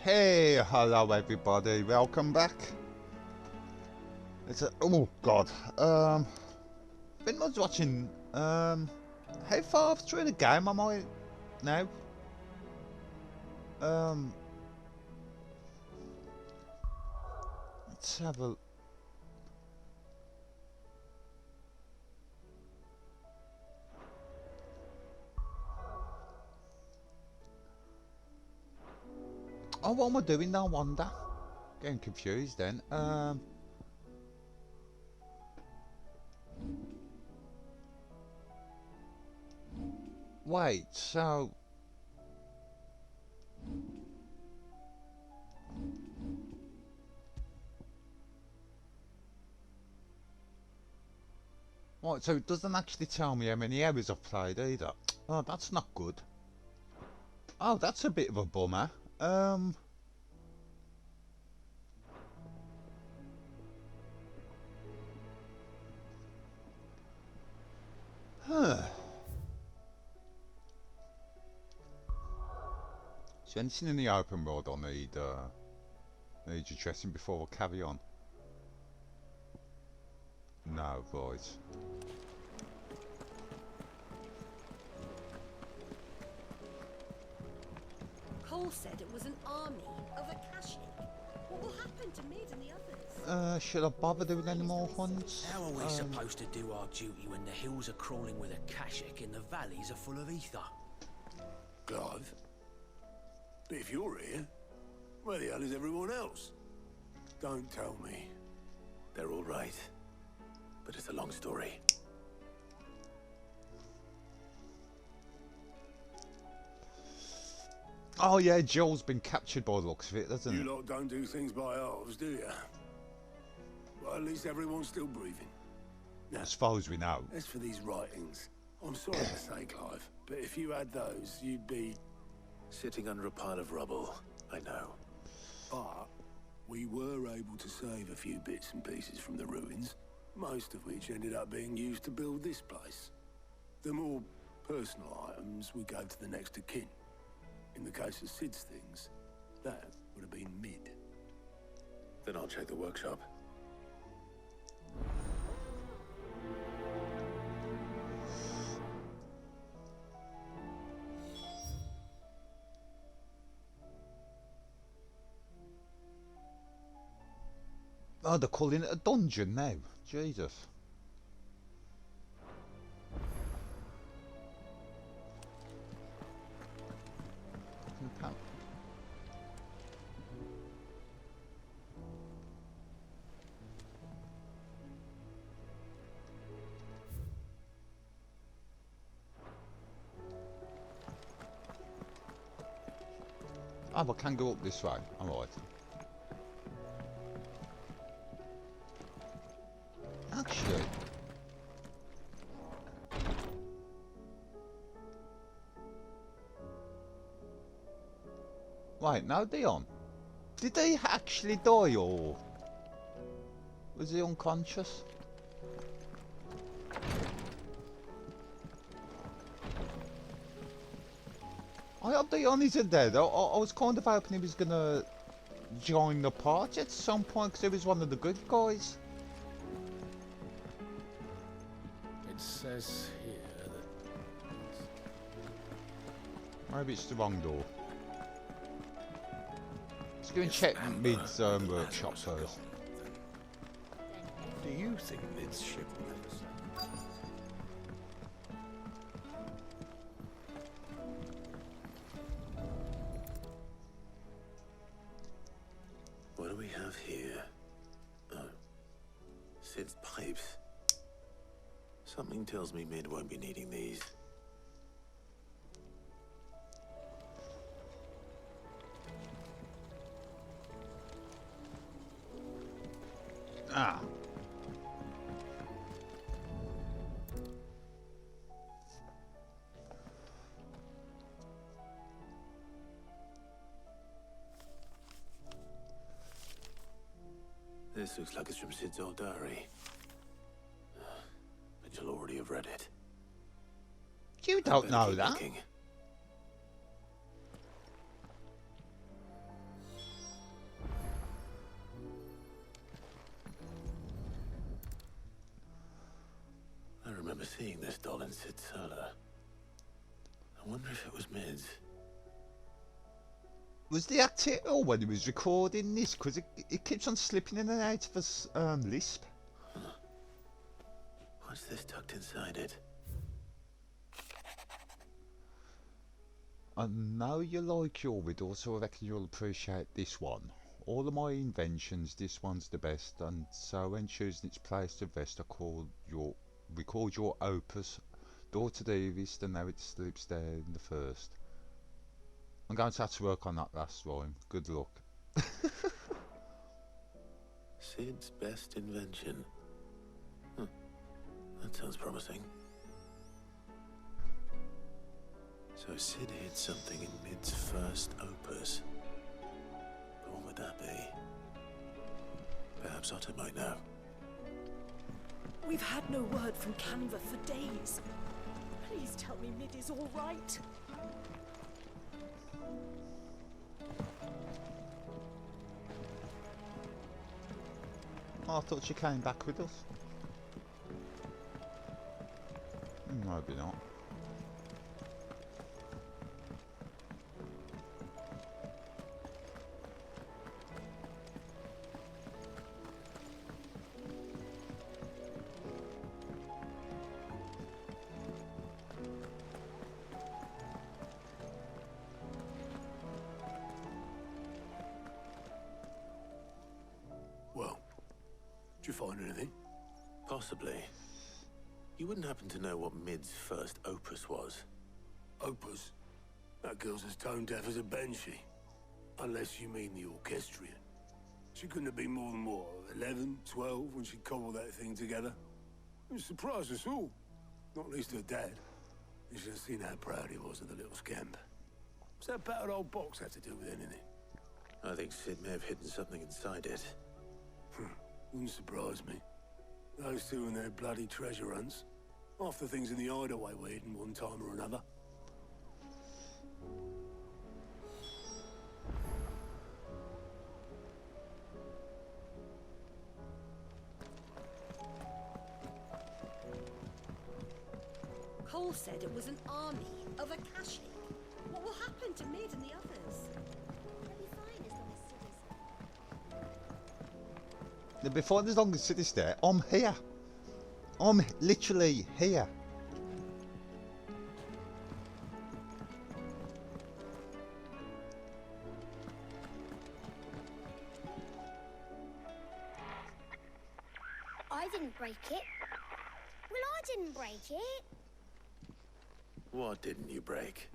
Hey, hello everybody, welcome back. It's a, oh god, been was watching, how far through the game am I now? Let's have a, oh what am I doing now, wonder? Getting confused then, wait, so... Right, so it doesn't actually tell me how many hours I've played either. Oh, that's not good. Oh, that's a bit of a bummer. Huh. Is there anything in the open world I need addressing before I carry on? No, right. Cole said it was an army of Akashic. What will happen to Mid and the others? Should I bother doing any more hunts? How are we supposed to do our duty when the hills are crawling with Akashic and the valleys are full of ether? Clive? But if you're here, where the hell is everyone else? Don't tell me. They're all right. But it's a long story. Oh yeah, Joel's been captured by the looks of it, doesn't You it? lot don't do things by halves, do you? Well, at least everyone's still breathing. Now, As far as we know. as for these writings, I'm sorry to say, Clive, but if you had those, you'd be sitting under a pile of rubble. I know. But we were able to save a few bits and pieces from the ruins, most of which ended up being used to build this place. The more personal items we gave to the next of kin. In the case of Sid's things, that would have been Mid. Then I'll check the workshop. Oh, they're calling it a dungeon now. Jesus. Oh, I can go up this way. Alright. Actually... Wait, no, Dion. Did he actually die, or... was he unconscious? I hope Dion isn't dead. I was kind of hoping he was gonna join the party at some point, because he was one of the good guys. It says here that... Maybe it's the wrong door. Let's go and check Mid's workshop first. Do you think Mid's ship will What do we have here? Oh. Sid's pipes. Something tells me Mid won't be needing these. Ah. This looks like it's from Sid's old diary. But you'll already have read it. You don't Better know keep that. looking. remember seeing this doll in Sid Solar. I wonder if it was Mid's. Was the actor ill when he was recording this? Because it keeps on slipping in and out of his lisp. Huh. What's this tucked inside it? I know you like your riddle, so I reckon you'll appreciate this one. All of my inventions, this one's the best, and so when choosing its place to rest, record your opus, daughter dearest, and now it sleeps there in the first. I'm going to have to work on that last rhyme. Good luck. Sid's best invention. That sounds promising. So Sid hid something in Mid's first opus. But what would that be? Perhaps Otter might know. We've had no word from Canva for days. Please tell me Mid is all right. Oh, I thought she came back with us. Maybe not. Well, did you find anything? Possibly. You wouldn't happen to know what Mid's first opus was? Opus? That girl's as tone deaf as a banshee. Unless you mean the orchestrion. She couldn't have been more than, what, 11, 12 when she cobbled that thing together? It surprised us all. Not least her dad. You should have seen how proud he was of the little scamp. What's that battered old box have to do with anything? I think Sid may have hidden something inside it. Wouldn't surprise me. Those two and their bloody treasure hunts. Half the things in the hideaway were hidden one time or another. Cole said it was an army of a caching. What will happen to Mid and the others? They'll be fine as long as Sid is there. Before as long as Sid is there, I'm here. I'm literally here. I didn't break it. Well, I didn't break it. What didn't you break?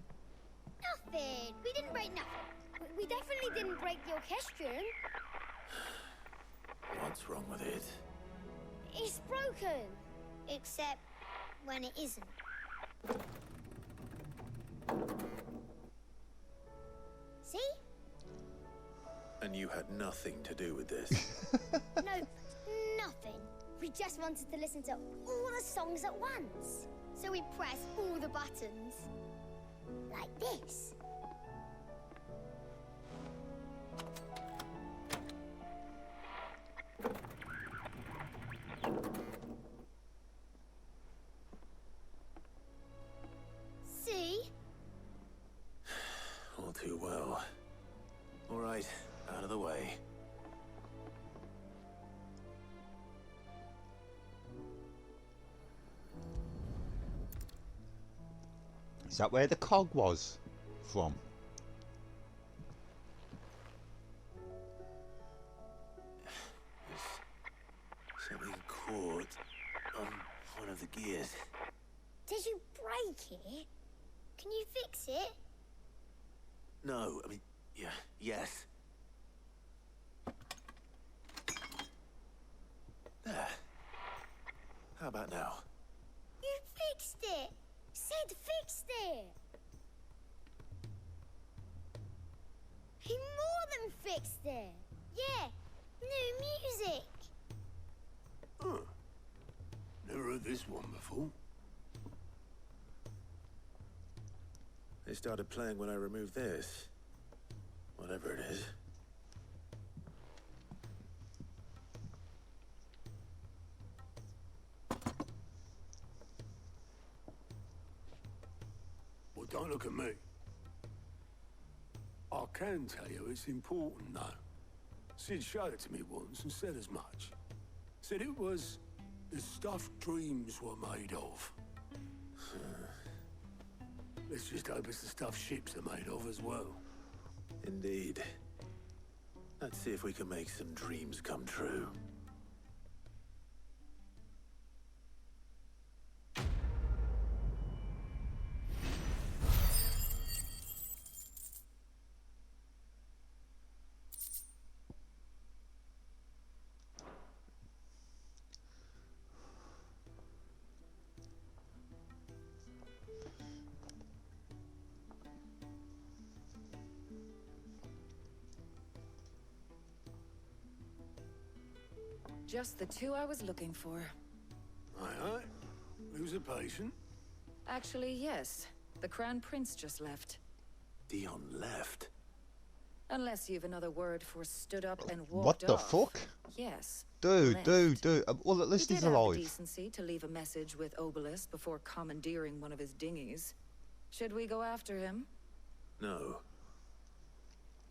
Nothing. We didn't break nothing. We definitely didn't break the orchestrion. What's wrong with it? It's broken. Except when it isn't. See? And you had nothing to do with this? No, nothing. We just wanted to listen to all the songs at once. So we pressed all the buttons. Like this. See? All too well. All right, out of the way. Is that where the cog was from? There's something caught on one of the gears. Did you break it? Can you fix it? No, I mean, yeah, yes. There. How about now? You fixed it! Sid fixed it! He more than fixed it! Yeah, new music! Huh. Never heard this one before. They started playing when I removed this. Whatever it is. Don't look at me. I can tell you it's important, though. Sid showed it to me once and said as much. Said it was the stuff dreams were made of. Let's just hope it's the stuff ships are made of as well. Indeed. Let's see if we can make some dreams come true. Just the two I was looking for. Aye. Who's a patient? Actually, yes. The Crown Prince just left. Dion left? Unless you've another word for stood up and walked What the off. fuck? Yes. Dude, left. dude. Well, at least He he's did have the alive. decency to leave a message with Obelisk before commandeering one of his dinghies. Should we go after him? No.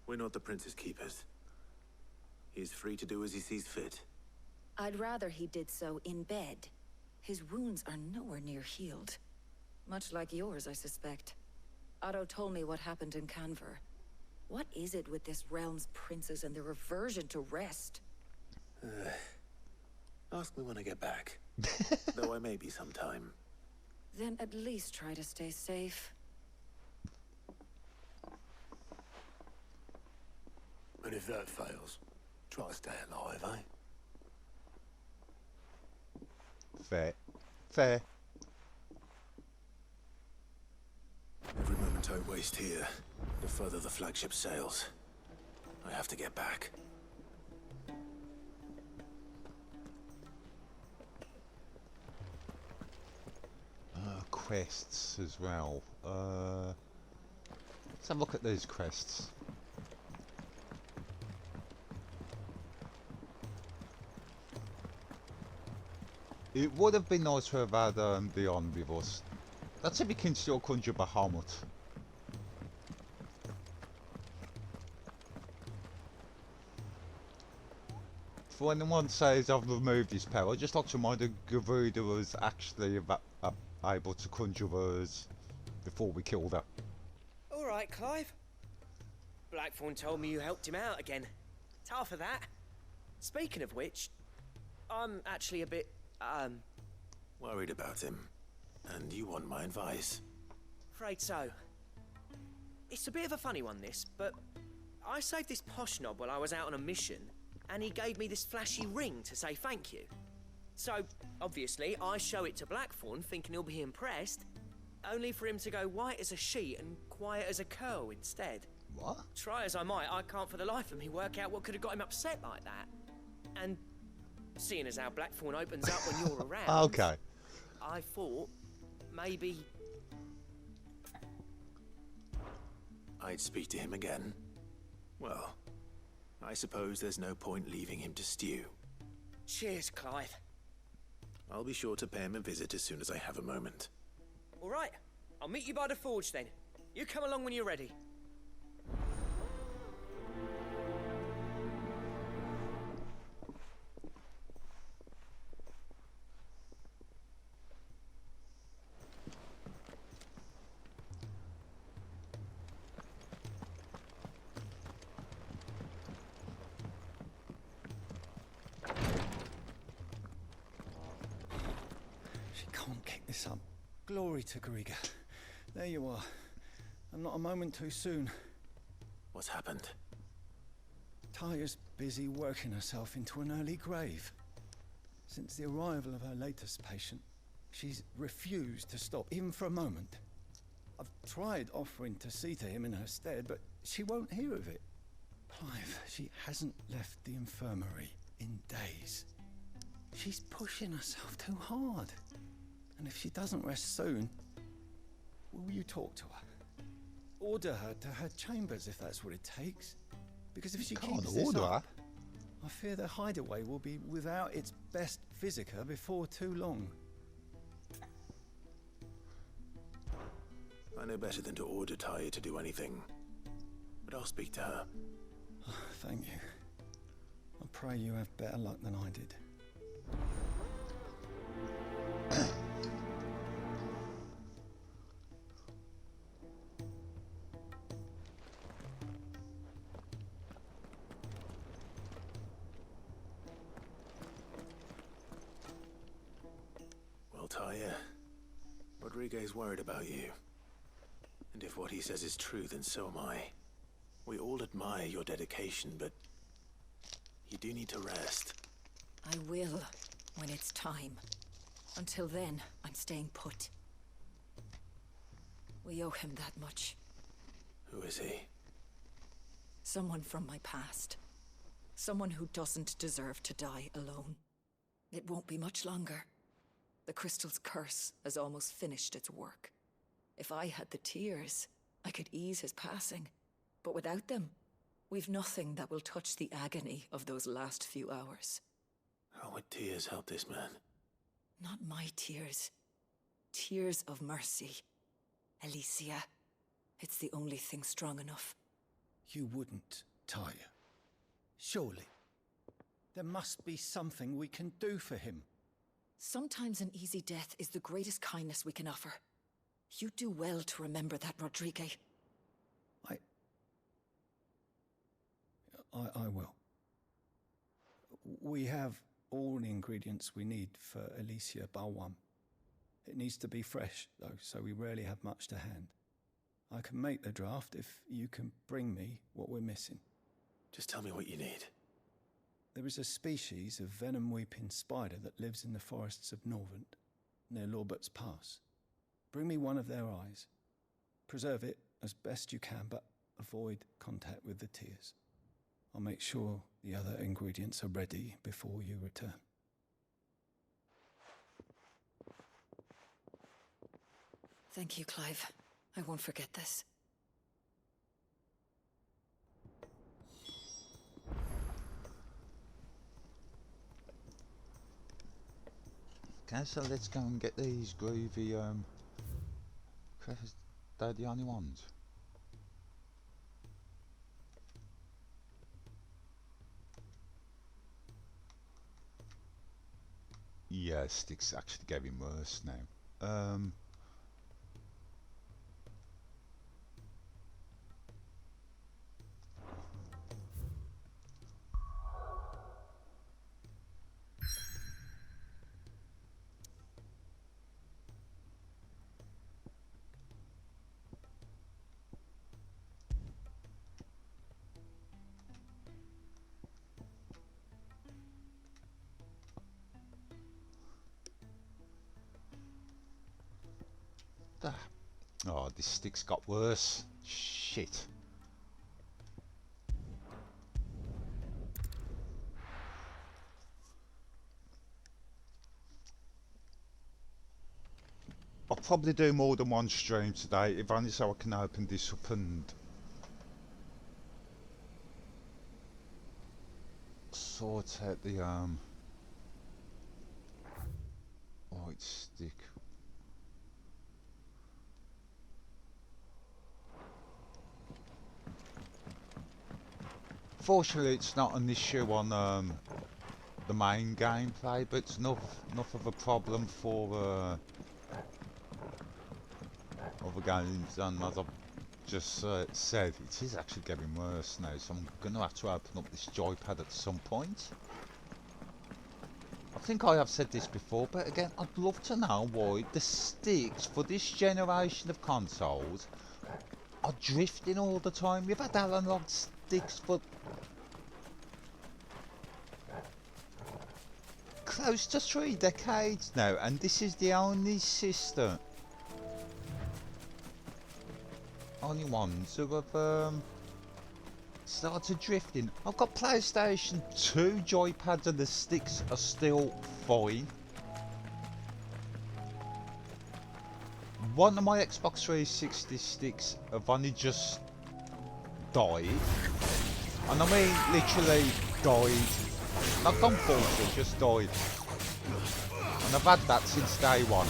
We're not the Prince's keepers. He's free to do as he sees fit. I'd rather he did so in bed. His wounds are nowhere near healed. Much like yours, I suspect. Otto told me what happened in Canver. What is it with this realm's princes and their aversion to rest? Ask me when I get back. Though I may be sometime. Then at least try to stay safe. And if that fails, try to stay alive, eh? Fair. Every moment I waste here, the further the flagship sails. I have to get back. Quests as well. Let's have a look at these quests. It would have been nice to have had Dion with us. That's if we can still conjure Bahamut. For anyone says I've removed his power, just like to remind the Garuda was actually able to conjure us before we killed her. All right, Clive. Blackthorn told me you helped him out again. Tough for that. Speaking of which, I'm actually a bit, Worried about him. And you want my advice? afraid so. It's a bit of a funny one, this, but I saved this posh knob while I was out on a mission, and he gave me this flashy ring to say thank you. So, obviously, I show it to Blackthorn, thinking he'll be impressed, only for him to go white as a sheet and quiet as a curl instead. What? Try as I might, I can't for the life of me work out what could have got him upset like that. And seeing as how Blackthorn opens up when you're around, Okay. I thought maybe... I'd speak to him again. Well, I suppose there's no point leaving him to stew. Cheers, Clive. I'll be sure to pay him a visit as soon as I have a moment. All right, I'll meet you by the forge then. You come along when you're ready. She can't kick this up. Glory to Gariga. There you are. And not a moment too soon. What's happened? Taya's busy working herself into an early grave. Since the arrival of her latest patient, she's refused to stop, even for a moment. I've tried offering to see to him in her stead, but she won't hear of it. Clive, she hasn't left the infirmary in days. She's pushing herself too hard. And if she doesn't rest soon, will you talk to her? Order her to her chambers if that's what it takes. Because if she keeps this up, I fear the hideaway will be without its best physica before too long. I know better than to order Taya to do anything. But I'll speak to her. Thank you. I pray you have better luck than I did. Well, Taya, Rodriguez worried about you. And if what he says is true, then so am I. We all admire your dedication, but you do need to rest. I will, when it's time. Until then, I'm staying put. We owe him that much. Who is he? Someone from my past. Someone who doesn't deserve to die alone. It won't be much longer. The crystal's curse has almost finished its work. If I had the tears, I could ease his passing. But without them, we've nothing that will touch the agony of those last few hours. How would tears help this man? Not my tears. Tears of mercy. Alicia, it's the only thing strong enough. You wouldn't, Taya. Surely. There must be something we can do for him. Sometimes an easy death is the greatest kindness we can offer. You do well to remember that, Rodriguez. I will. We have all the ingredients we need for Alicia Balwam. It needs to be fresh, though, so we rarely have much to hand. I can make the draft if you can bring me what we're missing. Just tell me what you need. There is a species of venom-weeping spider that lives in the forests of Norvent, near Lorbert's Pass. Bring me one of their eyes. Preserve it as best you can, but avoid contact with the tears. I'll make sure the other ingredients are ready before you return. Thank you, Clive. I won't forget this. Okay, so let's go and get these groovy crackers. They're the only ones. Yeah, sticks actually getting worse now. Oh, this stick's got worse. Shit. I'll probably do more than one stream today, if only so I can open this up and sort out the white stick. Fortunately, it's not an issue on the main gameplay, but it's enough of a problem for other games. And as I've just said, it is actually getting worse now, so I'm going to have to open up this joypad at some point. I think I have said this before, but again, I'd love to know why the sticks for this generation of consoles are drifting all the time. We've had analog sticks for close to 3 decades now, and this is the only system, only ones who have started drifting. I've got PlayStation 2 joypads and the sticks are still fine. One of my Xbox 360 sticks have only just died, and I mean literally died. Not gone faulty, just died. And I've had that since day one.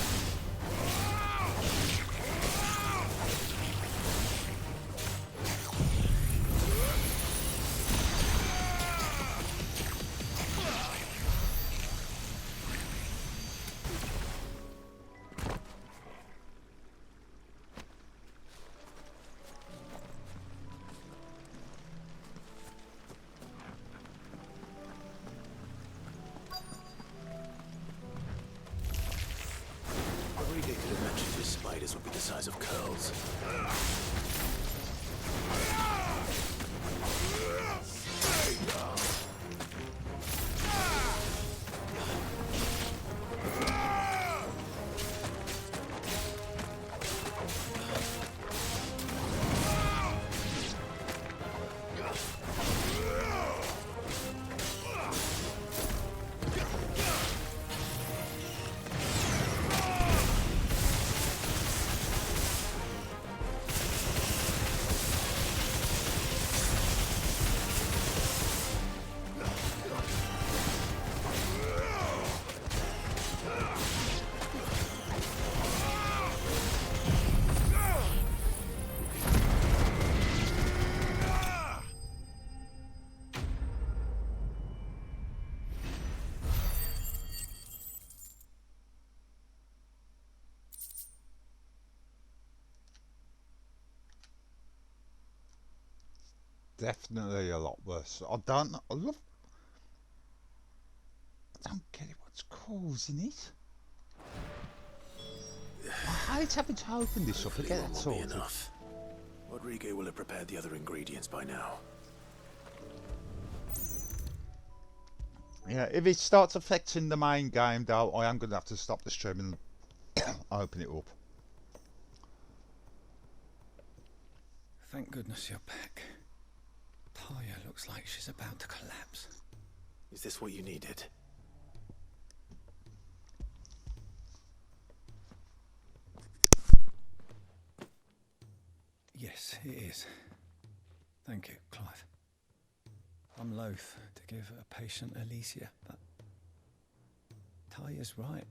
definitely a lot worse. I don't get it, what's causing it. I hate having to open this up and get that sorted. Enough. Rodrigo will have prepared the other ingredients by now. Yeah, if it starts affecting the main game though, I am going to have to stop the stream and open it up. Thank goodness you're back. Taya looks like she's about to collapse. Is this what you needed? Yes, it is. Thank you, Clive. I'm loath to give a patient Alicia, but Taya's right.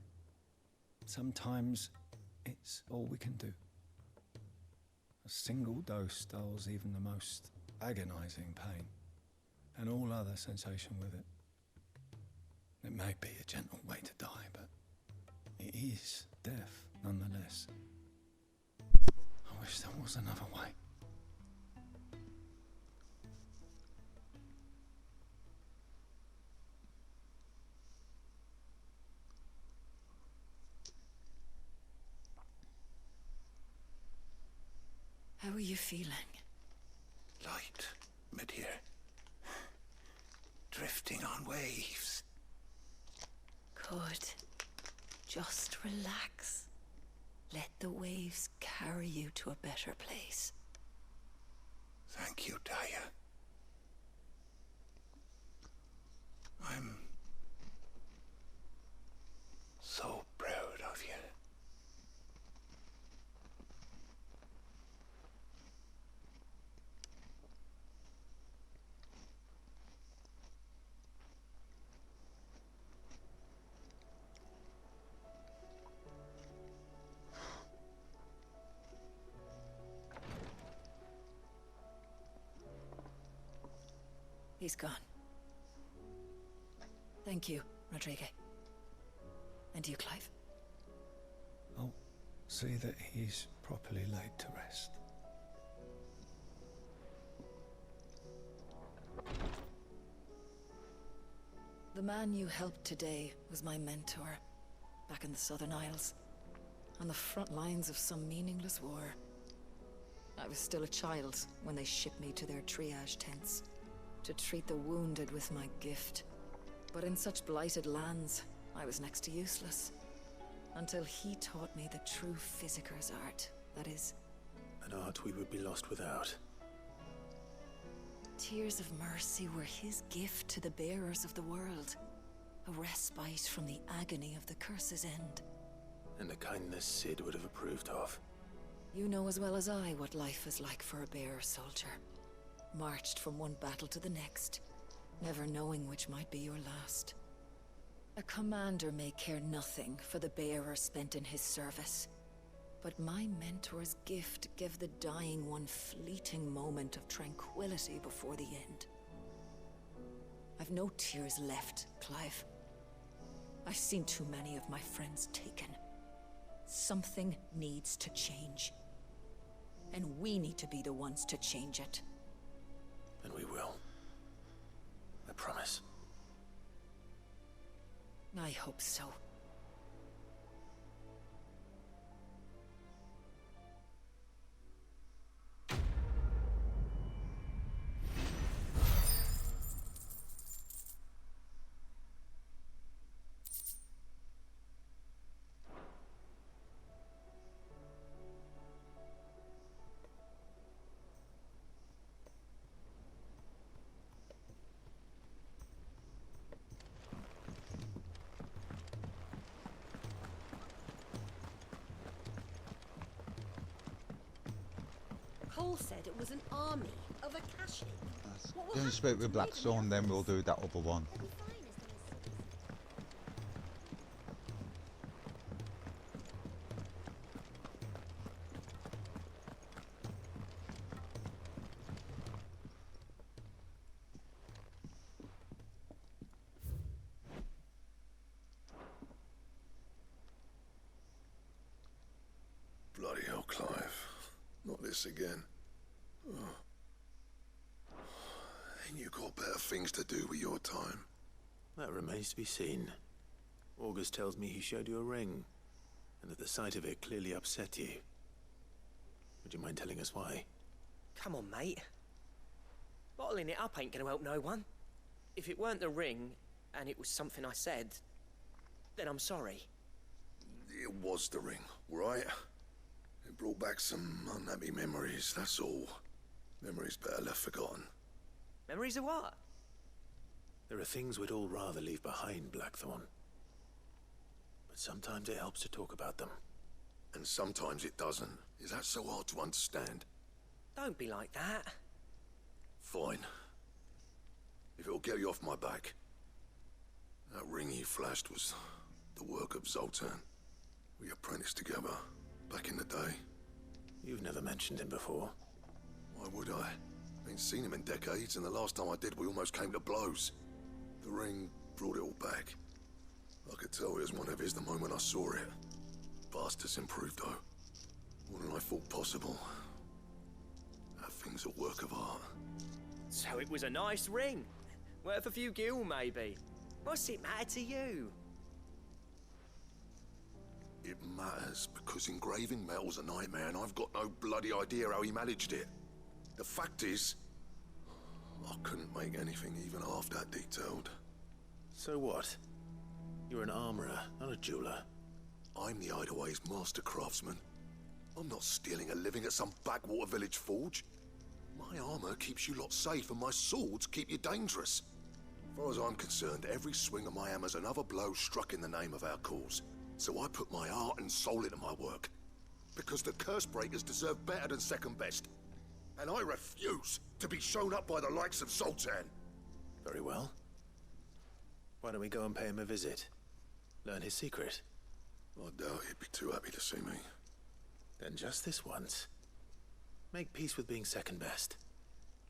Sometimes it's all we can do. A single dose dulls even the most agonizing pain, and all other sensation with it. It may be a gentle way to die, but it is death nonetheless. I wish there was another way. How are you feeling? Light, mid-here. Drifting on waves. Good. Just relax. Let the waves carry you to a better place. Thank you, Taya. I'm so proud of you. He's gone. Thank you, Rodrigo. And you, Clive? I'll see that he's properly laid to rest. The man you helped today was my mentor, back in the Southern Isles, on the front lines of some meaningless war. I was still a child when they shipped me to their triage tents, to treat the wounded with my gift. But in such blighted lands, I was next to useless. Until he taught me the true physicker's art, that is. An art we would be lost without. Tears of mercy were his gift to the bearers of the world. A respite from the agony of the curse's end. And a kindness Sid would have approved of. You know as well as I what life is like for a bearer soldier. Marched from one battle to the next, never knowing which might be your last. A commander may care nothing for the bearer spent in his service. But my mentor's gift gave the dying one fleeting moment of tranquility before the end. I've no tears left, Clive. I've seen too many of my friends taken. Something needs to change. And we need to be the ones to change it. And we will. I promise. I hope so. Cole said it was an army of a Akashic. Going to speak with Blackstone, then we'll do that other one. Bloody hell, Clive. Not this again. Oh. Ain't you got better things to do with your time? That remains to be seen. August tells me he showed you a ring, and that the sight of it clearly upset you. Would you mind telling us why? Come on, mate. Bottling it up ain't gonna help no one. If it weren't the ring, and it was something I said, then I'm sorry. It was the ring, right? It brought back some unhappy memories, that's all. Memories better left forgotten. Memories of what? There are things we'd all rather leave behind, Blackthorn. But sometimes it helps to talk about them. And sometimes it doesn't. Is that so hard to understand? Don't be like that. Fine. If it'll get you off my back. That ring you flashed was the work of Zoltan. We apprenticed together, back in the day. You've never mentioned him before. Why would I? Ain't seen him in decades, and the last time I did, we almost came to blows. The ring brought it all back. I could tell it was one of his the moment I saw it. Bastard's improved, though. More than I thought possible. That thing's a work of art. So it was a nice ring. Worth a few gil, maybe. What's it matter to you? It matters because engraving metal's a nightmare, and I've got no bloody idea how he managed it. The fact is, I couldn't make anything even half that detailed. So what? You're an armorer, not a jeweler. I'm the Hideaway's master craftsman. I'm not stealing a living at some backwater village forge. My armor keeps you lot safe, and my swords keep you dangerous. As far as I'm concerned, every swing of my hammer's another blow struck in the name of our cause. So I put my heart and soul into my work. Because the curse breakers deserve better than second best. And I refuse to be shown up by the likes of Zoltan. Very well. Why don't we go and pay him a visit? Learn his secret. I doubt he'd be too happy to see me. Then just this once. Make peace with being second best.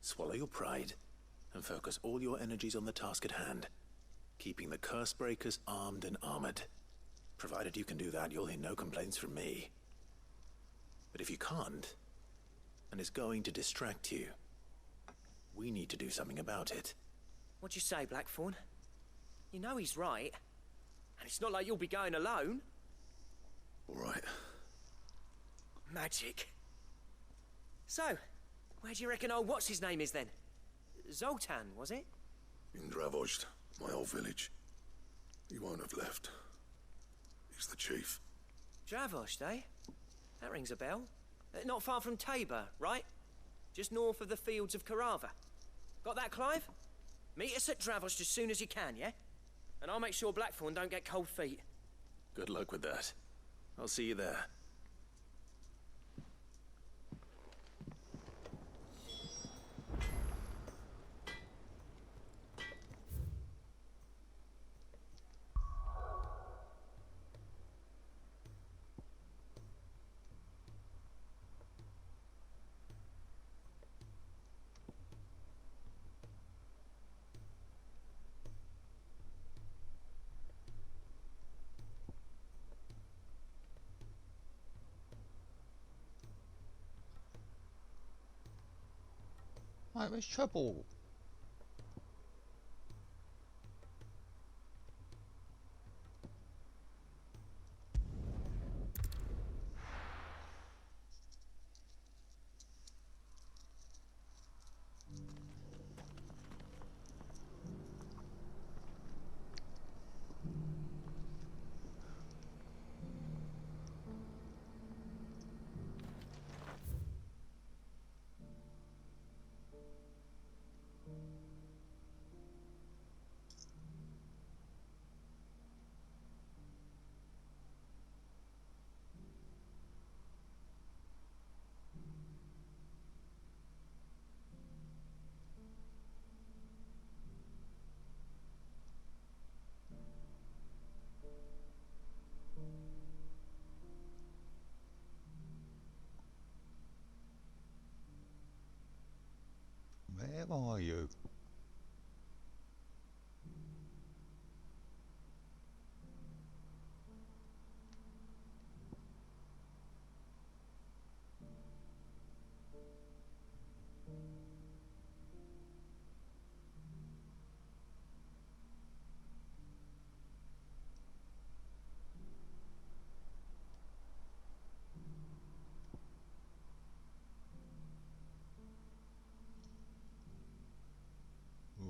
Swallow your pride, and focus all your energies on the task at hand. Keeping the curse breakers armed and armored. Provided you can do that, you'll hear no complaints from me. But if you can't, and it's going to distract you, we need to do something about it. What'd you say, Blackthorn? You know he's right. And it's not like you'll be going alone. All right. Magic. So, where do you reckon old what's-his-name is then? Zoltan, was it? In Dravozd, my old village. He won't have left. He's the chief. Dravozd, eh? That rings a bell. Not far from Tabor, right? Just north of the fields of Carava. Got that, Clive? Meet us at Dravozd as soon as you can, yeah? And I'll make sure Blackthorn don't get cold feet. Good luck with that. I'll see you there. Right, there's trouble. Where are you?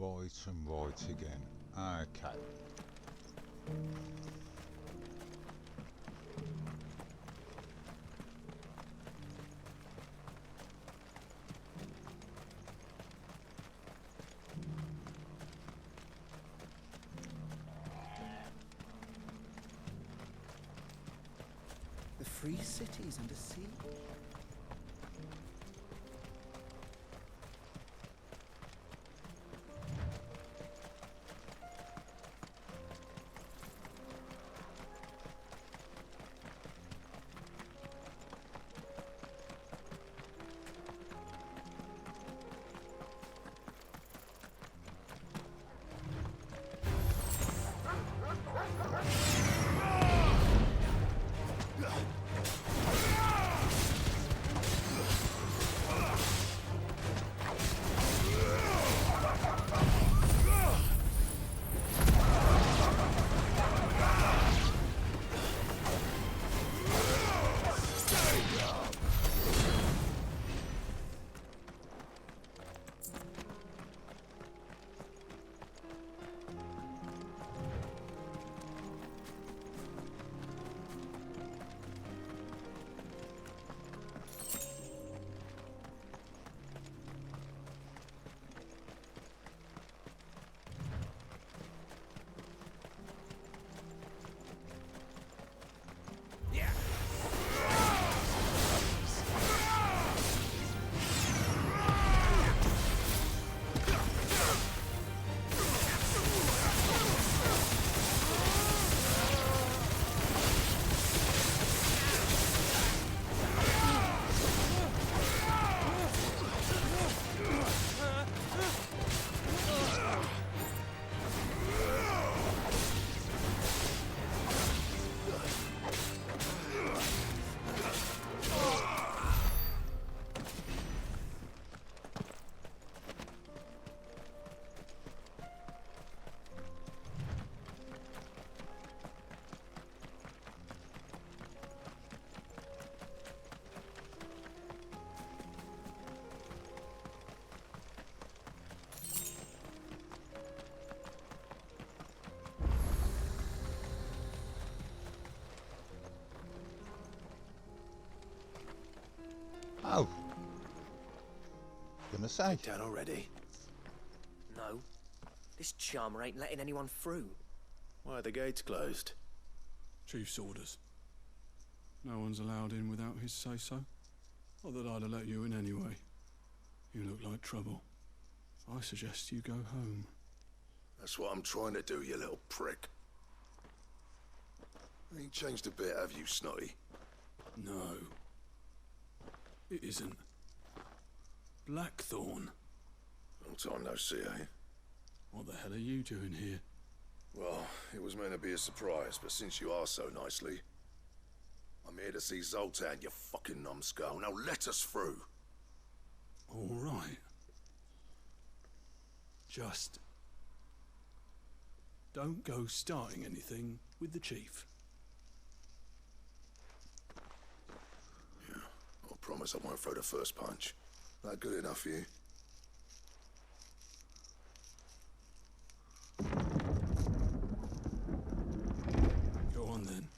Right and right again. Okay. The free cities under sea? Oh. Gonna say. Down already? No. This charmer ain't letting anyone through. Why are the gates closed? Chief's orders. No one's allowed in without his say-so. Not that I'd have let you in anyway. You look like trouble. I suggest you go home. That's what I'm trying to do, you little prick. Ain't changed a bit, have you, Snotty? No. It isn't. Blackthorn. Long time no see, eh? What the hell are you doing here? Well, it was meant to be a surprise, but since you asked so nicely, I'm here to see Zoltan, you fucking numbskull. Now let us through. All right. Just don't go starting anything with the chief. Yeah, I promise I won't throw the first punch. That good enough for you? Go on then.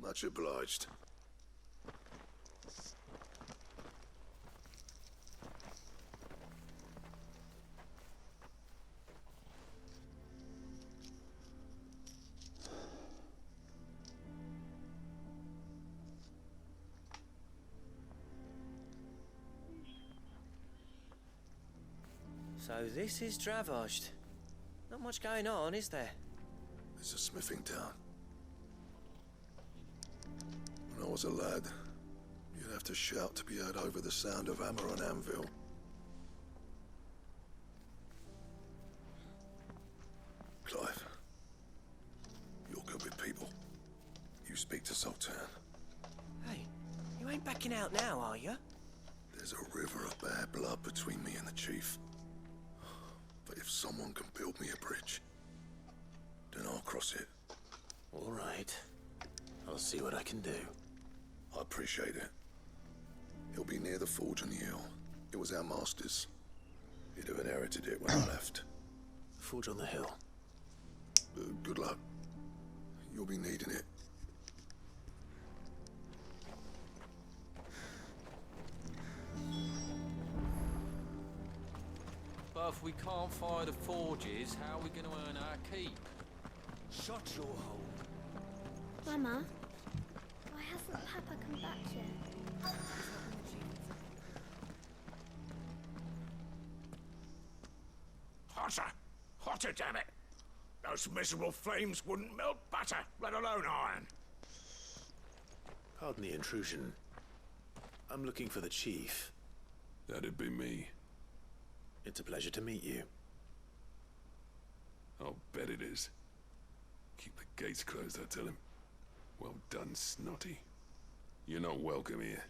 Much obliged. So this is Dravaged. Not much going on, is there? It's a smithing town. When I was a lad, you'd have to shout to be heard over the sound of hammer on anvil. Clive, you're good with people. You speak to Sultan. Hey, you ain't backing out now, are you? There's a river of bad blood between me and the chief. But if someone can build me a bridge, then I'll cross it. All right. I'll see what I can do. I appreciate it. He'll be near the forge on the hill. It was our master's. You'd have inherited it when I left. Forge on the hill. Good luck. You'll be needing it. But if we can't fire the forges, how are we going to earn our keep? Shut your hole. Mama, why hasn't Papa come back yet? Hotter! Hotter, damn it! Those miserable flames wouldn't melt butter, let alone iron. Pardon the intrusion. I'm looking for the chief. That'd be me. It's a pleasure to meet you. I'll bet it is. Keep the gates closed, I tell him. Well done, Snotty. You're not welcome here.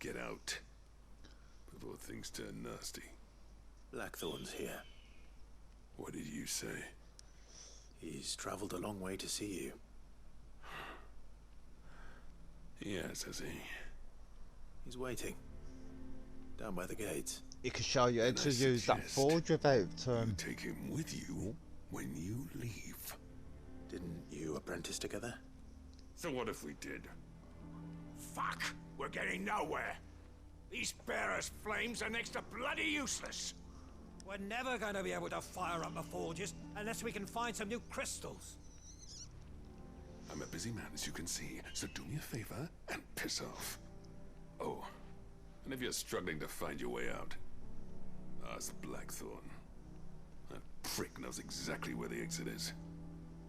Get out. Before things turn nasty. Blackthorn's here. What did you say? He's traveled a long way to see you. Yes, has he? He's waiting. Down by the gates. It could show you how to use that forge without take him with you when you leave. Didn't you apprentice together? So what if we did? Fuck! We're getting nowhere. These bearers' flames are next to bloody useless. We're never going to be able to fire up the forges unless we can find some new crystals. I'm a busy man, as you can see, so do me a favor and piss off. Oh, and if you're struggling to find your way out, ask Blackthorn. That prick knows exactly where the exit is.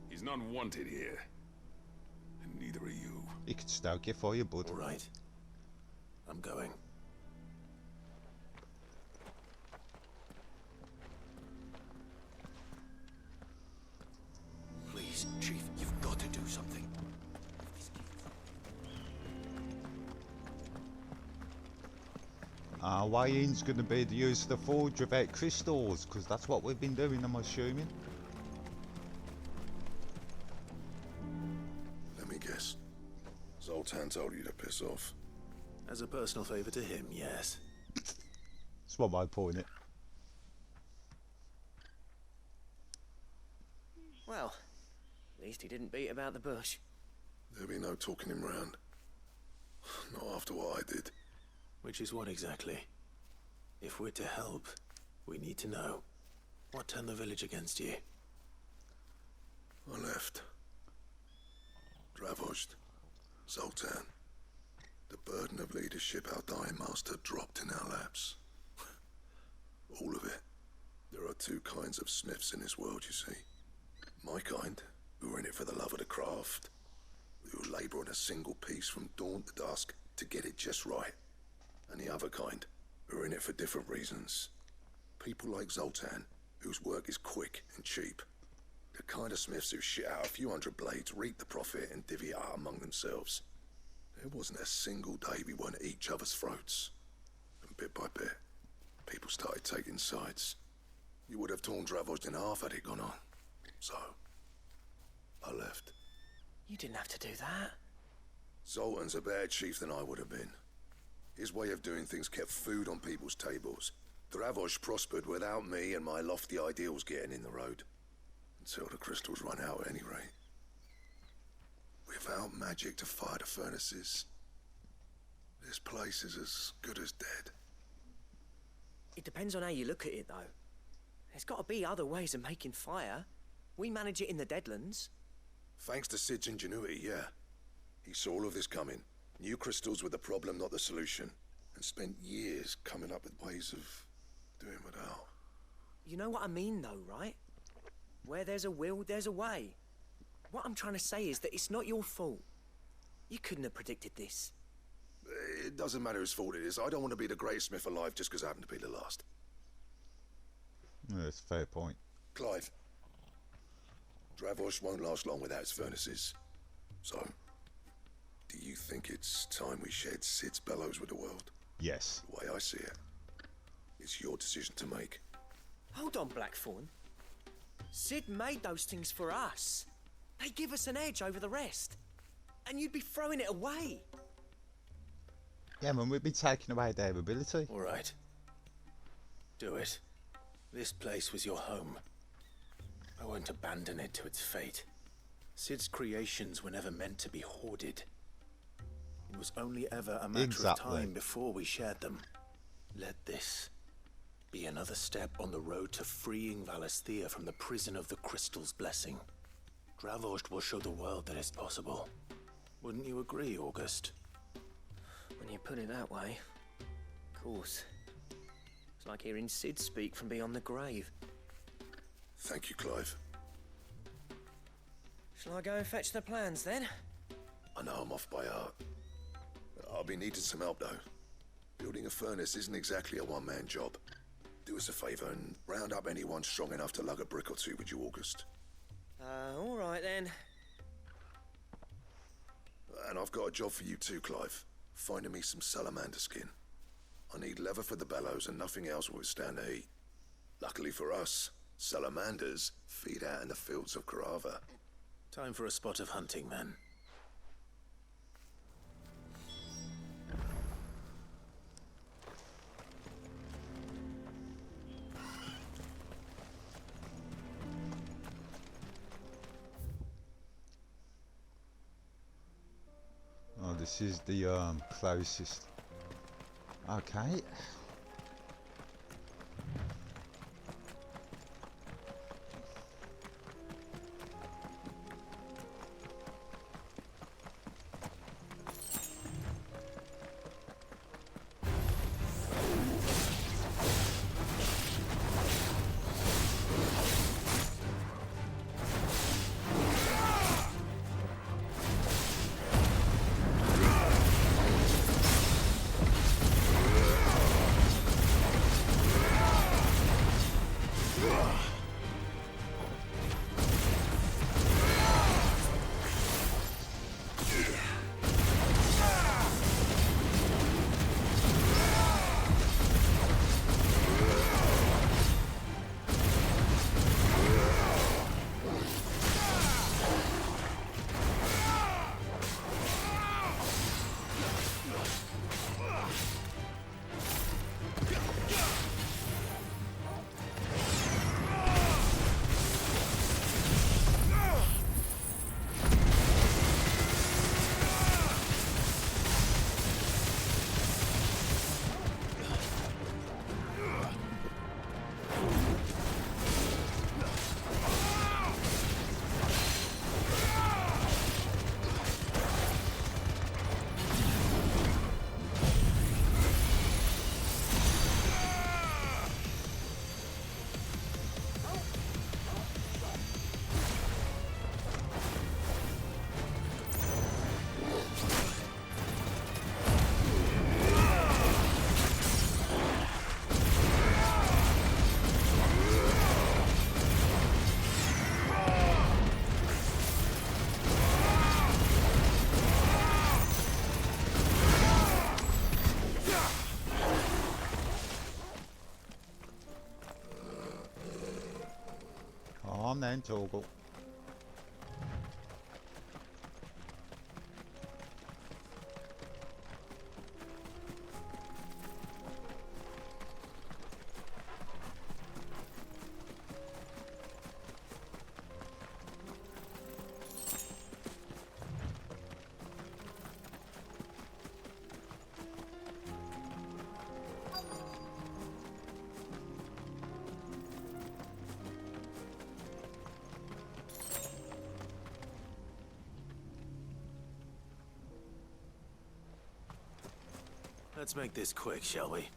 He's not wanted here. And neither are you. He could stoke you for you, bud. All right. I'm going. Please, Chief, you've got to do something. Our way in's going to be the use of the forge without crystals, because that's what we've been doing, I'm assuming. Let me guess. Zoltan told you to piss off. As a personal favor to him, yes. That's one way of putting it. Well, at least he didn't beat about the bush. There'll be no talking him round. Not after what I did. Which is what exactly? If we're to help, we need to know. What turned the village against you? I left. Dravost. Zoltan. The burden of leadership our dying master dropped in our laps. All of it. There are two kinds of smiths in this world, you see. My kind, who are in it for the love of the craft, who labour on a single piece from dawn to dusk to get it just right. And the other kind, who are in it for different reasons. People like Zoltan, whose work is quick and cheap. The kind of smiths who shit out a few hundred blades, reap the profit, and divvy it out among themselves. There wasn't a single day we weren't at each other's throats. And bit by bit, people started taking sides. You would have torn Dravost in half had it gone on. So, I left. You didn't have to do that. Zoltan's a better chief than I would have been. His way of doing things kept food on people's tables. Dravost prospered without me and my lofty ideals getting in the road. Until the crystals run out at any rate. Without magic to fire the furnaces, this place is as good as dead. It depends on how you look at it, though. There's got to be other ways of making fire. We manage it in the Deadlands. Thanks to Sid's ingenuity, yeah. He saw all of this coming. Knew crystals were the problem, not the solution. And spent years coming up with ways of doing without. You know what I mean, though, right? Where there's a will, there's a way. What I'm trying to say is that it's not your fault. You couldn't have predicted this. It doesn't matter whose fault it is. I don't want to be the greatest smith alive just because I happen to be the last. Yeah, that's a fair point. Clive. Dravost won't last long without its furnaces. So, do you think it's time we shared Sid's bellows with the world? Yes. The way I see it, it's your decision to make. Hold on, Blackthorn. Sid made those things for us. They give us an edge over the rest. And you'd be throwing it away. Yeah, man, we'd be taking away their ability. All right. Do it. This place was your home. I won't abandon it to its fate. Sid's creations were never meant to be hoarded. It was only ever a matter of time before we shared them. Let this be another step on the road to freeing Valisthea from the prison of the Crystal's blessing. Dravost will show the world that it's possible. Wouldn't you agree, August? When you put it that way, of course. It's like hearing Sid speak from beyond the grave. Thank you, Clive. Shall I go and fetch the plans, then? I know I'm off by heart. I'll be needing some help, though. Building a furnace isn't exactly a one-man job. Do us a favour and round up anyone strong enough to lug a brick or two with you, August. All right, then. And I've got a job for you too, Clive. Finding me some salamander skin. I need leather for the bellows and nothing else will withstand the heat. Luckily for us, salamanders feed out in the fields of Carava. Time for a spot of hunting, then. Oh, this is the closest. Okay. Calm down, Torgal. Let's make this quick, shall we?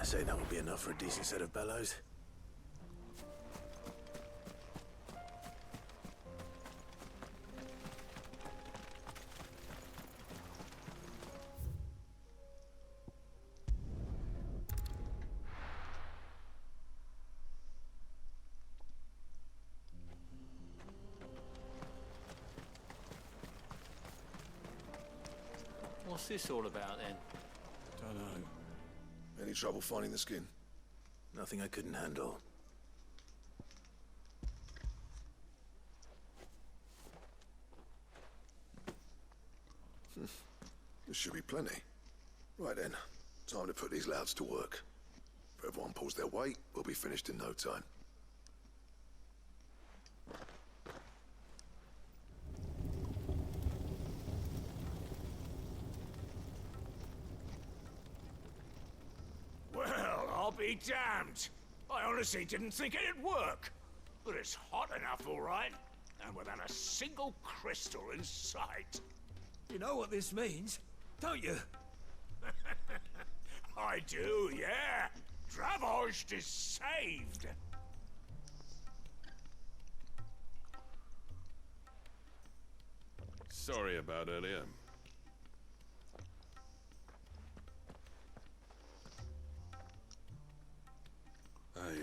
Dare say that would be enough for a decent set of bellows. What's this all about then? Don't know. Any trouble finding the skin? Nothing I couldn't handle. There should be plenty. Right then, time to put these louds to work. If everyone pulls their weight, we'll be finished in no time. Well, I'll be damned. I honestly didn't think it'd work. But it's hot enough, all right. And without a single crystal in sight. You know what this means, don't you? I do, yeah. Dravost is saved. Sorry about earlier. I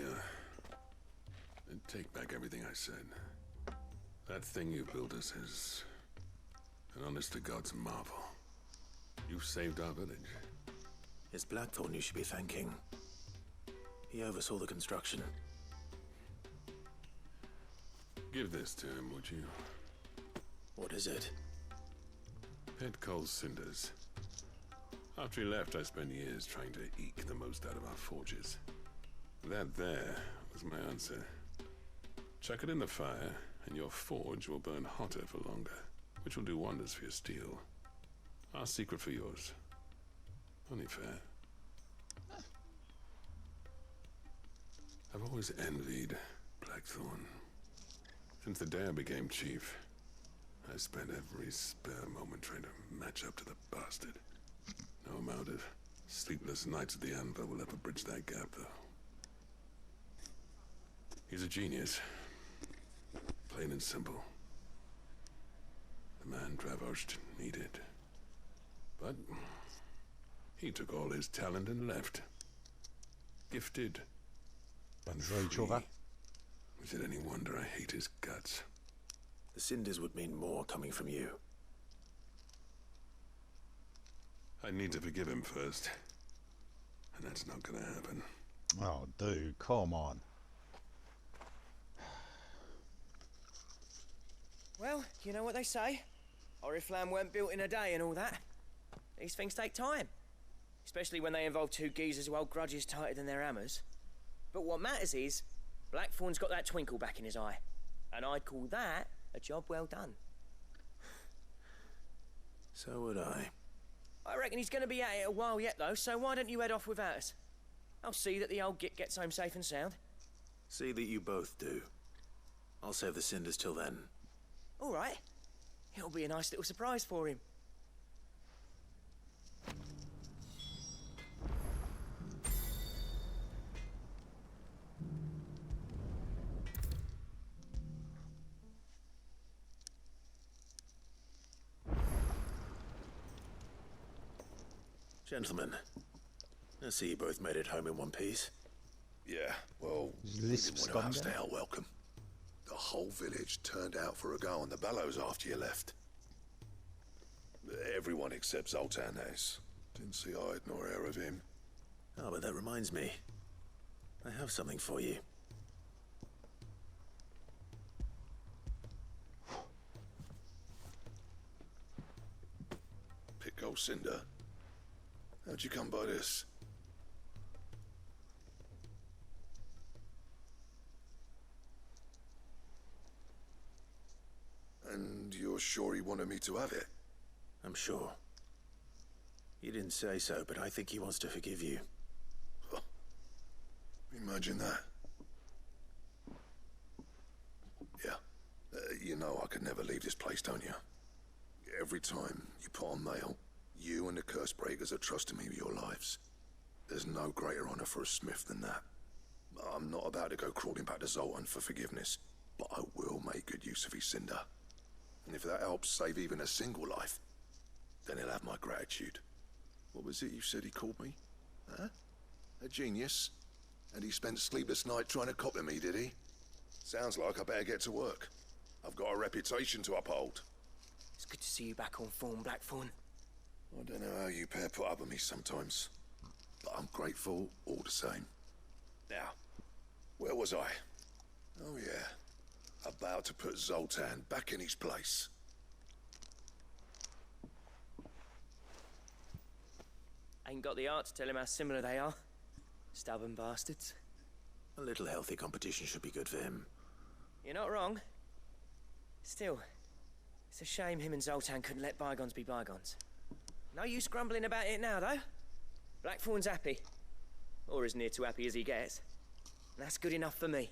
take back everything I said. That thing you built us is an honest-to-God's marvel. You've saved our village. It's Blackthorn you should be thanking. He oversaw the construction. Give this to him, would you? What is it? Pet Cole's cinders. After he left, I spent years trying to eke the most out of our forges. That there was my answer. Chuck it in the fire, and your forge will burn hotter for longer, which will do wonders for your steel. Our secret for yours. Only fair. I've always envied Blackthorn. Since the day I became chief, I spent every spare moment trying to match up to the bastard. No amount of sleepless nights at the Anvil will ever bridge that gap, though. He's a genius. Plain and simple. The man Dravost needed. But he took all his talent and left. Gifted. And each other. Is it any wonder I hate his guts? The cinders would mean more coming from you. I need to forgive him first. And that's not gonna happen. Oh, dude, come on. Well, you know what they say. Oriflamme weren't built in a day and all that. These things take time. Especially when they involve two geezers who hold grudges tighter than their hammers. But what matters is, Blackthorn's got that twinkle back in his eye. And I'd call that a job well done. So would I. I reckon he's going to be at it a while yet, though, so why don't you head off without us? I'll see that the old git gets home safe and sound. See that you both do. I'll save the cinders till then. All right. It'll be a nice little surprise for him. Gentlemen, I see you both made it home in one piece. Yeah, well, we didn't want to stay out welcome. The whole village turned out for a go on the bellows after you left. Everyone except Zoltan has. Didn't see hide nor hair of him. Oh, but that reminds me. I have something for you. Pico Cinder. How'd you come by this? And you're sure he wanted me to have it? I'm sure. You didn't say so, but I think he wants to forgive you. Huh. Imagine that. Yeah. You know I could never leave this place, don't you? Every time you put on mail, you and the curse breakers are trusting me with your lives. There's no greater honor for a smith than that. I'm not about to go crawling back to Zoltan for forgiveness, but I will make good use of his cinder. And if that helps save even a single life, then he'll have my gratitude. What was it you said he called me? Huh? A genius? And he spent sleepless night trying to copy me, did he? Sounds like I better get to work. I've got a reputation to uphold. It's good to see you back on form, Blackthorn. I don't know how you pair put up with me sometimes, but I'm grateful all the same. Now, where was I? Oh yeah, about to put Zoltan back in his place. Ain't got the art to tell him how similar they are. Stubborn bastards. A little healthy competition should be good for him. You're not wrong. Still, it's a shame him and Zoltan couldn't let bygones be bygones. No use grumbling about it now, though. Blackthorn's happy. Or as near to happy as he gets. And that's good enough for me.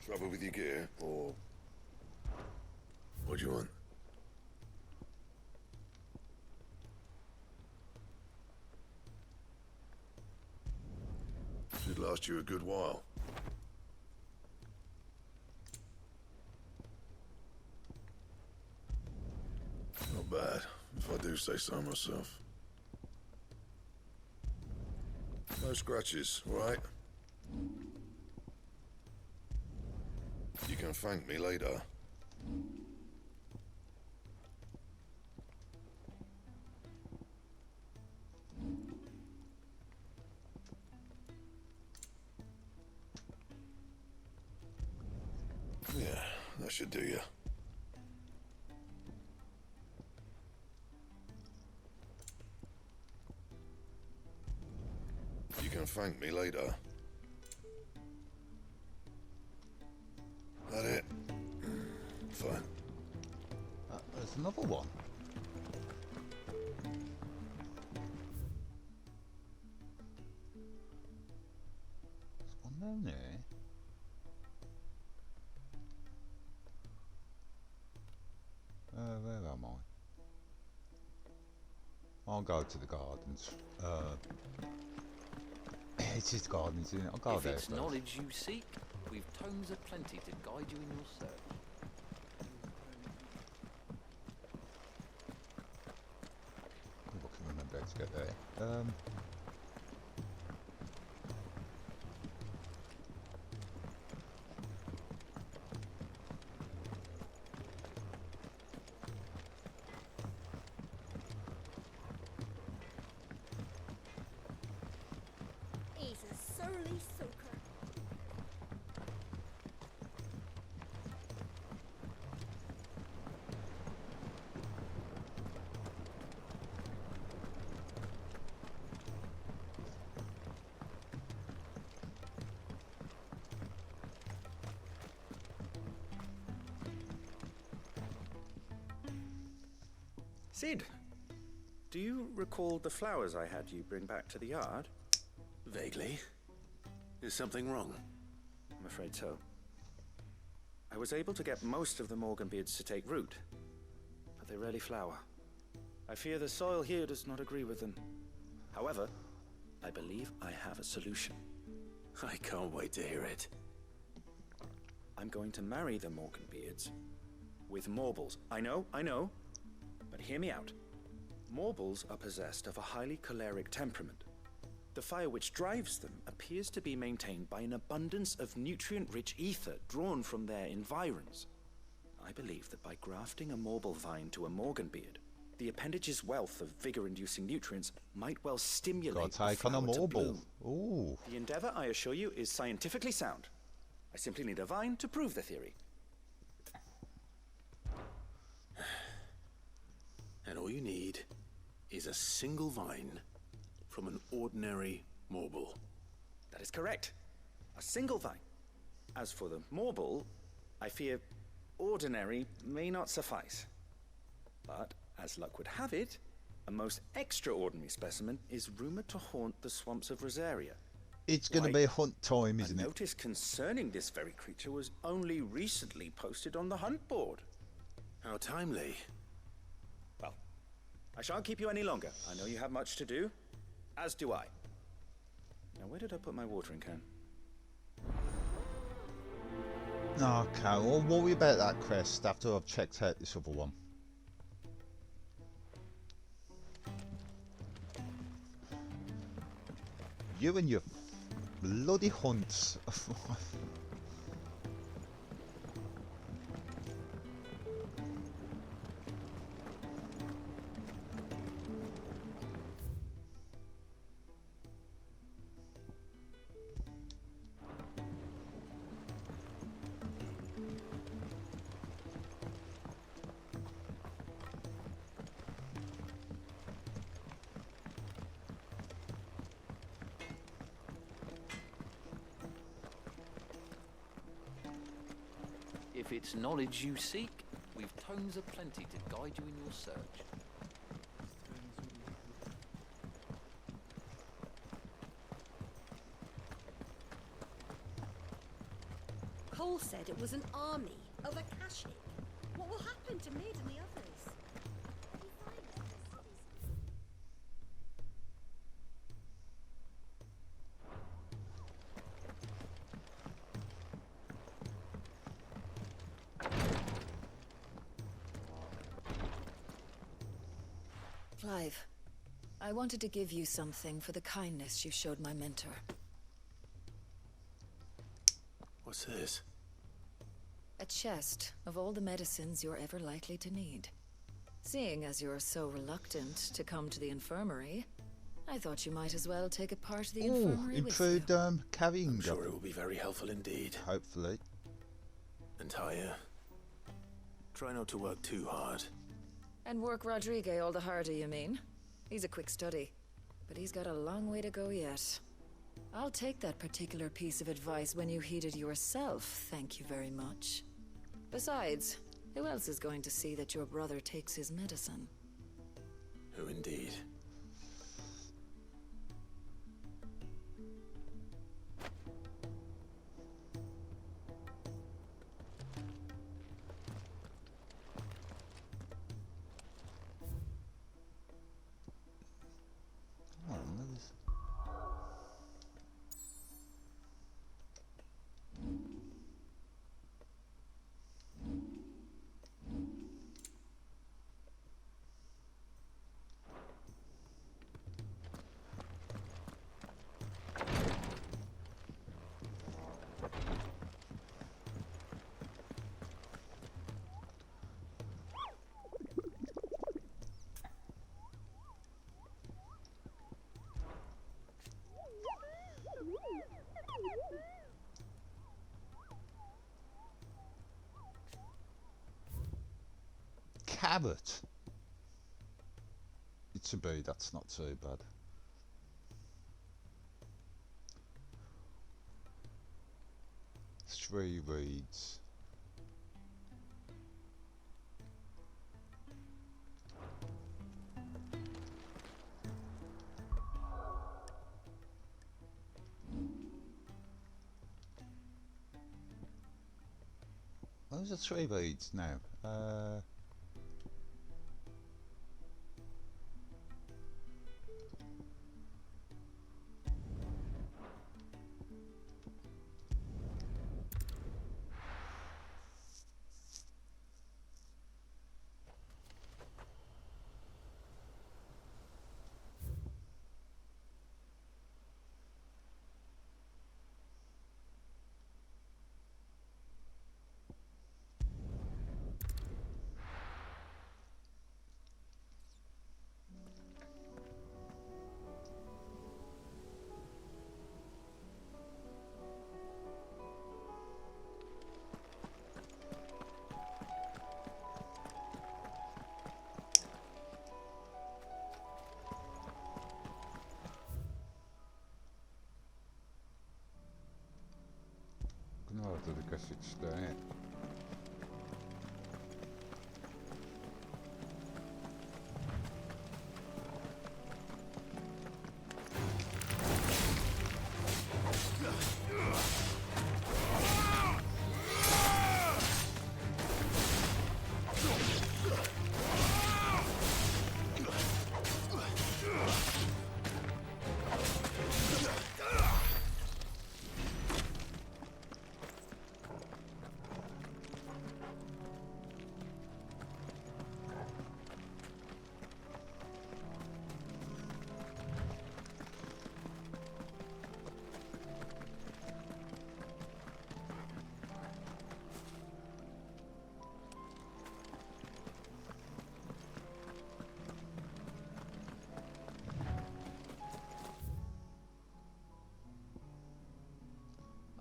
Trouble with your gear, or... what do you want? Should last you a good while. Not bad, if I do say so myself. No scratches, all right? You can thank me later. Yeah, that should do you. You can thank me later. That it? Fine. There's another one. There's one down there. Where am I? I'll go to the gardens. It's just gardens, isn't it? I'll go If there it's first. knowledge you seek, we've tomes aplenty to guide you in your search. I can remember how to get there. He's a surly soaker. Sid, do you recall the flowers I had you bring back to the yard? Vaguely. Is something wrong? I'm afraid so. I was able to get most of the Morganbeards to take root, but they rarely flower. I fear the soil here does not agree with them. However, I believe I have a solution. I can't wait to hear it. I'm going to marry the Morganbeards with Morbles. I know, but hear me out. Morbles are possessed of a highly choleric temperament. The fire which drives them appears to be maintained by an abundance of nutrient-rich ether drawn from their environs. I believe that by grafting a Morble vine to a Morganbeard, the appendage's wealth of vigor-inducing nutrients might well stimulate the take on a flower to Morble. bloom. Ooh. The endeavor, I assure you, is scientifically sound. I simply need a vine to prove the theory. And all you need is a single vine from an ordinary Morble. That is correct. A single vine. As for the Morble, I fear ordinary may not suffice. But, as luck would have it, a most extraordinary specimen is rumored to haunt the swamps of Rosaria. It's going to be hunt time, isn't a it? notice concerning this very creature was only recently posted on the hunt board. How timely. Well, I shan't keep you any longer. I know you have much to do, as do I. Now, where did I put my watering can? Okay, I'll worry about that quest after I've checked out this other one. You and your bloody hunts. If it's knowledge you seek, we've tomes aplenty to guide you in your search. Cole said it was an army of Akashic. What will happen to Mid and the others? Clive, I wanted to give you something for the kindness you showed my mentor. What's this? A chest of all the medicines you're ever likely to need. Seeing as you're so reluctant to come to the infirmary, I thought you might as well take a part of the infirmary with you. Improved carrying. I'm sure it will be very helpful indeed. Hopefully. And Taya, try not to work too hard. And work Rodrigue all the harder, you mean? He's a quick study, but he's got a long way to go yet. I'll take that particular piece of advice when you heed it yourself, thank you very much. Besides, who else is going to see that your brother takes his medicine? Who indeed? Carrot. It's a bee, that's not too bad. Three reeds. Those are 3 reeds now. No, I guess it's there.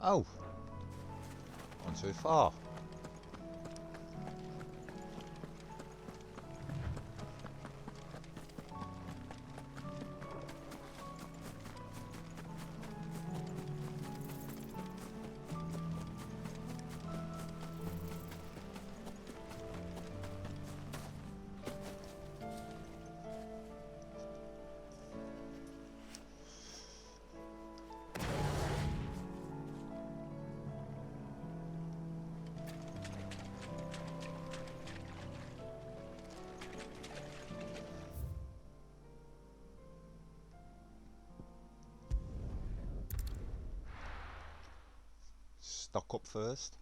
Oh, gone too far. Stock up first.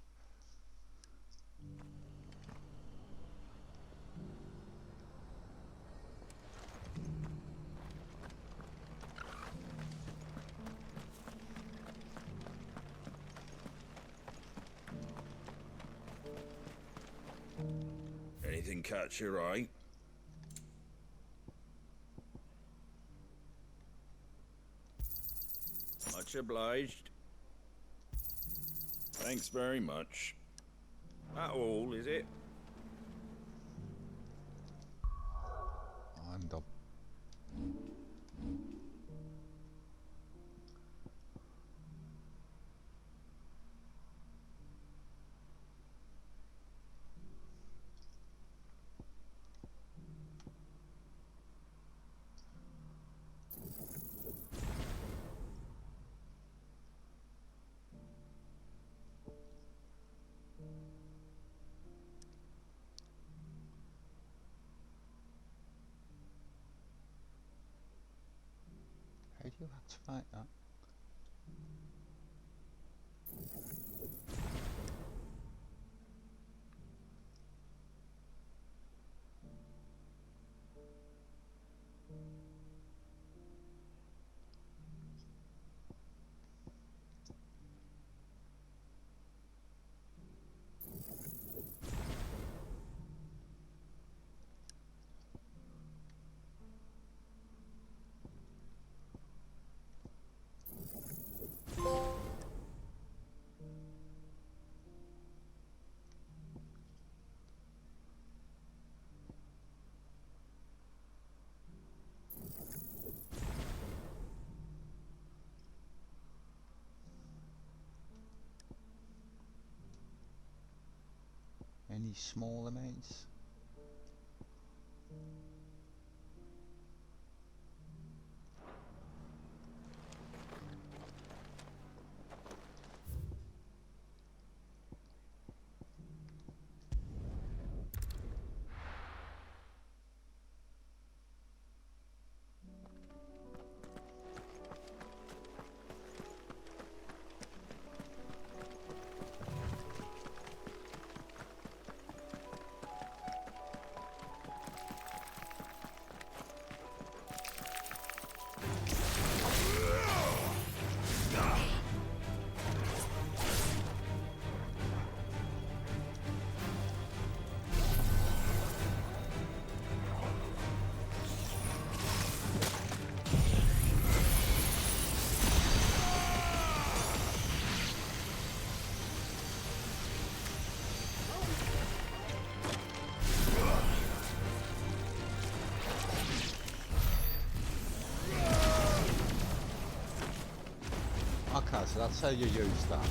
Anything catch your eye? Much obliged. Thanks very much. That all, is it? I'm done. How do you activate that? Any small amounts? Okay, so that's how you use that.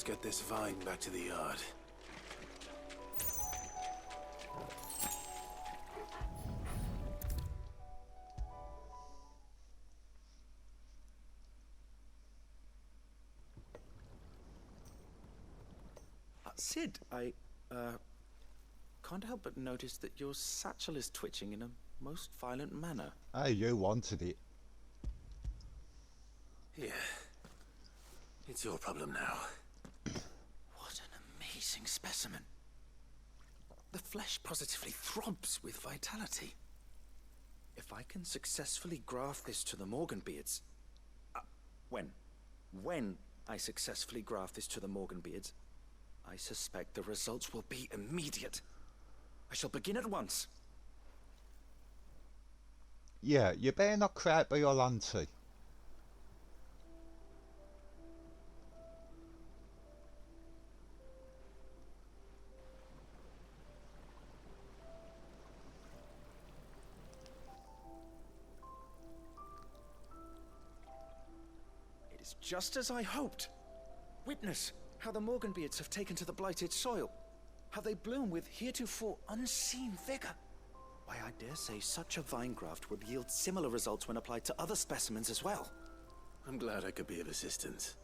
Let's get this vine back to the yard. Sid, I can't help but notice that your satchel is twitching in a most violent manner. Hey, you wanted it. Yeah. It's your problem now. What an amazing specimen. The flesh positively throbs with vitality. If I can successfully graft this to the Morganbeards... When I successfully graft this to the Morganbeards, I suspect the results will be immediate. I shall begin at once. Yeah, you better not cry out by your auntie. It is just as I hoped. Witness how the Morganbeards have taken to the blighted soil. How they bloom with heretofore unseen vigor. Why, I dare say such a vine graft would yield similar results when applied to other specimens as well. I'm glad I could be of assistance.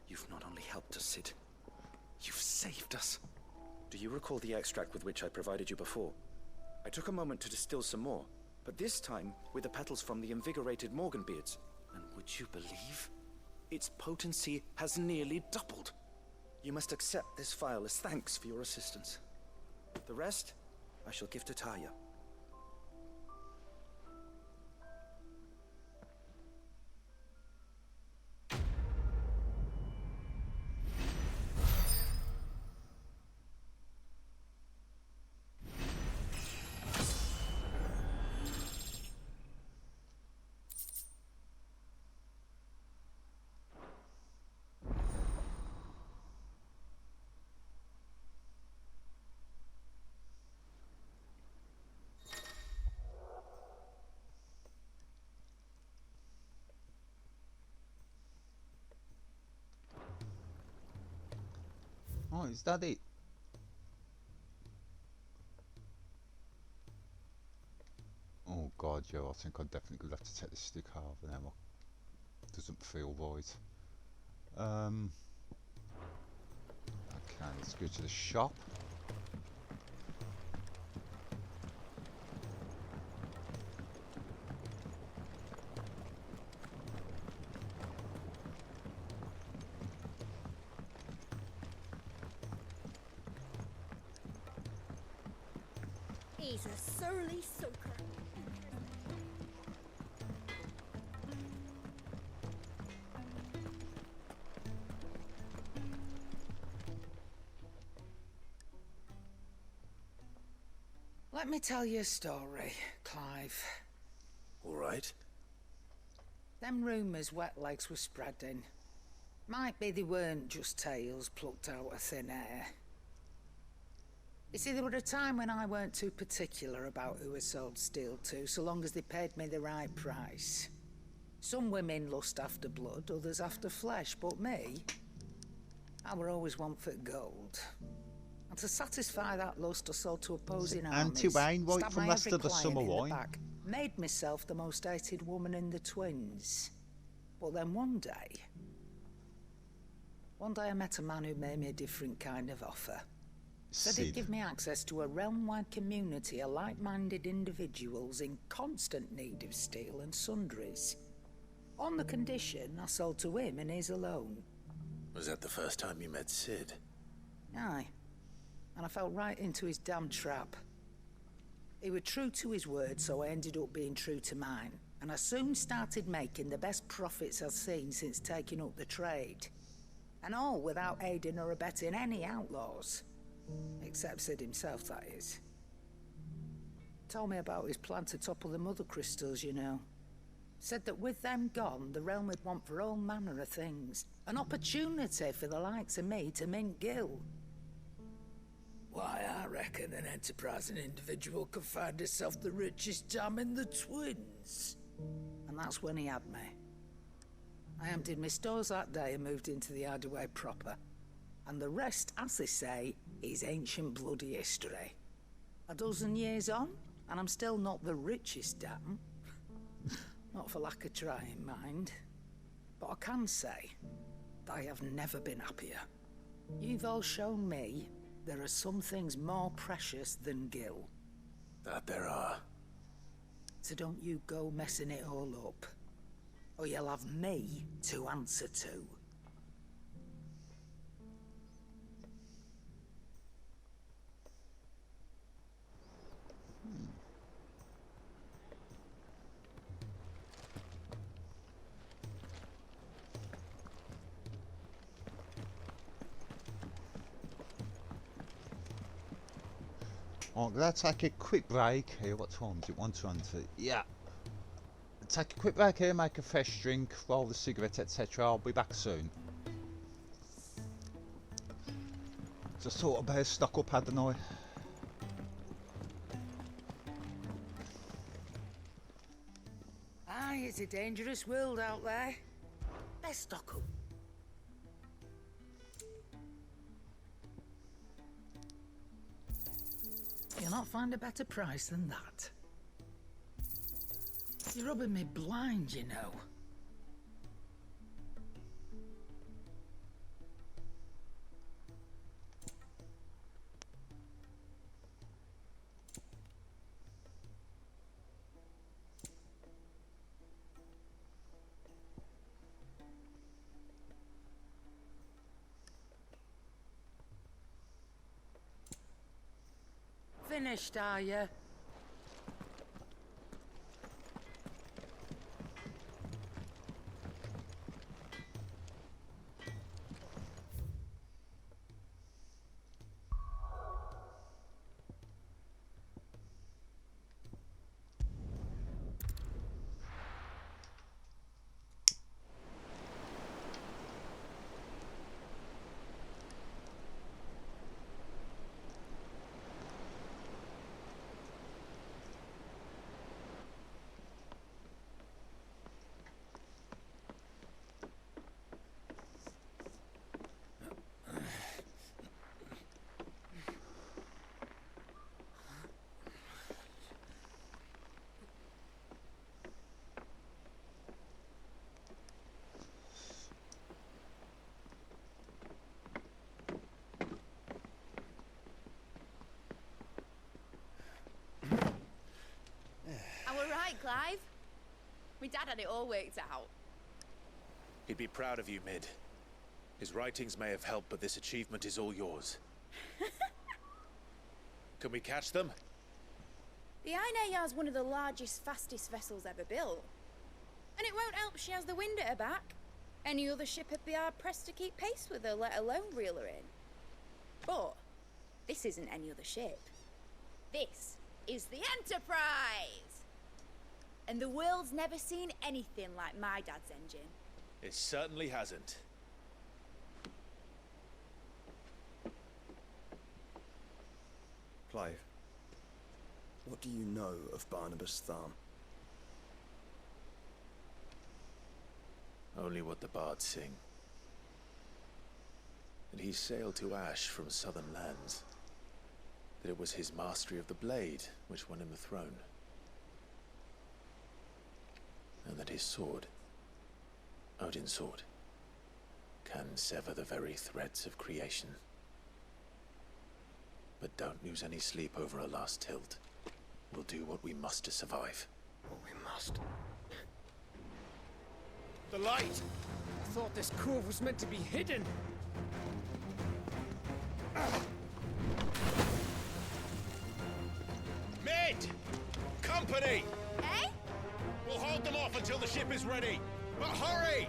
You've not only helped us, Sid, you've saved us. Do you recall the extract with which I provided you before? I took a moment to distill some more, but this time with the petals from the invigorated Morganbeards. And would you believe? Its potency has nearly doubled. You must accept this vial as thanks for your assistance. The rest, I shall give to Taya. Oh, is that it? Oh god, yeah, I think I'm definitely gonna have to take this stick off now. Doesn't feel right. Okay, let's go to the shop. He's a surly soaker. Let me tell you a story, Clive. All right. Them rumours wet legs were spreading. Might be they weren't just tales plucked out of thin air. You see, there were a time when I weren't too particular about who I sold steel to, so long as they paid me the right price. Some women lust after blood, others after flesh, but me, I were always one for gold. And to satisfy that lust, I sold to opposing armies. Auntie Wainwright stabbed from my Last every of the client Summer in the Wine. back, made myself the most hated woman in the twins. But then one day I met a man who made me a different kind of offer. Said he'd give me access to a realm-wide community of like-minded individuals in constant need of steel and sundries. On the condition I sold to him and his alone. Was that the first time you met Sid? Aye. And I fell right into his damn trap. He was true to his word, so I ended up being true to mine. And I soon started making the best profits I've seen since taking up the trade. And all without aiding or abetting any outlaws. Except Sid himself, that is. Told me about his plan to topple the mother crystals, you know. Said that with them gone, the realm would want for all manner of things. An opportunity for the likes of me to mint gil. Why, I reckon an enterprising individual could find himself the richest dam in the twins. And that's when he had me. I emptied my stores that day and moved into the hideaway proper. And the rest, as they say, is ancient bloody history. A dozen years on, and I'm still not the richest dam. Not for lack of trying, mind. But I can say that I have never been happier. You've all shown me there are some things more precious than Gil. That there are. So don't you go messing it all up, or you'll have me to answer to. I'm going to take a quick break here. What time is it? 1:20. Yeah. Take a quick break here, make a fresh drink, roll the cigarette, etc. I'll be back soon. Just thought I'd better stock up, hadn't I? Aye, it's a dangerous world out there. Let's stock up. You'll not find a better price than that. You're rubbing me blind, you know. Finished, are you? Clive. My dad had it all worked out. He'd be proud of you, Mid. His writings may have helped, but this achievement is all yours. Can we catch them? The Aina is one of the largest, fastest vessels ever built. And it won't help she has the wind at her back. Any other ship would be hard-pressed to keep pace with her, let alone reel her in. But this isn't any other ship. This is the Enterprise! And the world's never seen anything like my dad's engine. It certainly hasn't. Clive, what do you know of Barnabas Tharm? Only what the bards sing. That he sailed to Ash from southern lands. That it was his mastery of the blade which won him the throne. And that his sword, Odin's sword, can sever the very threads of creation. But don't lose any sleep over a last tilt. We'll do what we must to survive. What we must. The light! I thought this cove was meant to be hidden. Mid! Company! Eh? We'll hold them off until the ship is ready. But hurry!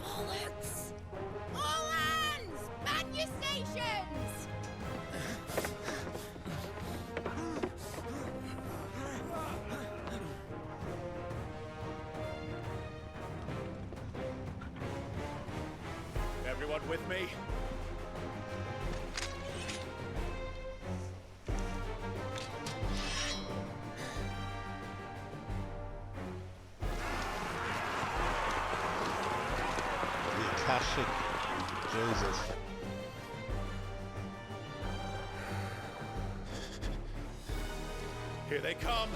Bollocks! All hands! Man your stations! Everyone with me? Akashic. Jesus. they come.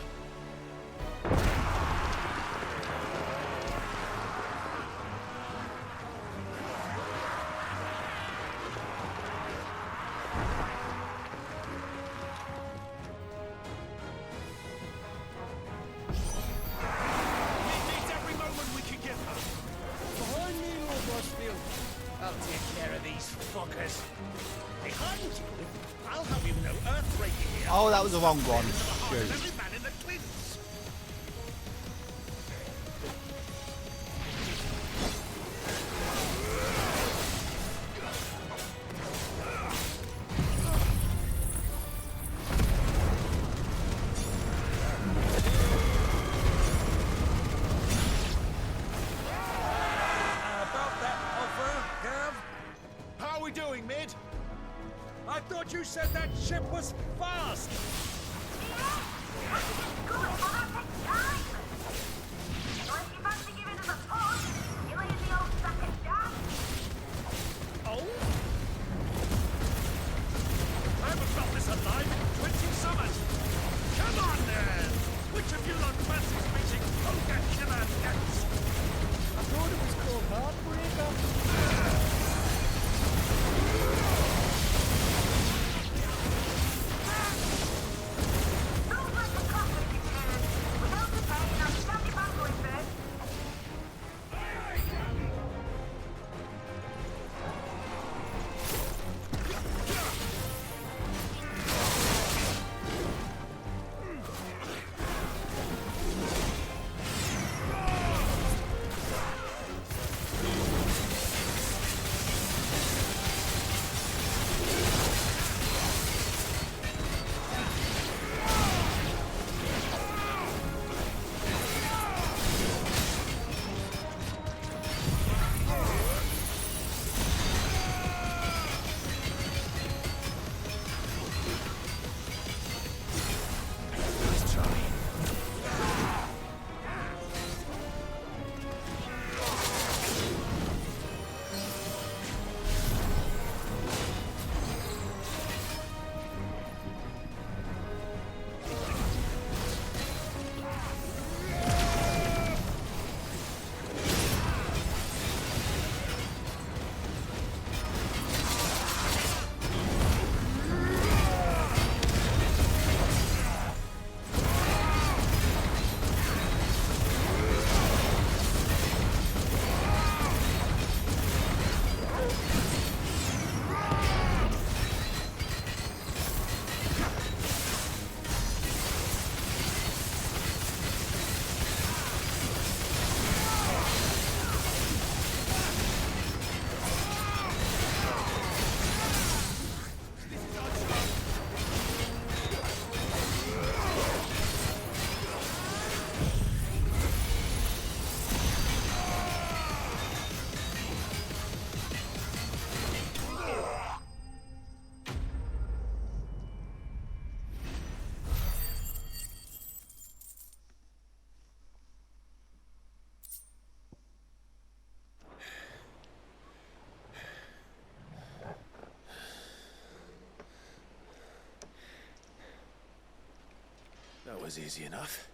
Behind me, Lord Rosfield. I'll take care of these fuckers. Behind you, I'll have you know earthbreaking here. Oh, that was the wrong one. Every Shoot. man in the cliffs. About that offer, Gav? How are we doing, Mid? I thought you said that ship was fast! Oh? I haven't felt this alive in 20 summers. Come on, then! Which of you lot fancies meeting Olga Killer next? I thought it was called Heartbreaker. That was easy enough.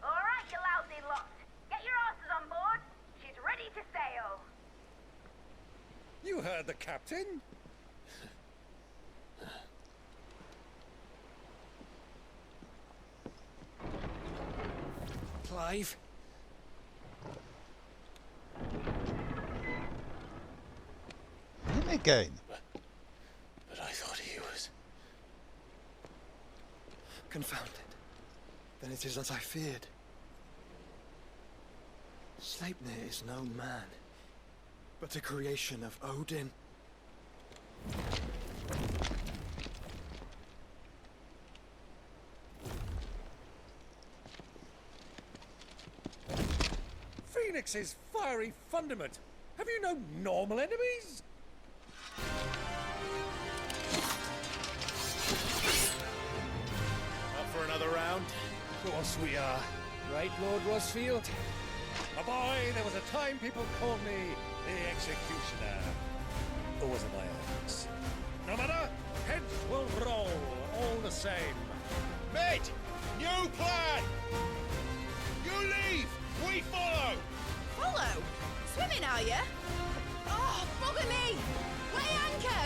All right, you lousy lot. Get your asses on board. She's ready to sail. You heard the captain? Clive? Him again. But I thought he was... Confounded. Then it is as I feared. Sleipnir is no man, but a creation of Odin. Phoenix's fiery fundament. Have you no normal enemies? Up for another round? Of course we are. Right, Lord Rosfield? A boy, there was a time people called me the Executioner. Or was it my axe? No matter, heads will roll all the same. Mid! New plan! You leave! We follow! Follow? Swimming, are you? Oh, bugger me! Weigh anchor!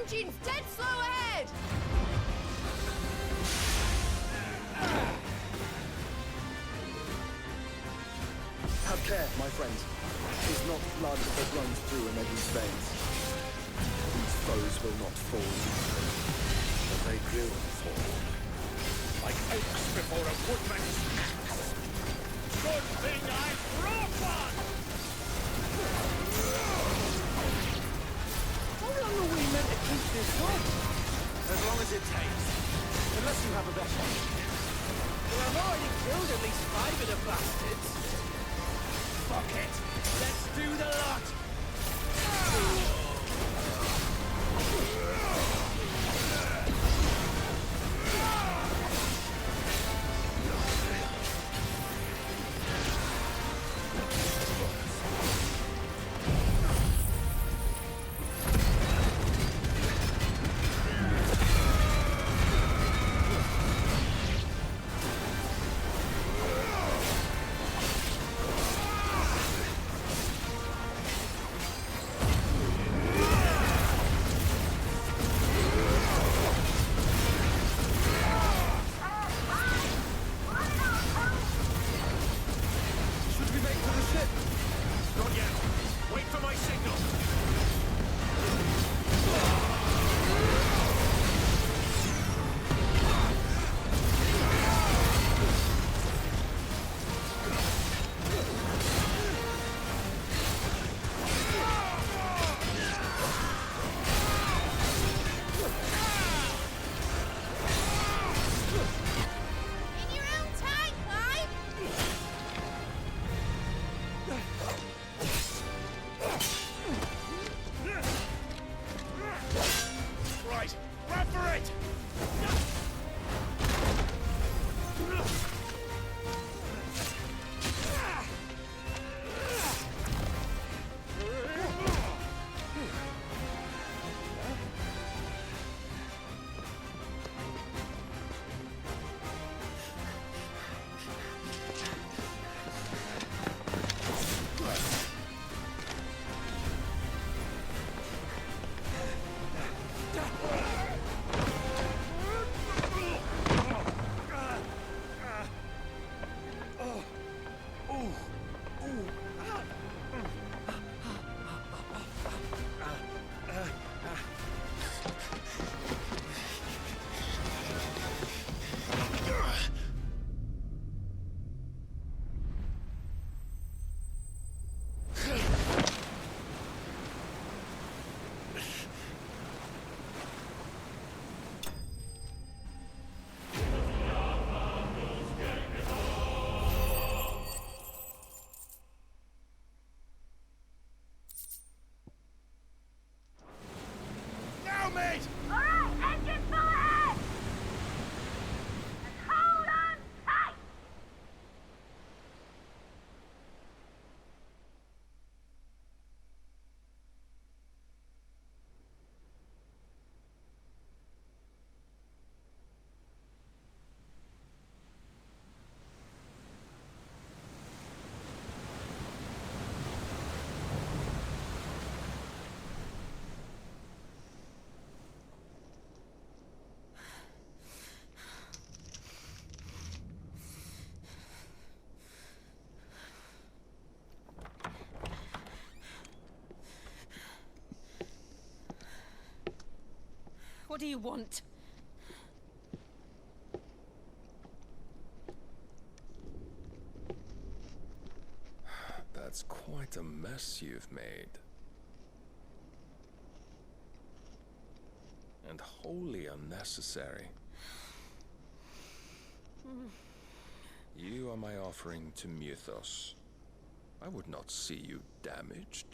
Engine's dead slow ahead! Have care, my friends. Is not blood that runs through an Eddie's veins. These foes will not fall, but they will fall. Like oaks before a woodman's axe. Good thing I brought one! How long are we meant to keep this up? As long as it takes. Unless you have a better. Well, I've already killed at least 5 of the bastards. Fuck it! Let's do the lot! What do you want? That's quite a mess you've made. And wholly unnecessary. You are my offering to Mythos. I would not see you damaged.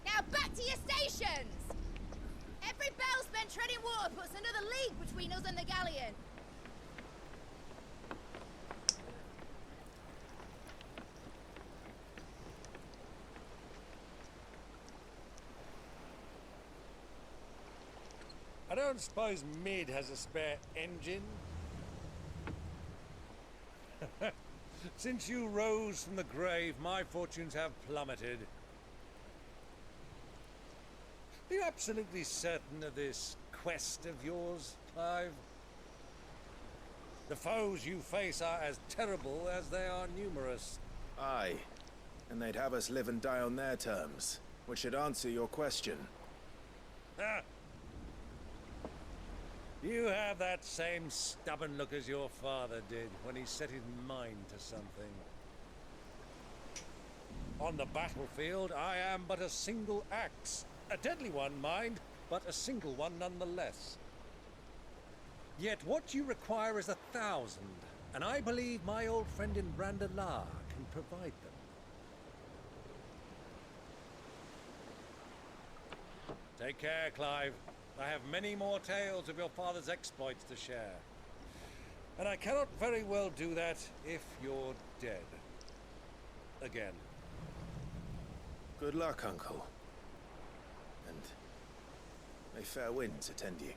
Now back to your stations! Every bell then treading water puts another league between us and the galleon. I don't suppose Mid has a spare engine? Since you rose from the grave, my fortunes have plummeted. Are you absolutely certain of this quest of yours, Clive? The foes you face are as terrible as they are numerous. Aye. And they'd have us live and die on their terms, which should answer your question. Ah. You have that same stubborn look as your father did when he set his mind to something. On the battlefield, I am but a single axe. A deadly one, mind, but a single one nonetheless. Yet what you require is 1,000, and I believe my old friend in Randalar can provide them. Take care, Clive. I have many more tales of your father's exploits to share. And I cannot very well do that if you're dead. Again. Good luck, Uncle. And may fair winds attend you.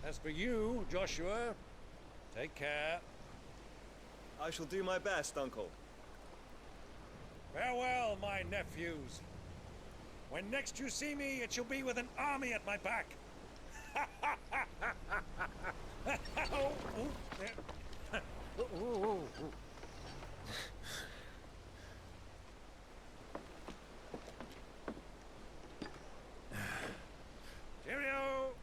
As for you, Joshua, take care. I shall do my best, Uncle. Farewell, my nephews. When next you see me, it shall be with an army at my back. Cheerio!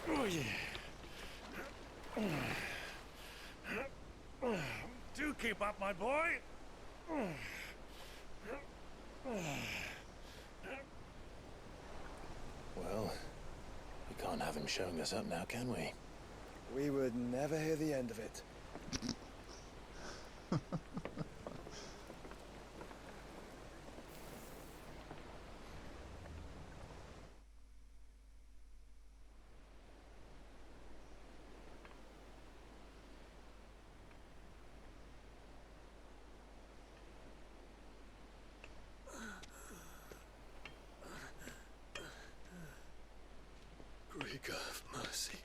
Oh, yeah. Do keep up, my boy. Well, we can't have him showing us up now, can we? We would never hear the end of it. Grieger of mercy.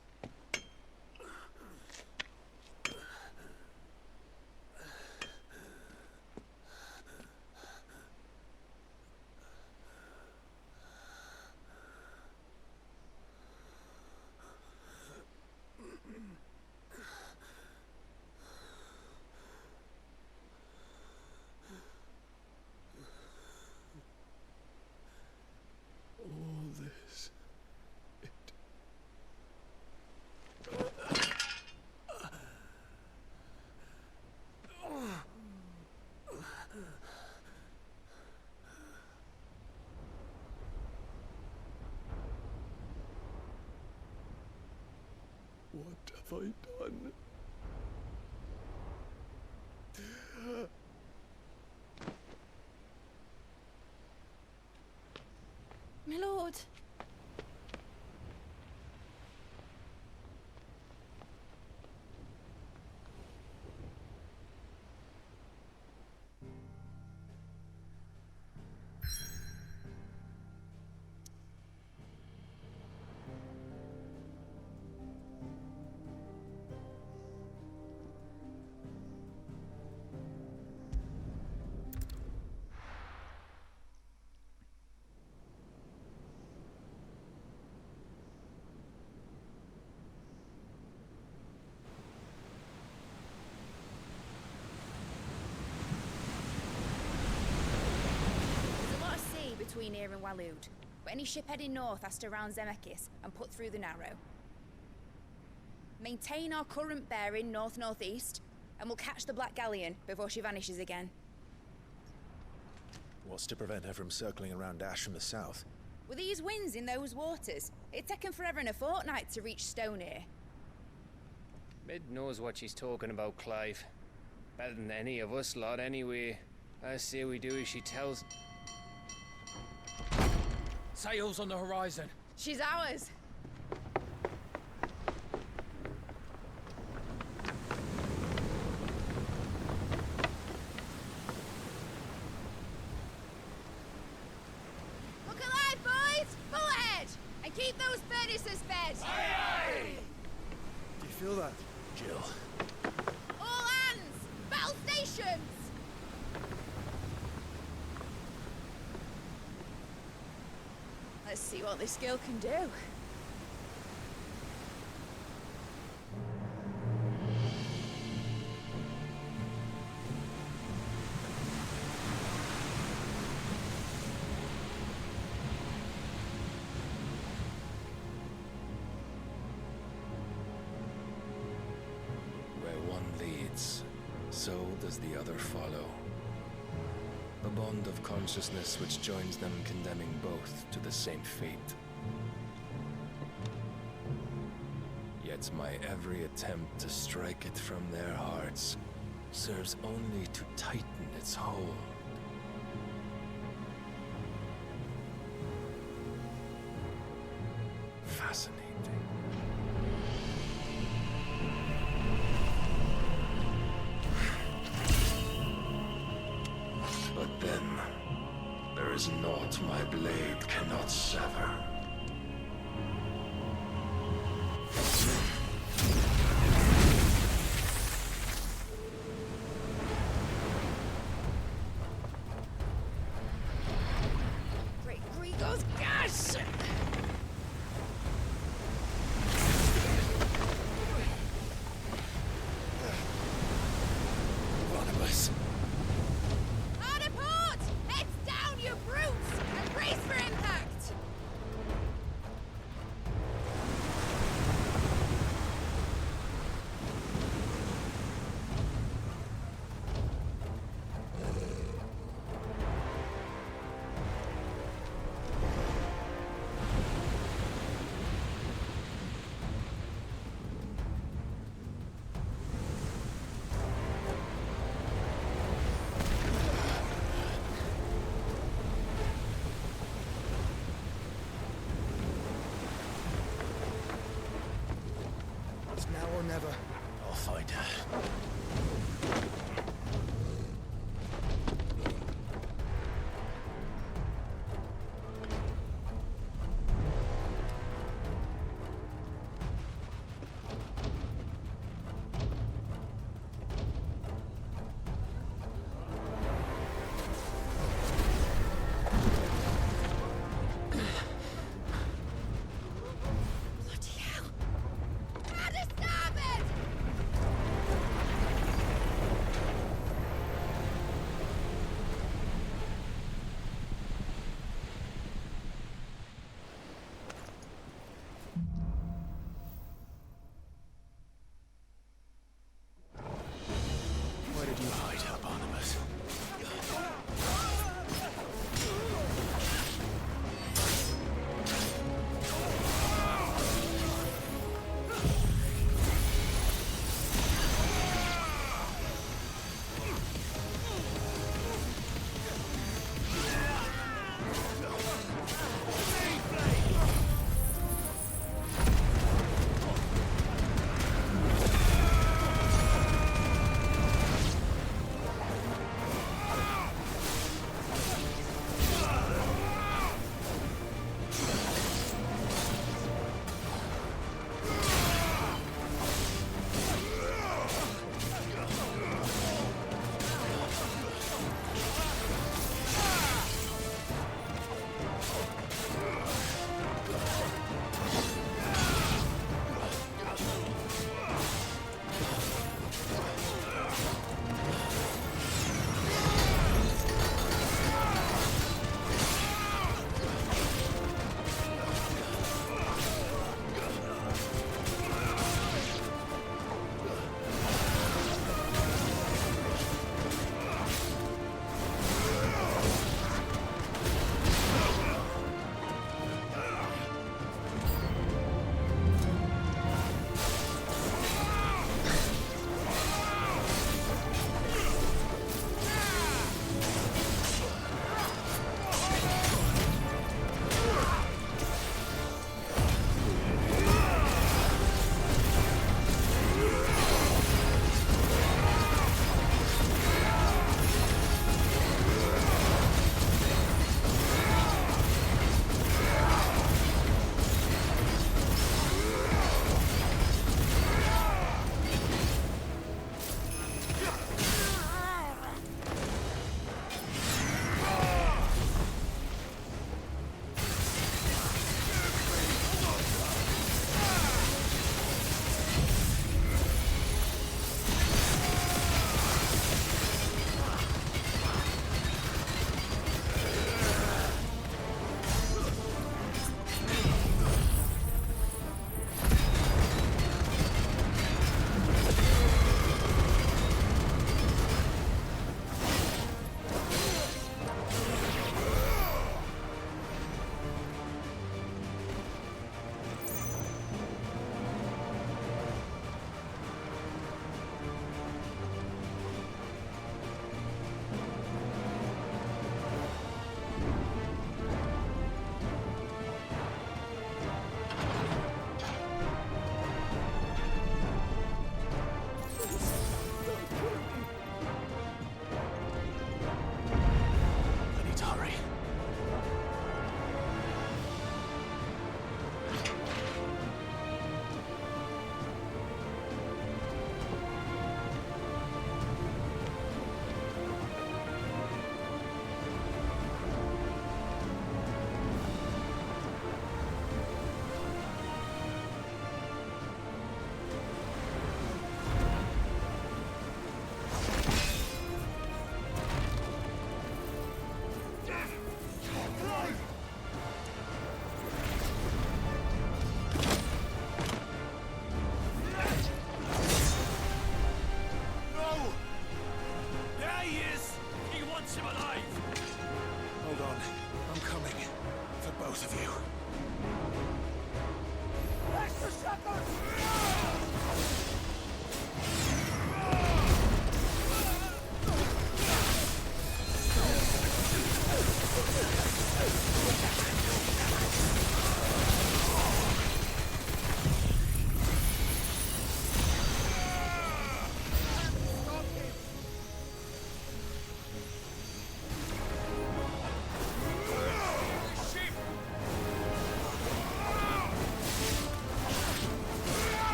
All this. What have I done? My lord. Between here and Waloed, but any ship heading north has to round Zemeckis and put through the Narrow. Maintain our current bearing north-northeast, and we'll catch the Black Galleon before she vanishes again. What's to prevent her from circling around Ash from the south? With these winds in those waters, it'd taken forever and a fortnight to reach Stone here. Mid knows what she's talking about, Clive. Better than any of us lot, anyway. I say we do as she tells. Sails on the horizon. She's ours. Look alive, boys! Full ahead! And keep those furnaces fed! Aye, Do you feel that, Jill? All hands! Battle stations! Let's see what this girl can do. Where one leads, so does the other follow. A bond of consciousness which joins them, condemning both to the same fate. Yet my every attempt to strike it from their hearts serves only to tighten its hold. Fascinating. But then, there is naught my blade cannot sever. Great Gregor's gosh! Barnabas. Hard a port! Heads down, you brutes! And brace for impact! It's now or never. I'll find her. Bloody hell! Hard a starboard! I'm coming. For both of you. Extra shotguns!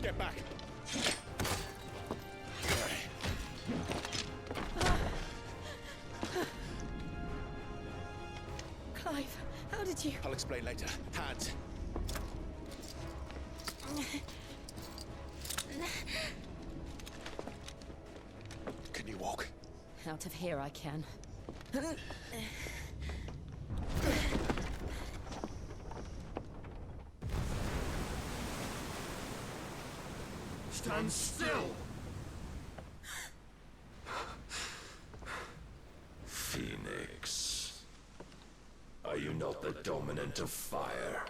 Get back. Clive, how did you... I'll explain later. Hands. Can you walk? Out of here I can. Stand still! Phoenix. Are you not the dominant of fire?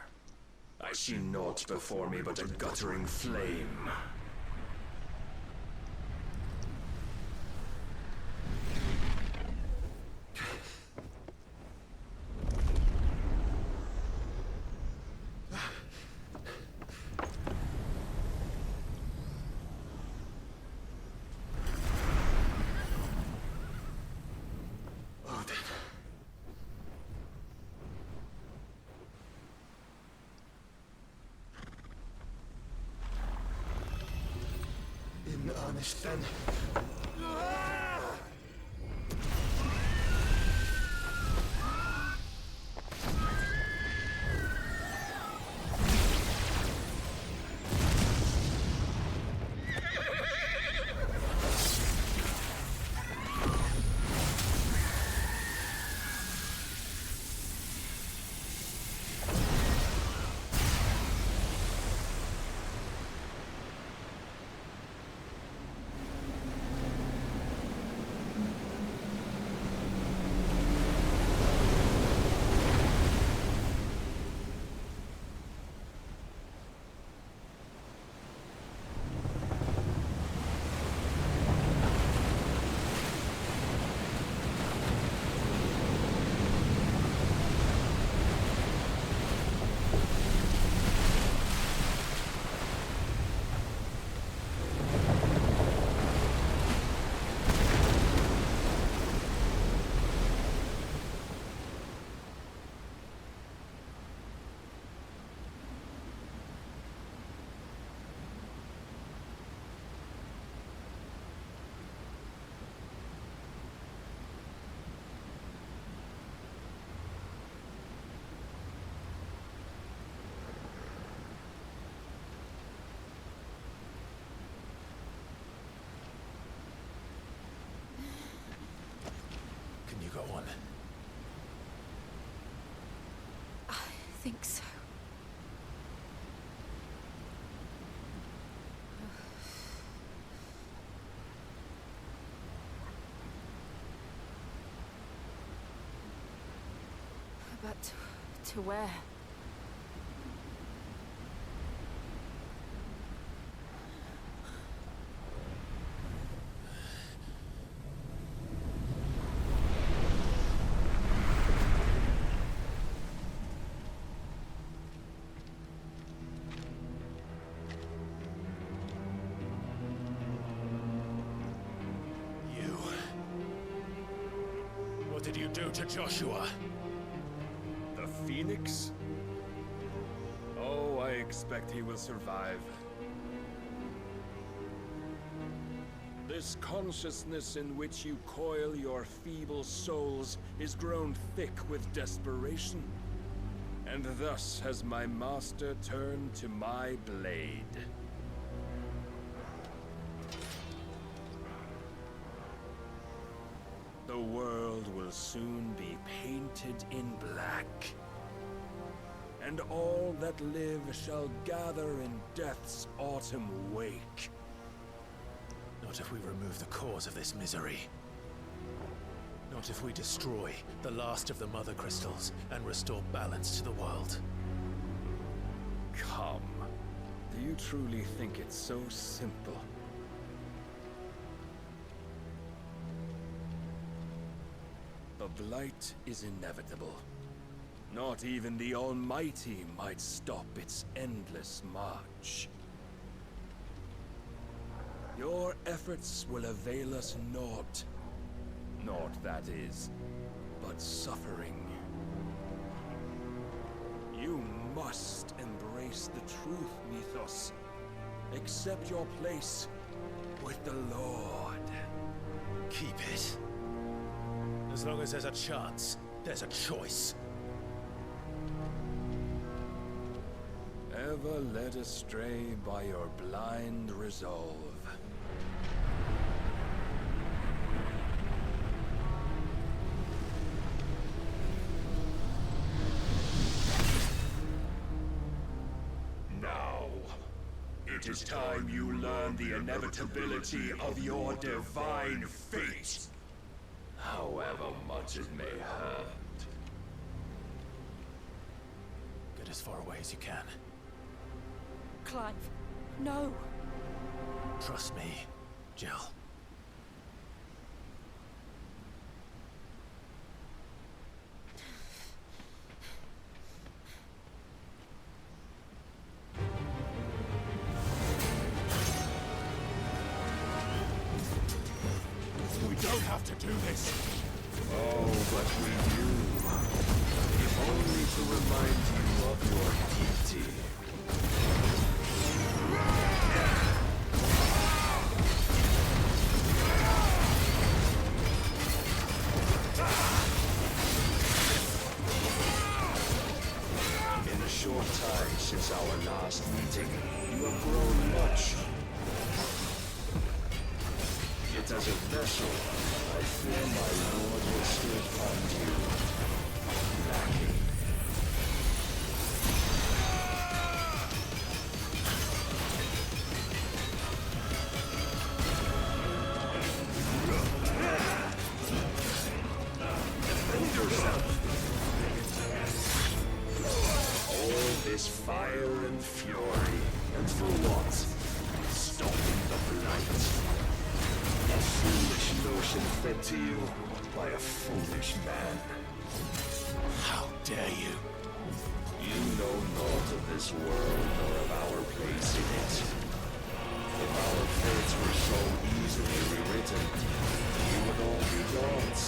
I see naught before me but a guttering flame. finished then. Go on. I think so. But to where? What did you do to Joshua? The Phoenix? Oh, I expect he will survive. This consciousness in which you coil your feeble souls is grown thick with desperation. And thus has my master turned to my blade. The world will soon be painted in black. And all that live shall gather in death's autumn wake. Not if we remove the cause of this misery. Not if we destroy the last of the Mother Crystals and restore balance to the world. Come. Do you truly think it's so simple? The blight is inevitable. Not even the Almighty might stop its endless march. Your efforts will avail us naught. Naught, that is, but suffering. You must embrace the truth, Mythos. Accept your place with the Lord. Keep it. As long as there's a chance, there's a choice. Ever led astray by your blind resolve. Now, it is time you learn the inevitability of your divine fate. However much it may hurt. Get as far away as you can. Clive, no. Trust me, Jill. We don't have to do this. Oh, but we do. If only to remind you of your duty. our last meeting, you have grown much. Yet as a vessel, I fear my lord will still find you lacking. Defend yourself! All this fire and fury, and for what? Stopping the blight. A foolish notion fed to you by a foolish man. How dare you? You know naught of this world nor of our place in it. If our fates were so easily rewritten, we would all be gods.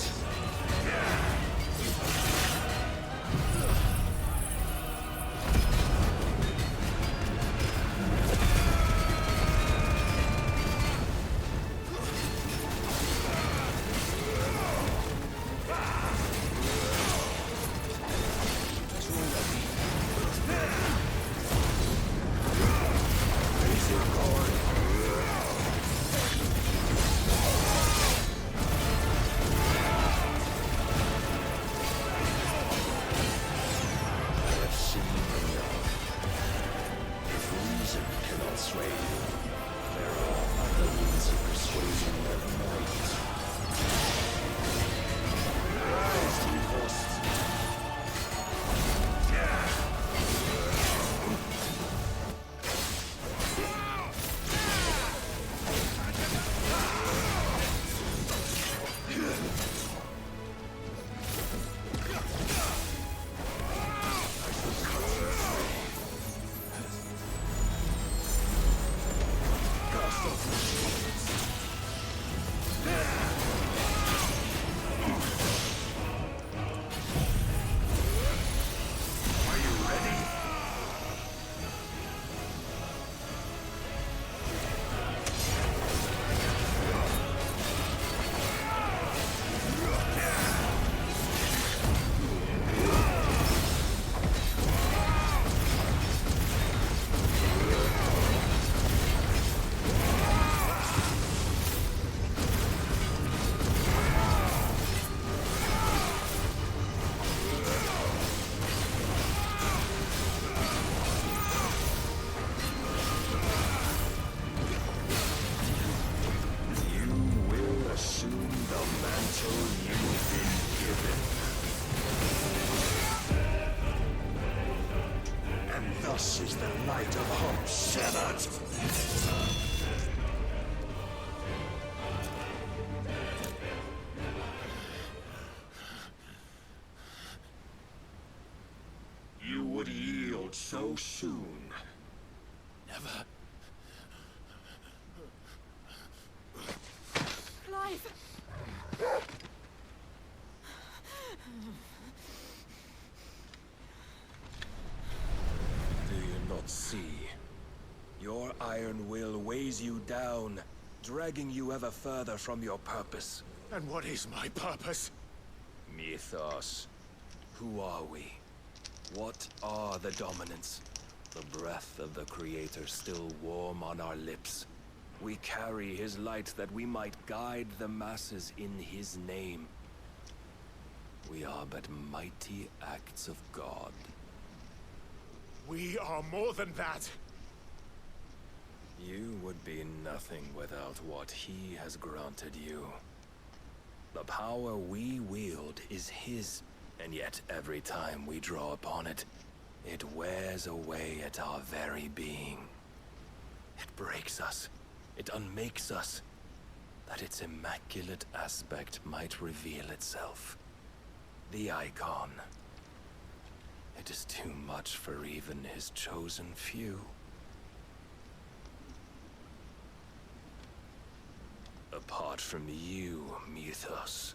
Thus is the light of hope severed. You would yield so soon. Never. Clive! Do you not see? Your iron will weighs you down, dragging you ever further from your purpose. And what is my purpose? Mythos. Who are we? What are the dominants? The breath of the Creator still warm on our lips. We carry his light that we might guide the masses in his name. We are but mighty acts of God. We are more than that. You would be nothing without what he has granted you. The power we wield is his, and yet every time we draw upon it, it wears away at our very being. It breaks us. It unmakes us, that its immaculate aspect might reveal itself. The icon. It is too much for even his chosen few. Apart from you, Mythos,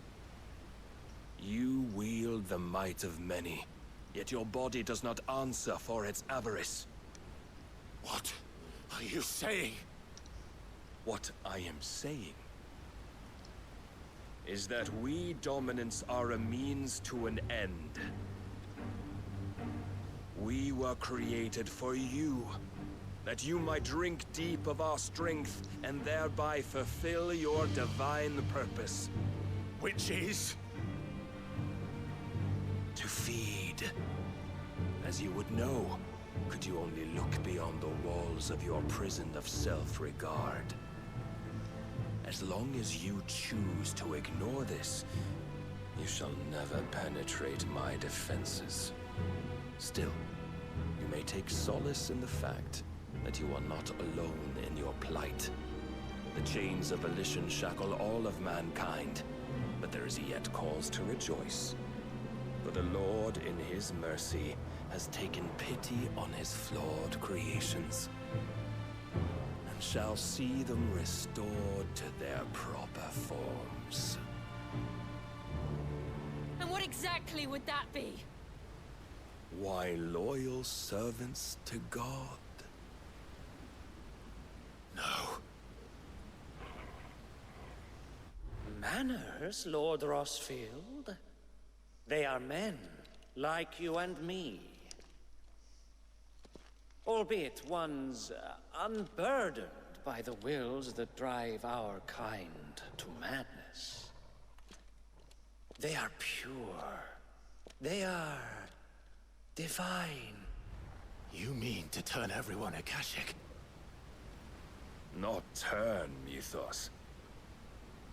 you wield the might of many, yet your body does not answer for its avarice. What are you saying? What I am saying is that we dominants are a means to an end. We were created for you, that you might drink deep of our strength and thereby fulfill your divine purpose. Which is? To feed. As you would know, could you only look beyond the walls of your prison of self-regard. As long as you choose to ignore this, you shall never penetrate my defenses. Still, you may take solace in the fact that you are not alone in your plight. The chains of volition shackle all of mankind, but there is yet cause to rejoice. For the Lord, in his mercy, has taken pity on his flawed creations, and shall see them restored to their proper forms. And what exactly would that be? Why, loyal servants to God. No. Manners, Lord Rossfield? They are men, like you and me. Albeit ones unburdened by the wills that drive our kind to madness. They are pure. They are divine. You mean to turn everyone Akashic? Not turn, Mythos.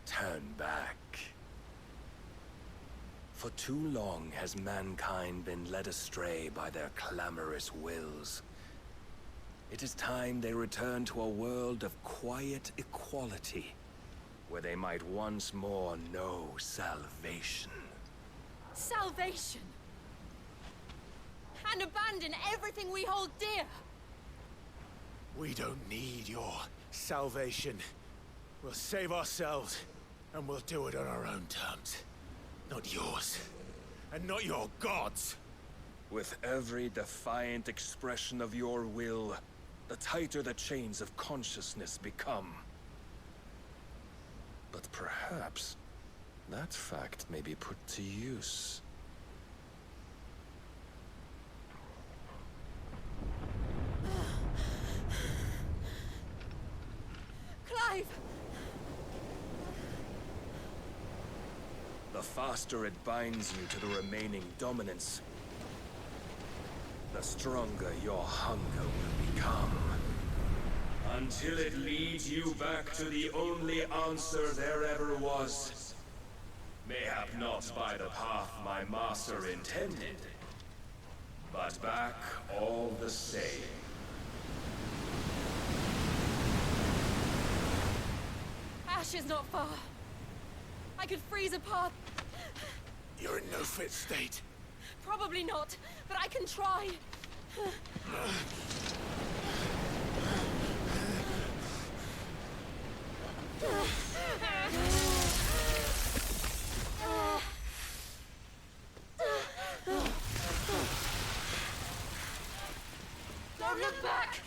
Turn back. For too long has mankind been led astray by their clamorous wills. It is time they return to a world of quiet equality, where they might once more know salvation. Salvation! And abandon everything we hold dear! We don't need your salvation. We'll save ourselves, and we'll do it on our own terms. Not yours. And not your gods. With every defiant expression of your will, the tighter the chains of consciousness become. But perhaps that fact may be put to use. Clive! The faster it binds you to the remaining dominance, the stronger your hunger will become. Until it leads you back to the only answer there ever was. Mayhap not by the path my master intended, but back all the same. Ash is not far. I could freeze a path. You're in no fit state. Probably not, but I can try. Don't look back!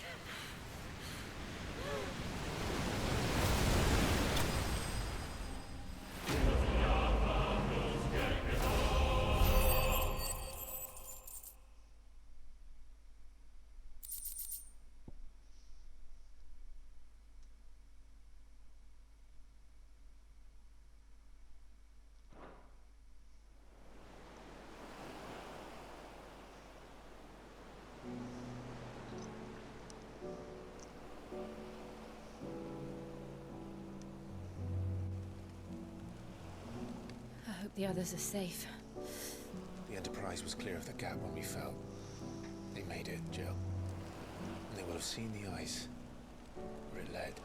I hope the others are safe. The Enterprise was clear of the gap when we fell. They made it, Jill. And they will have seen the ice where it led.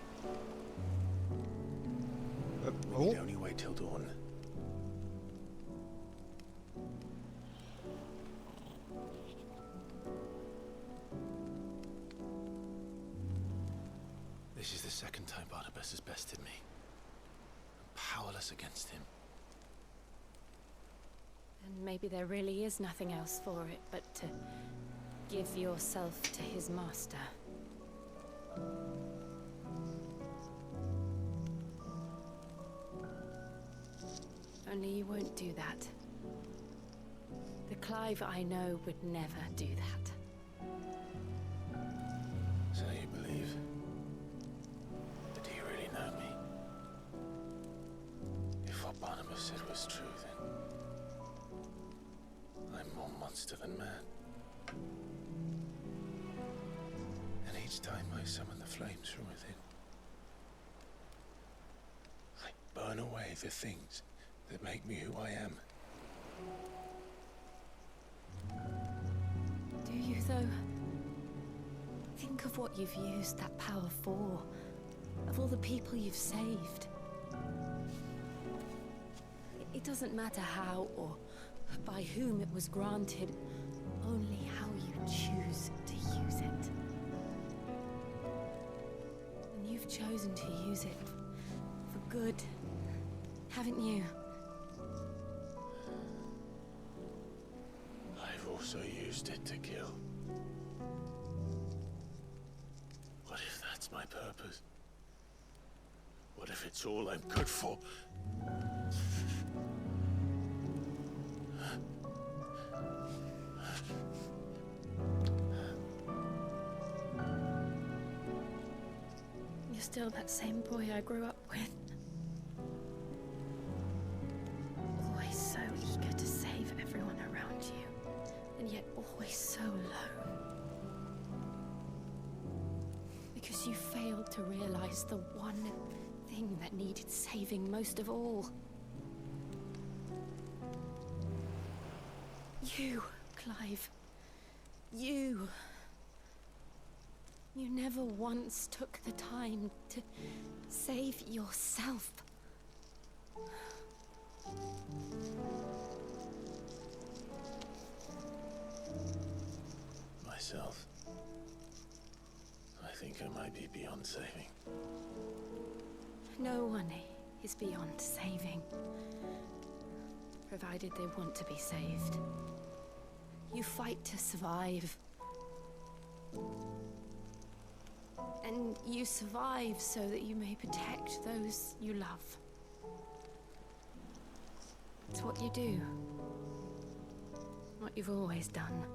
We need only wait till dawn. This is the second time Barnabas has bested me. I'm powerless against him. And maybe there really is nothing else for it but to give yourself to his master. Only you won't do that. The Clive I know would never do that. what Barnabas said was true, then I'm more monster than man. And each time I summon the flames from within, I burn away the things that make me who I am. Do you, though? Think of what you've used that power for, of all the people you've saved. It doesn't matter how or by whom it was granted, only how you choose to use it. And you've chosen to use it for good, haven't you? I've also used it to kill. What if that's my purpose? What if it's all I'm good for? You're still that same boy I grew up with. Always so eager to save everyone around you, and yet always so alone. Because you failed to realize the one thing that needed saving most of all. You, Clive. You. You never once took the time to save yourself. Myself? I think I might be beyond saving. No one is beyond saving, provided they want to be saved. You fight to survive. And you survive so that you may protect those you love. It's what you do. What you've always done.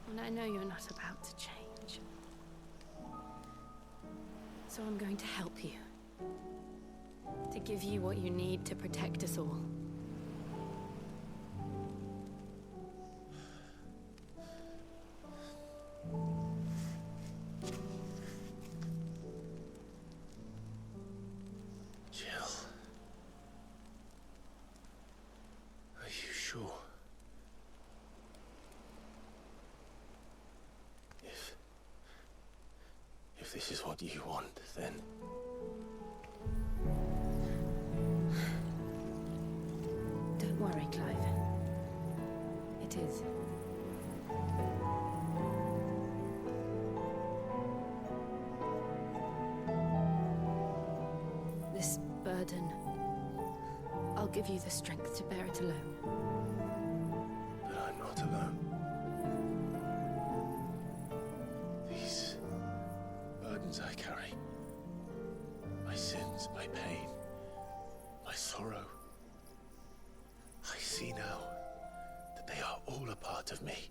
And I know you're not about to change. So I'm going to help you. To give you what you need to protect us all. Jill. Are you sure? If this is what you want, then... Don't worry, Clive. It is. This burden, I'll give you the strength to bear it alone. But I'm not alone. These burdens I carry, my sins, my pain, my sorrow, I see now that they are all a part of me.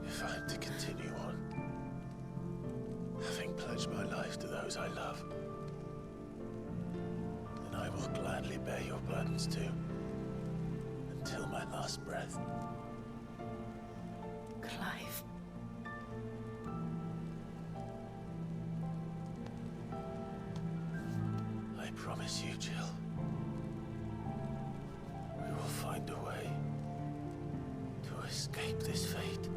If I'm to continue on, having pledged my life to those I love, then I will gladly bear your burdens too, until my last breath. Clive. I promise you, Jill, we will find a way to escape this fate.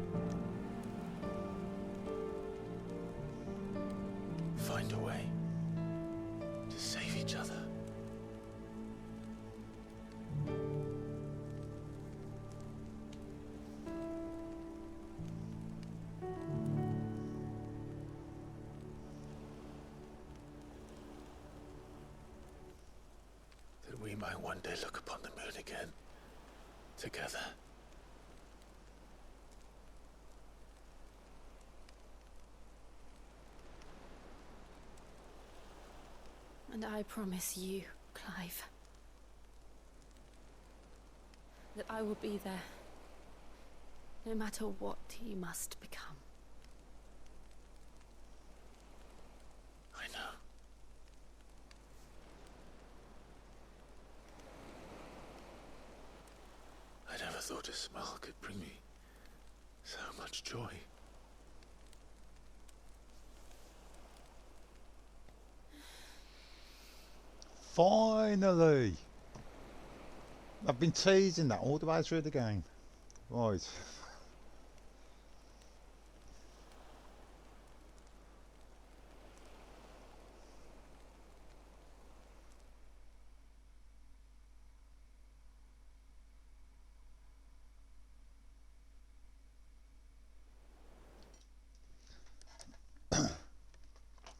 Find a way. way to save each other. That we might one day look upon the moon again, together. And I promise you, Clive, that I will be there, no matter what you must become. I know. I never thought a smile could bring me so much joy. Finally! I've been teasing that all the way through the game. Right.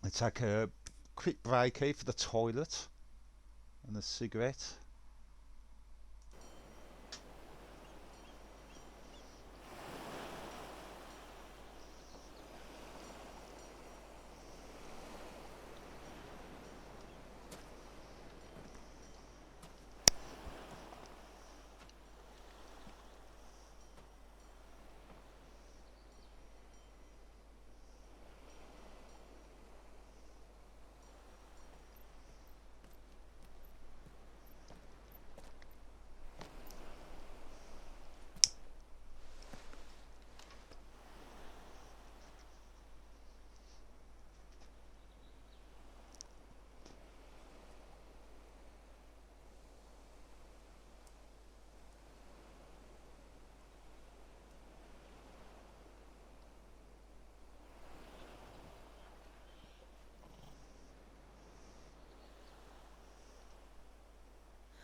Let's take a quick break here for the toilet and a cigarette.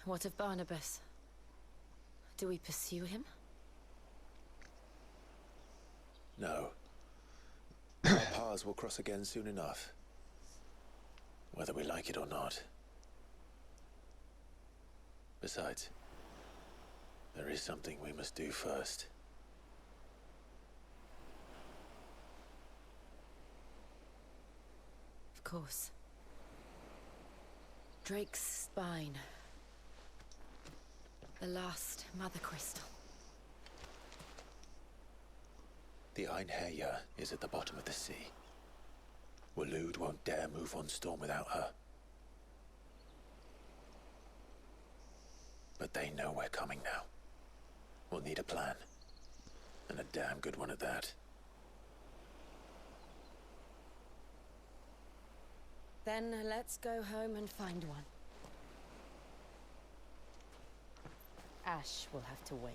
What of Barnabas? Do we pursue him? No. Our paths will cross again soon enough. Whether we like it or not. Besides, there is something we must do first. Of course. Drake's spine. The last Mother Crystal. The Einherjar is at the bottom of the sea. Waloed won't dare move on Storm without her. But they know we're coming now. We'll need a plan. And a damn good one at that. Then let's go home and find one. Ash will have to wait.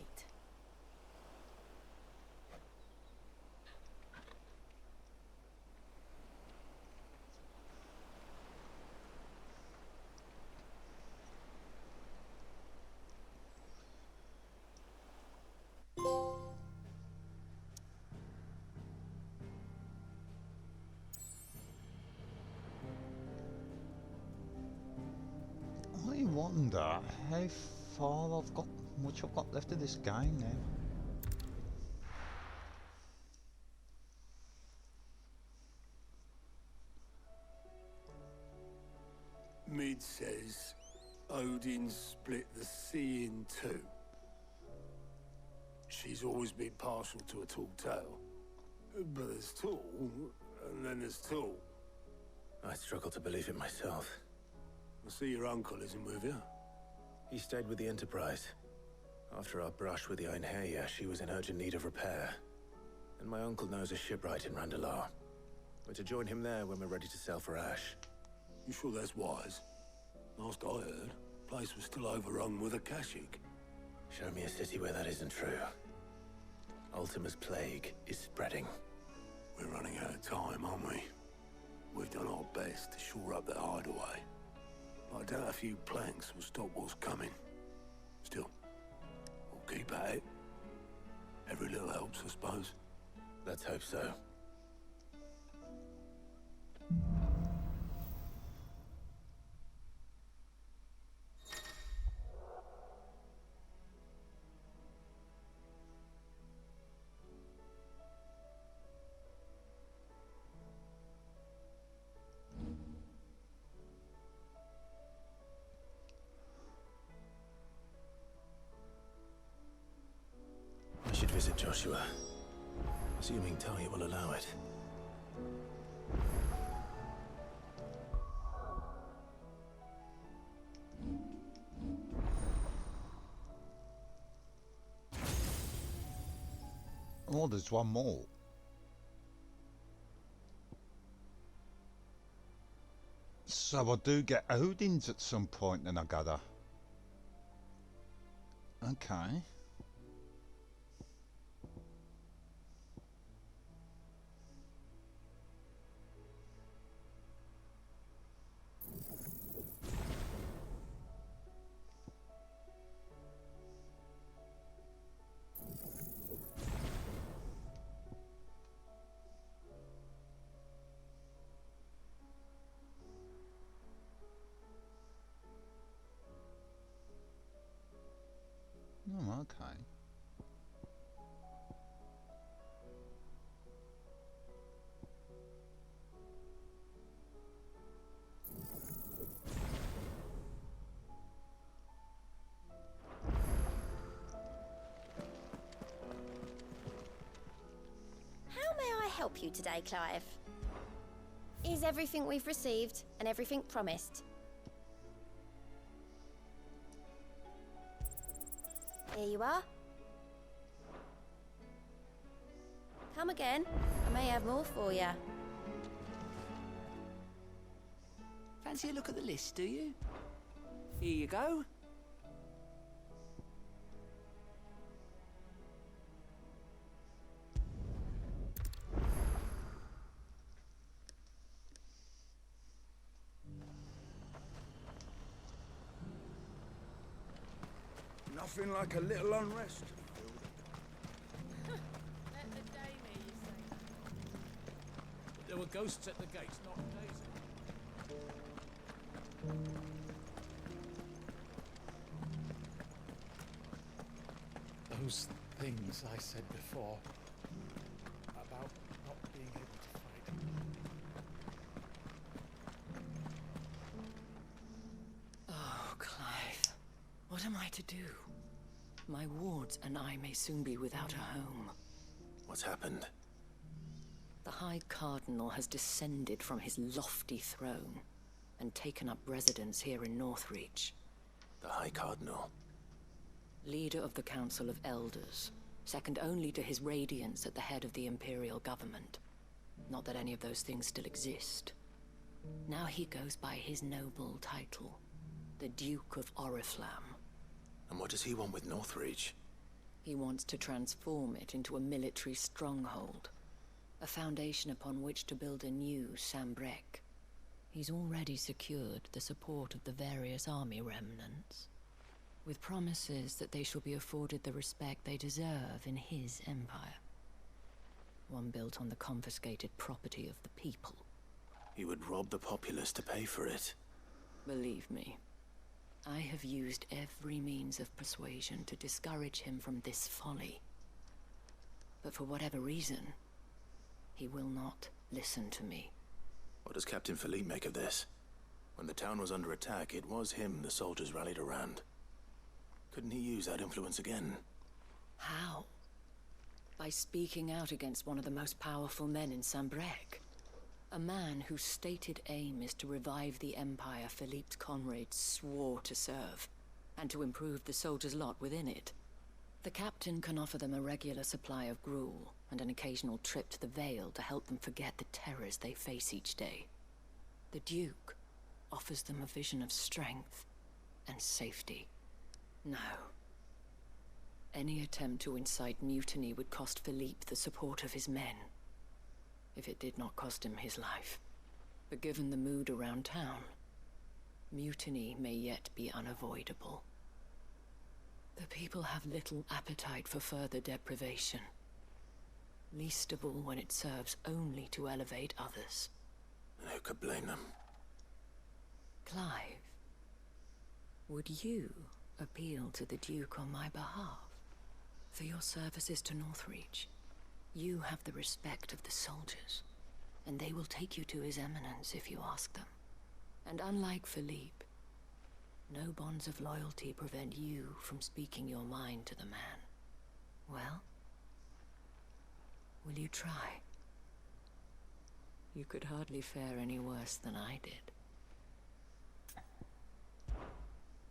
I wonder how far I've got, much I've got left of this game now. Mid says Odin split the sea in two. She's always been partial to a tall tale. But there's tall, and then there's tall. I struggle to believe it myself. I see your uncle isn't with you. He stayed with the Enterprise. After our brush with the Einherjar, she was in urgent need of repair. And my uncle knows a shipwright in Randalar. We're to join him there when we're ready to sail for Ash. You sure that's wise? Last I heard, the place was still overrun with Akashic. Show me a city where that isn't true. Ultima's plague is spreading. We're running out of time, aren't we? We've done our best to shore up the hideaway. I doubt a few planks will stop what's coming. Still, we'll keep at it. Every little helps, I suppose. Let's hope so. I should visit Joshua, assuming Talia will allow it. Oh, there's one more. So I do get Odin's at some point, then I gather. Okay. Oh, okay. How may I help you today, Clive? Is everything we've received and everything promised? Here you are. Come again. I may have more for you. Fancy a look at the list, do you? Here you go. Nothing like a little unrest. Let the day hear you say. There were ghosts at the gates, not Daisy. Those things I said before about not being able to fight. Oh, Clive. What am I to do? My wards and I may soon be without a home. What's happened? The High Cardinal has descended from his lofty throne and taken up residence here in Northreach. The High Cardinal? Leader of the Council of Elders, second only to his Radiance at the head of the Imperial government. Not that any of those things still exist. Now he goes by his noble title, the Duke of Oriflamme. And what does he want with Northreach? He wants to transform it into a military stronghold, a foundation upon which to build a new Sambrec. He's already secured the support of the various army remnants, with promises that they shall be afforded the respect they deserve in his empire. One built on the confiscated property of the people. He would rob the populace to pay for it. Believe me, I have used every means of persuasion to discourage him from this folly. But for whatever reason, he will not listen to me. What does Captain Philippe make of this? When the town was under attack, it was him the soldiers rallied around. Couldn't he use that influence again? How? By speaking out against one of the most powerful men in Sambrec. A man whose stated aim is to revive the empire Philippe's comrades swore to serve, and to improve the soldiers' lot within it. The captain can offer them a regular supply of gruel, and an occasional trip to the Vale to help them forget the terrors they face each day. The Duke offers them a vision of strength and safety. No. Any attempt to incite mutiny would cost Philippe the support of his men. If it did not cost him his life. But given the mood around town, mutiny may yet be unavoidable. The people have little appetite for further deprivation, least of all when it serves only to elevate others. And who could blame them? Clive, would you appeal to the Duke on my behalf? For your services to Northreach, you have the respect of the soldiers, and they will take you to His Eminence if you ask them. And unlike Philippe, no bonds of loyalty prevent you from speaking your mind to the man. Well, will you try? You could hardly fare any worse than I did.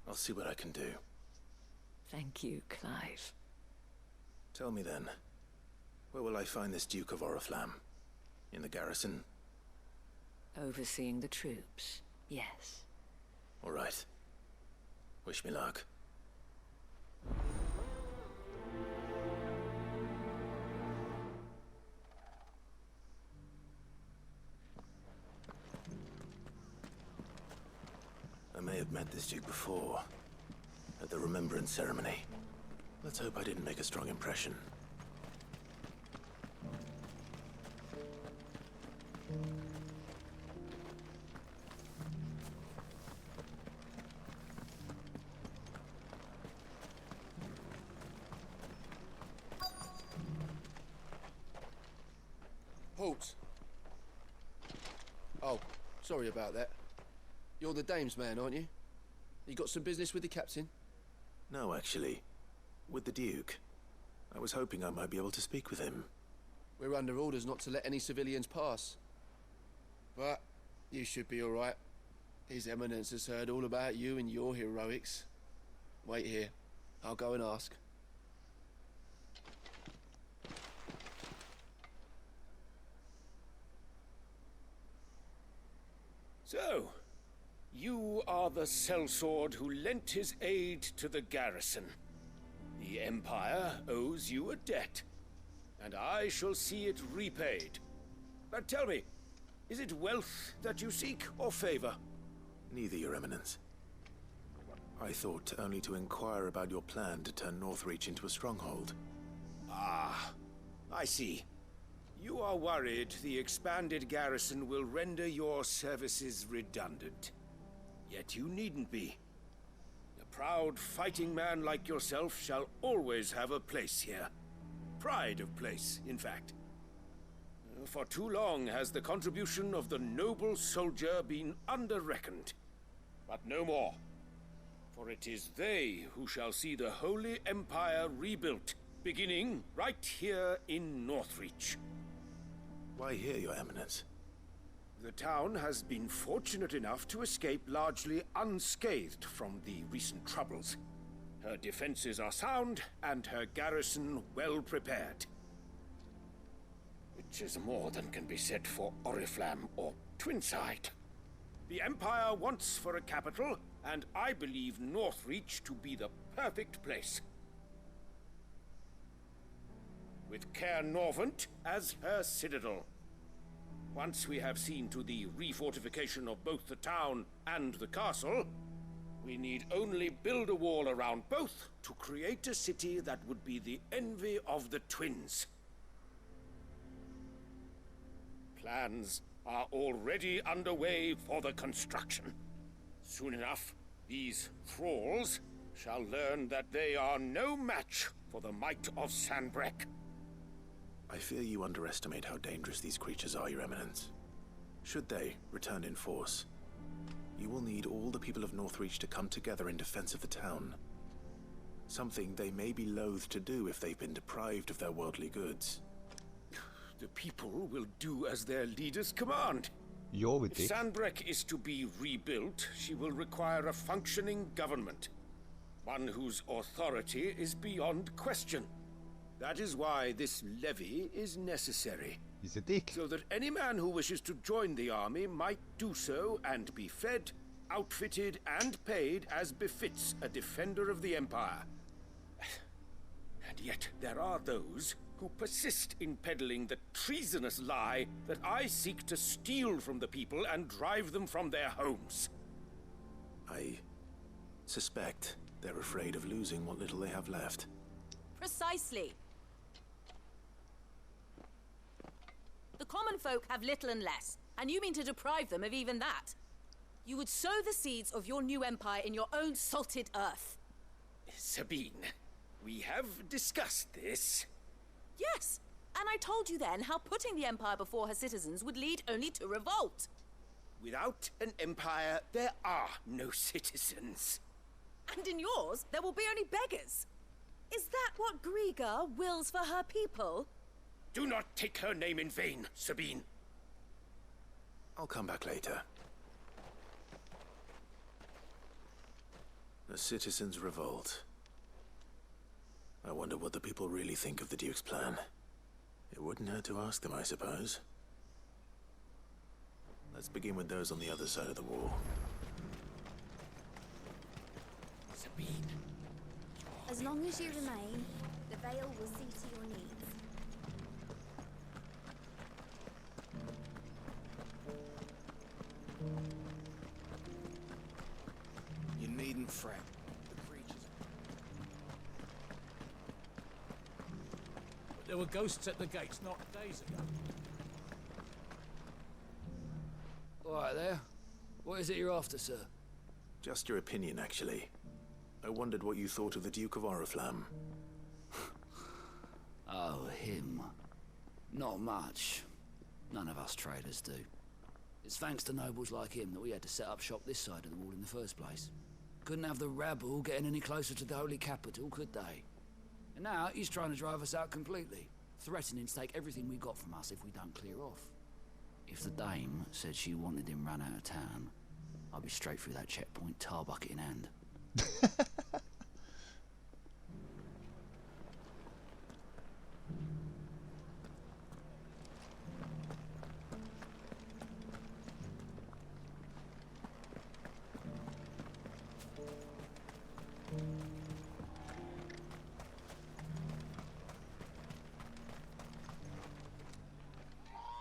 I'll see what I can do. Thank you, Clive. Tell me then, where will I find this Duke of Oriflamme? In the garrison? Overseeing the troops, yes. All right. Wish me luck. I may have met this Duke before, at the Remembrance Ceremony. Let's hope I didn't make a strong impression. Halt! Oh, sorry about that. You're the dame's man, aren't you? You got some business with the captain? No, actually. With the Duke. I was hoping I might be able to speak with him. We're under orders not to let any civilians pass. But you should be all right. His Eminence has heard all about you and your heroics. Wait here. I'll go and ask. So, you are the sellsword who lent his aid to the garrison. The Empire owes you a debt, and I shall see it repaid. But tell me, is it wealth that you seek, or favor? Neither, Your Eminence. I thought only to inquire about your plan to turn Northreach into a stronghold. Ah, I see. You are worried the expanded garrison will render your services redundant. Yet you needn't be. A proud fighting man like yourself shall always have a place here. Pride of place, in fact. For too long has the contribution of the noble soldier been under-reckoned. But no more. For it is they who shall see the Holy Empire rebuilt, beginning right here in Northreach. Why here, Your Eminence? The town has been fortunate enough to escape largely unscathed from the recent troubles. Her defenses are sound, and her garrison well prepared. Which is more than can be said for Oriflamme or Twinside. The Empire wants for a capital, and I believe Northreach to be the perfect place. With Caer Norvent as her citadel. Once we have seen to the refortification of both the town and the castle, we need only build a wall around both to create a city that would be the envy of the twins. Plans are already underway for the construction. Soon enough, these thralls shall learn that they are no match for the might of Sanbreque. I fear you underestimate how dangerous these creatures are, Your Eminence. Should they return in force, you will need all the people of Northreach to come together in defense of the town. Something they may be loath to do if they've been deprived of their worldly goods. The people will do as their leaders command. You're with If it. Sanbreque is to be rebuilt, she will require a functioning government. One whose authority is beyond question. That is why this levy is necessary. He's a dick. So that any man who wishes to join the army might do so and be fed, outfitted, and paid as befits a defender of the Empire. And yet there are those who persist in peddling the treasonous lie that I seek to steal from the people and drive them from their homes. I suspect they're afraid of losing what little they have left. Precisely. The common folk have little and less, and you mean to deprive them of even that. You would sow the seeds of your new empire in your own salted earth. Sabine, we have discussed this. Yes, and I told you then how putting the empire before her citizens would lead only to revolt. Without an empire, there are no citizens. And in yours, there will be only beggars. Is that what Griga wills for her people? Do not take her name in vain, Sabine. I'll come back later. The citizens revolt. I wonder what the people really think of the Duke's plan. It wouldn't hurt to ask them, I suppose. Let's begin with those on the other side of the wall. Sabine. As long as you remain, the veil will see to your needs. You needn't fret. The creatures. But there were ghosts at the gates not days ago. All right there. What is it you're after, sir? Just your opinion, actually. I wondered what you thought of the Duke of Oriflamme. Oh, him. Not much. None of us traders do. It's thanks to nobles like him that we had to set up shop this side of the wall in the first place. Couldn't have the rabble getting any closer to the holy capital, could they? And now he's trying to drive us out completely, threatening to take everything we got from us if we don't clear off. If the dame said she wanted him run out of town, I'd be straight through that checkpoint, tar bucket in hand.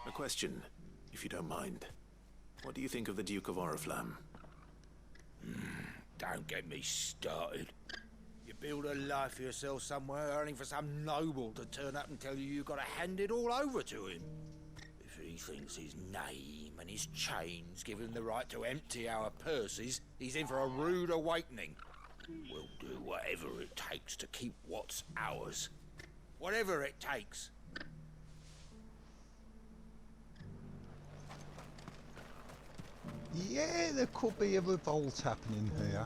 A question, if you don't mind. What do you think of the Duke of Oriflamme? Don't get me started. You build a life for yourself somewhere, only for some noble to turn up and tell you you've got to hand it all over to him. If he thinks his name and his chains give him the right to empty our purses, he's in for a rude awakening. We'll do whatever it takes to keep what's ours. Whatever it takes. Yeah, there could be a revolt happening here.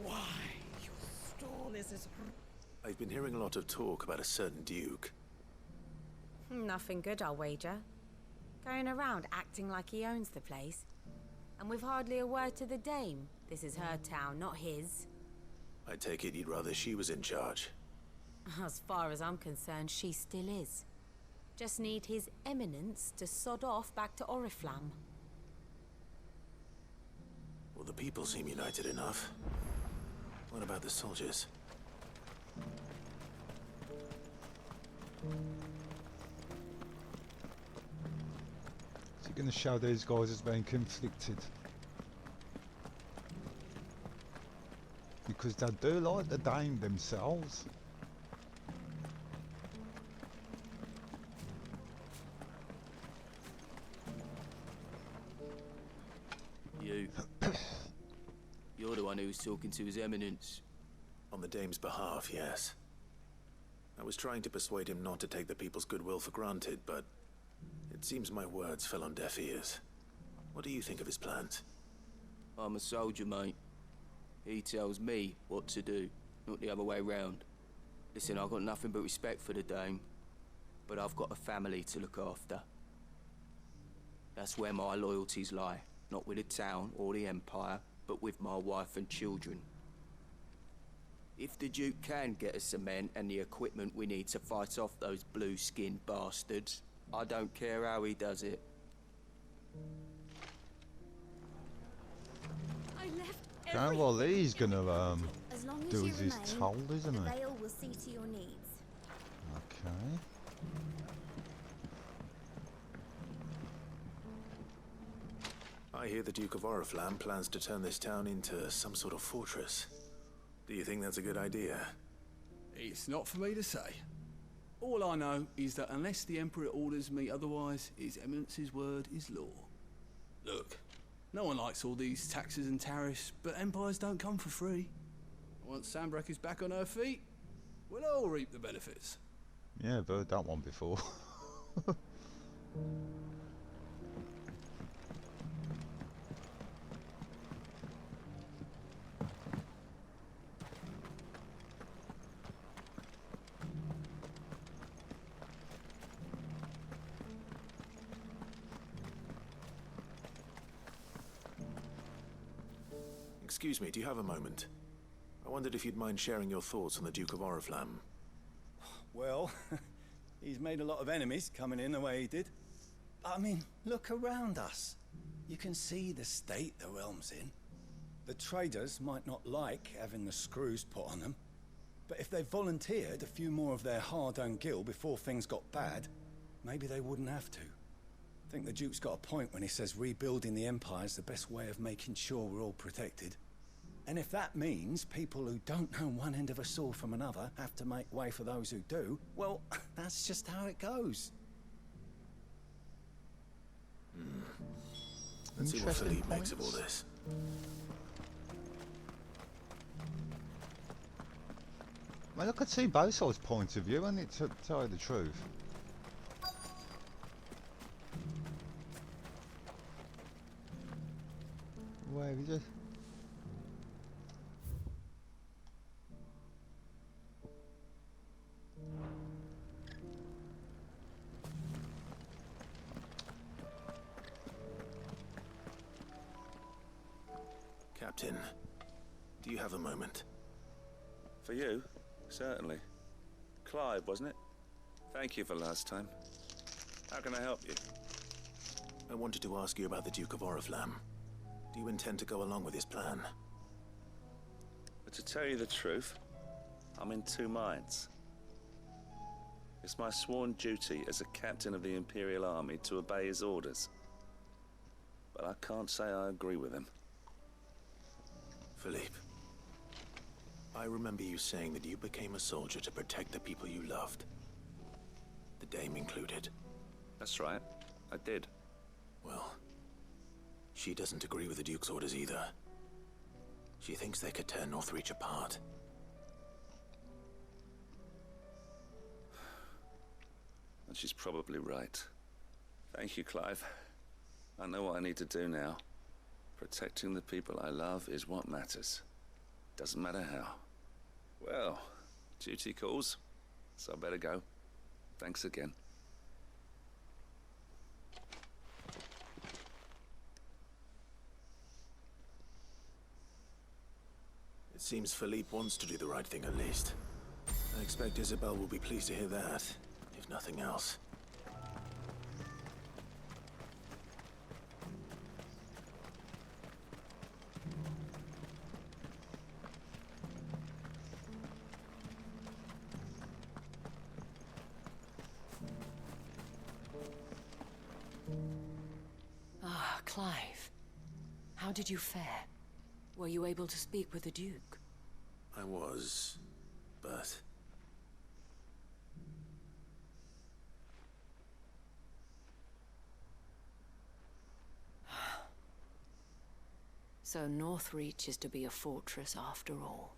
Why, your stall is as... I've been hearing a lot of talk about a certain Duke. Nothing good, I'll wager. Going around acting like he owns the place. And with hardly a word to the dame. This is her town, not his. I take it you'd rather she was in charge. As far as I'm concerned, she still is. Just need his eminence to sod off back to Oriflamme. Well, the people seem united enough. What about the soldiers? Is he going to show these guys as being conflicted? Because they do like the dame themselves. You're the one who was talking to His Eminence. On the dame's behalf, yes. I was trying to persuade him not to take the people's goodwill for granted, but it seems my words fell on deaf ears. What do you think of his plans? I'm a soldier, mate. He tells me what to do, not the other way round. Listen, I've got nothing but respect for the dame, but I've got a family to look after. That's where my loyalties lie, not with the town or the empire, but with my wife and children. If the Duke can get us some men and the equipment we need to fight off those blue-skinned bastards, I don't care how he does it. I left Okay, well he's gonna As long as do you as he's remain, told, isn't the he? Vale will see to your needs. Okay. I hear the Duke of Oriflamme plans to turn this town into some sort of fortress. Do you think that's a good idea? It's not for me to say. All I know is that unless the Emperor orders me otherwise, His Eminence's word is law. Look, no one likes all these taxes and tariffs, but empires don't come for free. Once Sanbreque is back on her feet, we'll all reap the benefits. Yeah, I've heard that one before. Excuse me, do you have a moment? I wondered if you'd mind sharing your thoughts on the Duke of Oriflamme. Well, he's made a lot of enemies coming in the way he did. I mean, look around us. You can see the state the realm's in. The traders might not like having the screws put on them, but if they volunteered a few more of their hard-earned gil before things got bad, maybe they wouldn't have to. I think the Duke's got a point when he says rebuilding the Empire's the best way of making sure we're all protected. And if that means people who don't know one end of a sword from another have to make way for those who do, well, that's just how it goes. Let's see what Philippe makes of all this. I mean, I could see both sides' points of view, and it to tell you the truth. Where is it? Captain, do you have a moment? For you? Certainly. Clive, wasn't it? Thank you for last time. How can I help you? I wanted to ask you about the Duke of Oriflamme. Do you intend to go along with his plan? But to tell you the truth, I'm in two minds. It's my sworn duty as a captain of the Imperial Army to obey his orders. But I can't say I agree with him. Philippe, I remember you saying that you became a soldier to protect the people you loved. The Dame included. That's right, I did. Well, she doesn't agree with the Duke's orders either. She thinks they could tear Northreach apart. And she's probably right. Thank you, Clive. I know what I need to do now. Protecting the people I love is what matters. Doesn't matter how. Well, duty calls, so I better go. Thanks again. It seems Philippe wants to do the right thing at least. I expect Isabel will be pleased to hear that, if nothing else. Ah, Clive. How did you fare? Were you able to speak with the Duke? I was, but... So Northreach is to be a fortress after all.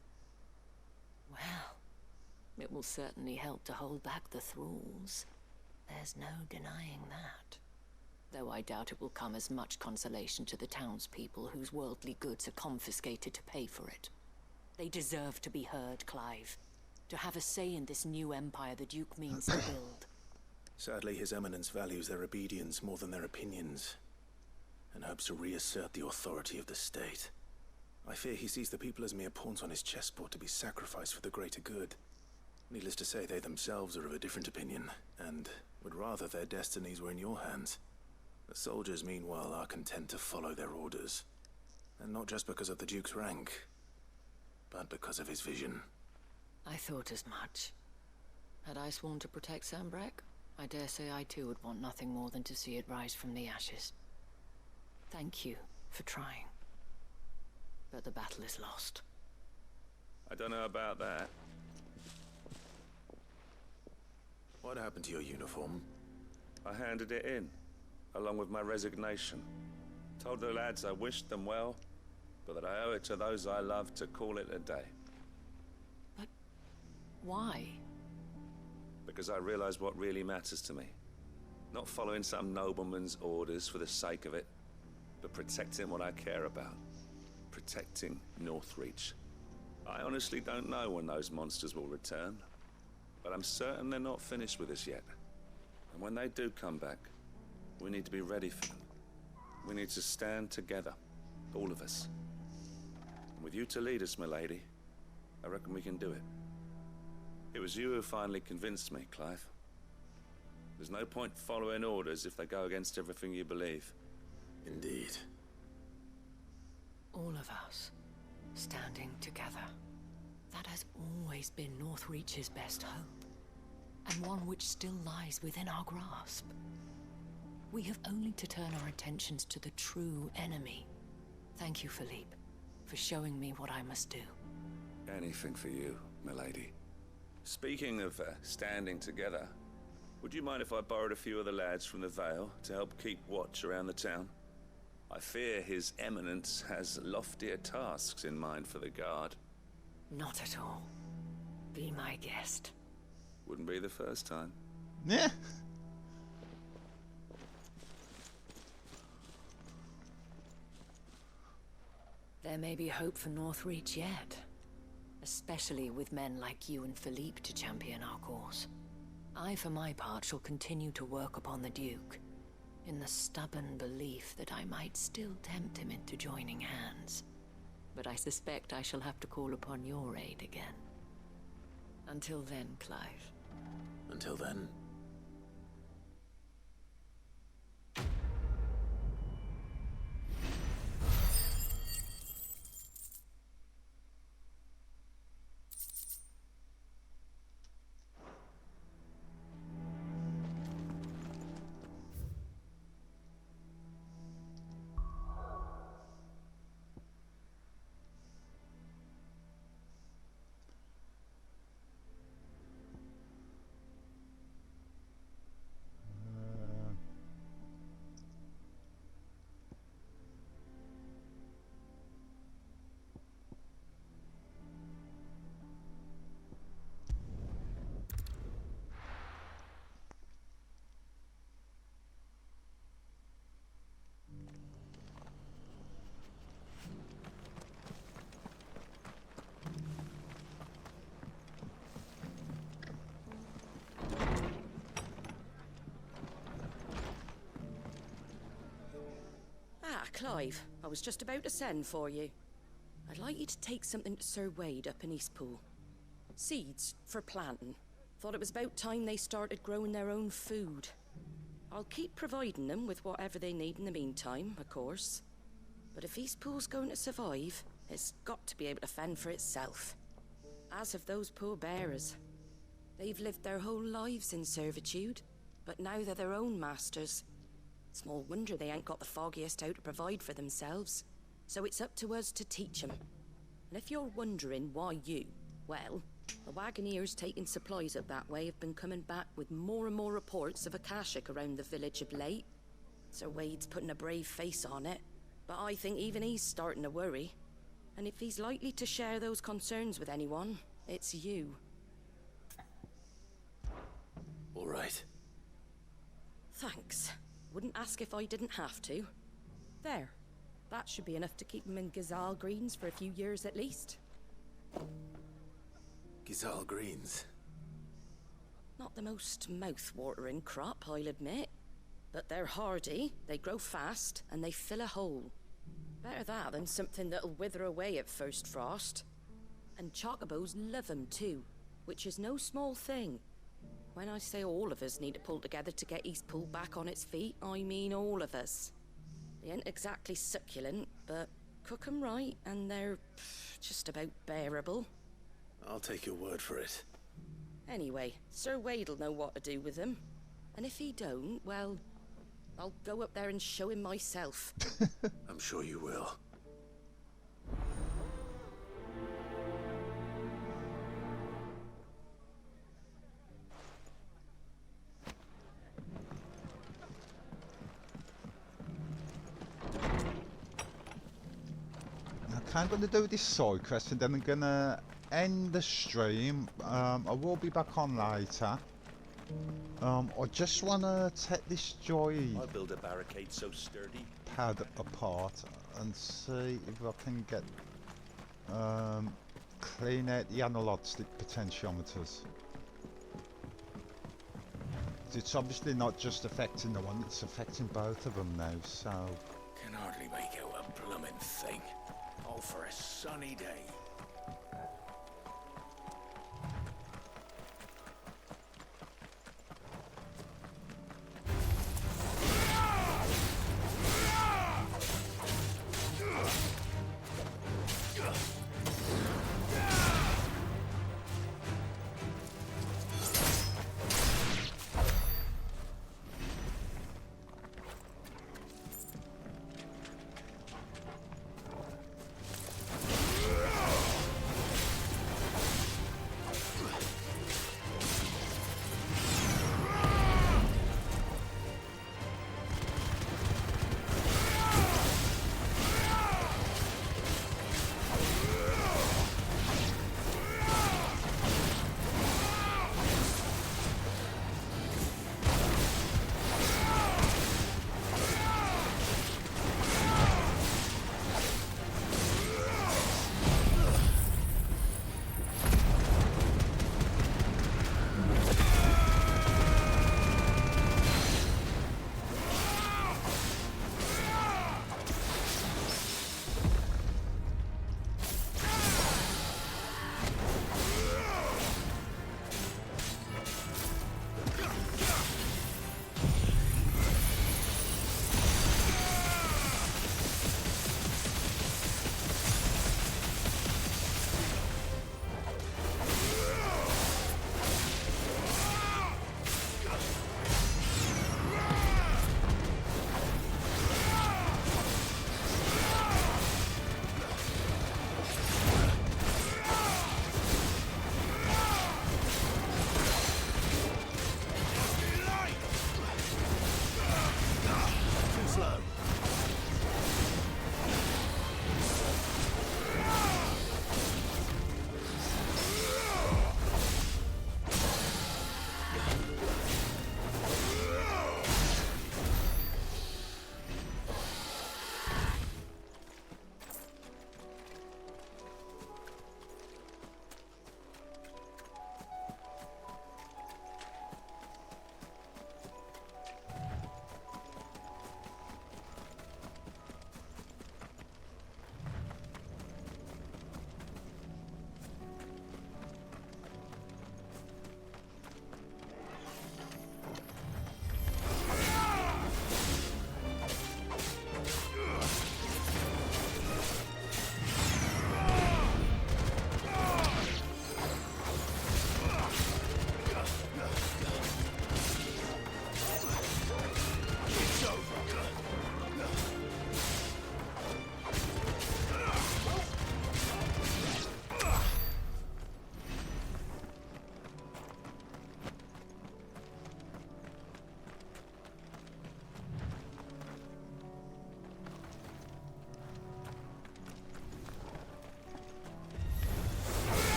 Well, it will certainly help to hold back the thralls. There's no denying that. Though I doubt it will come as much consolation to the townspeople whose worldly goods are confiscated to pay for it. They deserve to be heard, Clive. To have a say in this new empire the Duke means to build. Sadly, His Eminence values their obedience more than their opinions, and hopes to reassert the authority of the state. I fear he sees the people as mere pawns on his chessboard to be sacrificed for the greater good. Needless to say, they themselves are of a different opinion, and would rather their destinies were in your hands. The soldiers, meanwhile, are content to follow their orders. And not just because of the Duke's rank, but because of his vision. I thought as much. Had I sworn to protect Sambrek, I dare say I too would want nothing more than to see it rise from the ashes. Thank you for trying. But the battle is lost. I don't know about that. What happened to your uniform? I handed it in, along with my resignation. Told the lads I wished them well, but that I owe it to those I love to call it a day. But why? Because I realize what really matters to me. Not following some nobleman's orders for the sake of it, but protecting what I care about. Protecting Northreach. I honestly don't know when those monsters will return, but I'm certain they're not finished with us yet. And when they do come back, we need to be ready for them. We need to stand together, all of us. And with you to lead us, milady, I reckon we can do it. It was you who finally convinced me, Clive. There's no point following orders if they go against everything you believe. Indeed. All of us, standing together. That has always been Northreach's best hope, and one which still lies within our grasp. We have only to turn our attentions to the true enemy. Thank you, Philippe, for showing me what I must do. Anything for you, milady. Speaking of standing together, would you mind if I borrowed a few of the lads from the Vale to help keep watch around the town? I fear His Eminence has loftier tasks in mind for the guard. Not at all. Be my guest. Wouldn't be the first time. Yeah. There may be hope for Northreach yet. Especially with men like you and Philippe to champion our cause. I, for my part, shall continue to work upon the Duke, in the stubborn belief that I might still tempt him into joining hands. But I suspect I shall have to call upon your aid again. Until then, Clive. Until then. Ah, Clive, I was just about to send for you. I'd like you to take something to Sir Wade up in Eastpool. Seeds for planting. Thought it was about time they started growing their own food. I'll keep providing them with whatever they need in the meantime, of course. But if Eastpool's going to survive, it's got to be able to fend for itself. As have those poor bearers. They've lived their whole lives in servitude, but now they're their own masters. Small wonder they ain't got the foggiest how to provide for themselves. So it's up to us to teach them. And if you're wondering why you, well, the wagoneers taking supplies up that way have been coming back with more and more reports of Akashic around the village of late. Sir Wade's putting a brave face on it, but I think even he's starting to worry. And if he's likely to share those concerns with anyone, it's you. All right. Thanks. Wouldn't ask if I didn't have to. There. That should be enough to keep him in Gazal Greens for a few years at least. Gazal Greens. Not the most mouth-watering crop, I'll admit. But they're hardy, they grow fast, and they fill a hole. Better that than something that'll wither away at first frost. And chocobos love 'em too, which is no small thing. When I say all of us need to pull together to get Eastpool back on its feet, I mean all of us. They ain't exactly succulent, but cook 'em right, and they're just about bearable. I'll take your word for it. Anyway, Sir Wade'll know what to do with them. And if he don't, well, I'll go up there and show him myself. I'm sure you will. Okay, I'm going to do this side quest and then I'm going to end the stream. I will be back on later. I just want to take this joy I'll build a barricade so sturdy. pad apart and see if I can get clean out the analog stick potentiometers. It's obviously not just affecting the one, it's affecting both of them now, so... Can hardly make out a bloomin' thing. All for a sunny day.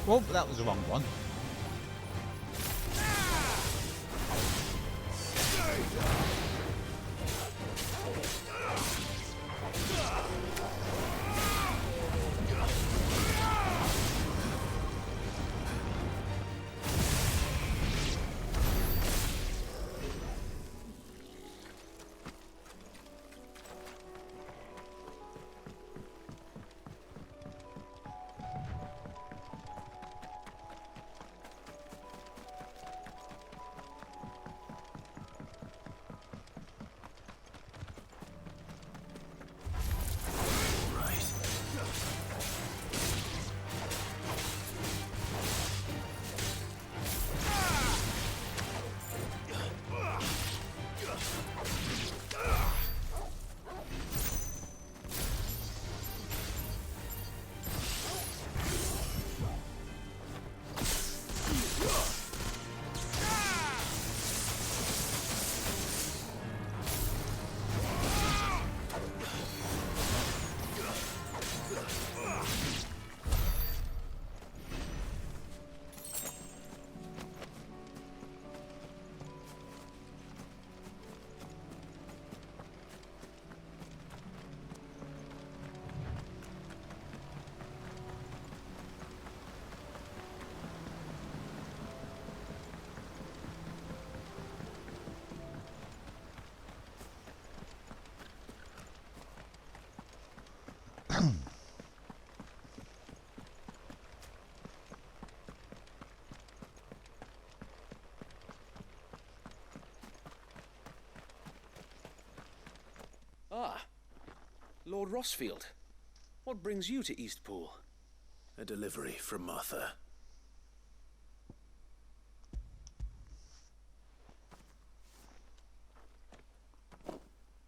Well, that was the wrong one. Ah, Lord Rossfield. What brings you to Eastpool? A delivery from Martha.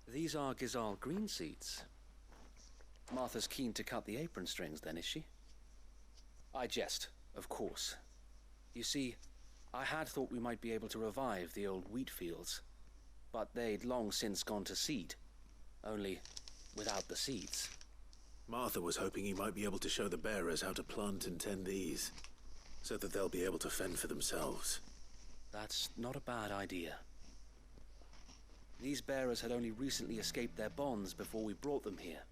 These are Gizal green seeds. Martha's keen to cut the apron strings then, is she? I jest, of course. You see, I had thought we might be able to revive the old wheat fields, but they'd long since gone to seed, only without the seeds. Martha was hoping he might be able to show the bearers how to plant and tend these, so that they'll be able to fend for themselves. That's not a bad idea. These bearers had only recently escaped their bonds before we brought them here.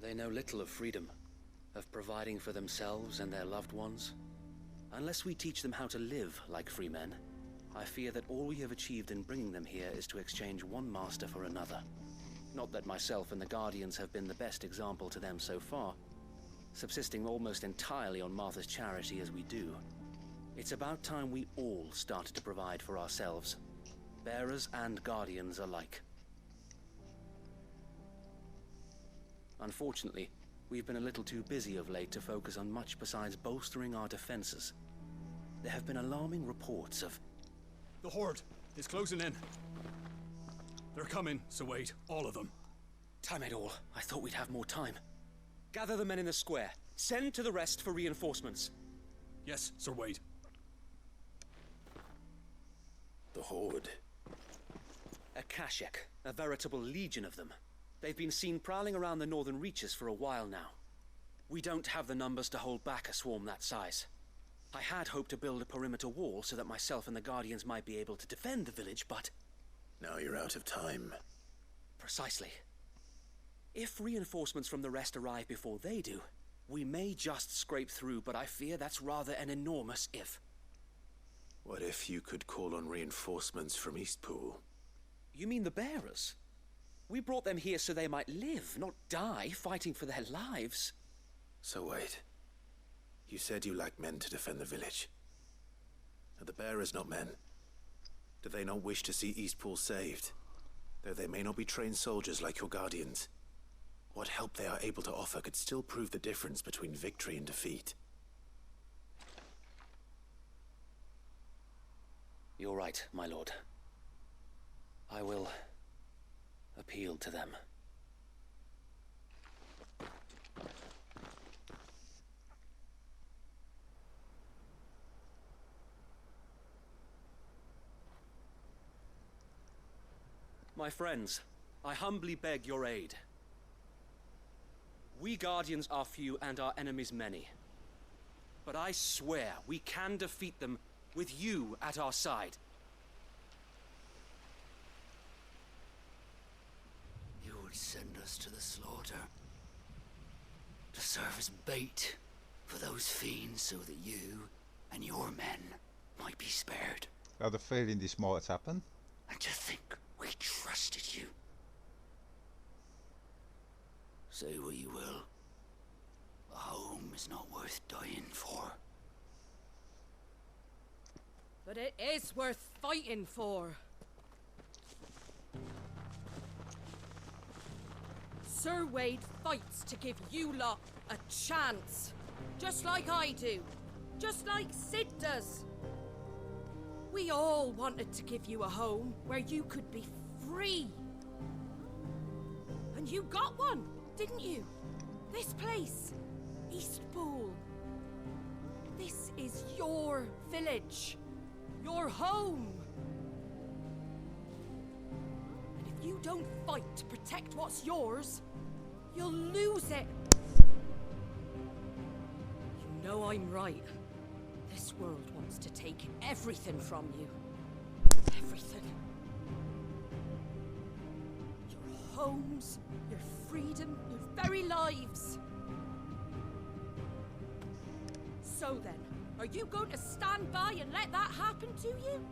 They know little of freedom, of providing for themselves and their loved ones. Unless we teach them how to live like free men, I fear that all we have achieved in bringing them here is to exchange one master for another. Not that myself and the Guardians have been the best example to them so far, subsisting almost entirely on Martha's charity as we do. It's about time we all started to provide for ourselves, bearers and Guardians alike. Unfortunately, we've been a little too busy of late to focus on much besides bolstering our defenses. There have been alarming reports of... The Horde is closing in. They're coming, so wait, all of them. Damn it all, I thought we'd have more time. Gather the men in the square. Send to the rest for reinforcements. Yes, Sir Wade. The Horde. A Kashek, a veritable legion of them. They've been seen prowling around the northern reaches for a while now. We don't have the numbers to hold back a swarm that size. I had hoped to build a perimeter wall so that myself and the Guardians might be able to defend the village, but... Now you're out of time. Precisely. If reinforcements from the rest arrive before they do, we may just scrape through, but I fear that's rather an enormous if. What if you could call on reinforcements from Eastpool? You mean the bearers? We brought them here so they might live, not die, fighting for their lives. So wait. You said you lacked men to defend the village. Are the bearers not men? Do they not wish to see Eastpool saved? Though they may not be trained soldiers like your Guardians. What help they are able to offer could still prove the difference between victory and defeat. You're right, my lord. I will appeal to them. My friends, I humbly beg your aid. We Guardians are few and our enemies many. But I swear we can defeat them with you at our side. You would send us to the slaughter, to serve as bait for those fiends so that you and your men might be spared. I had a feeling this might happen. And to think we trusted you. Say what you will. A home is not worth dying for. But it is worth fighting for. Sir Wade fights to give you lot a chance. Just like I do. Just like Sid does. We all wanted to give you a home where you could be free. And you got one, didn't you? This place, Eastpool. This is your village. Your home. And if you don't fight to protect what's yours, you'll lose it. You know I'm right. This world wants to take everything from you. Everything. Your homes, your freedom, your very lives. So then, are you going to stand by and let that happen to you?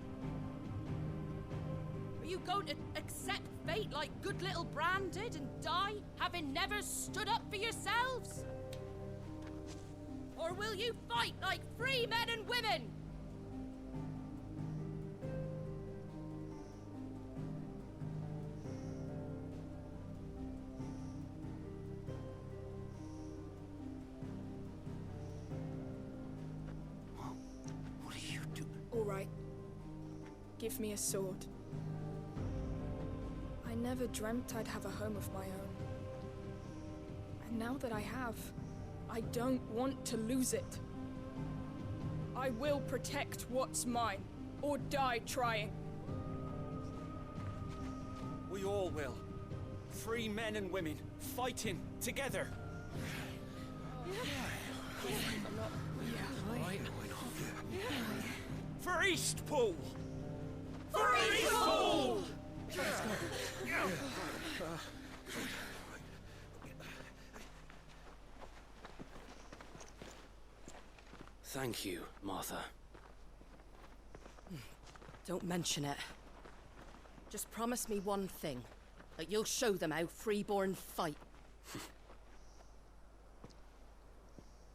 Are you going to accept fate like good little Bran did and die, having never stood up for yourselves? Or will you fight like free men and women? give me a sword. I never dreamt I'd have a home of my own. And now that I have, I don't want to lose it. I will protect what's mine, or die trying. We all will. Free men and women, fighting together. For Eastpool! For Eastpool! Thank you, Martha. Don't mention it. Just promise me one thing. That you'll show them how freeborn fight.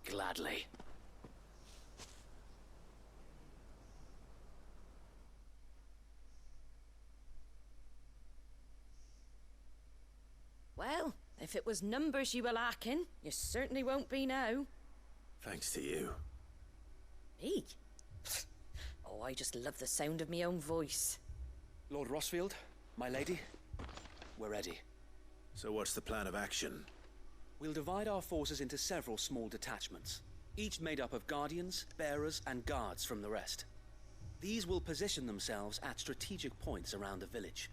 Gladly. Well, if it was numbers you were lacking, you certainly won't be now. Thanks to you. Me? Oh, I just love the sound of my own voice. Lord Rossfield, my lady, we're ready. So what's the plan of action? We'll divide our forces into several small detachments, each made up of guardians, bearers, and guards from the rest. These will position themselves at strategic points around the village.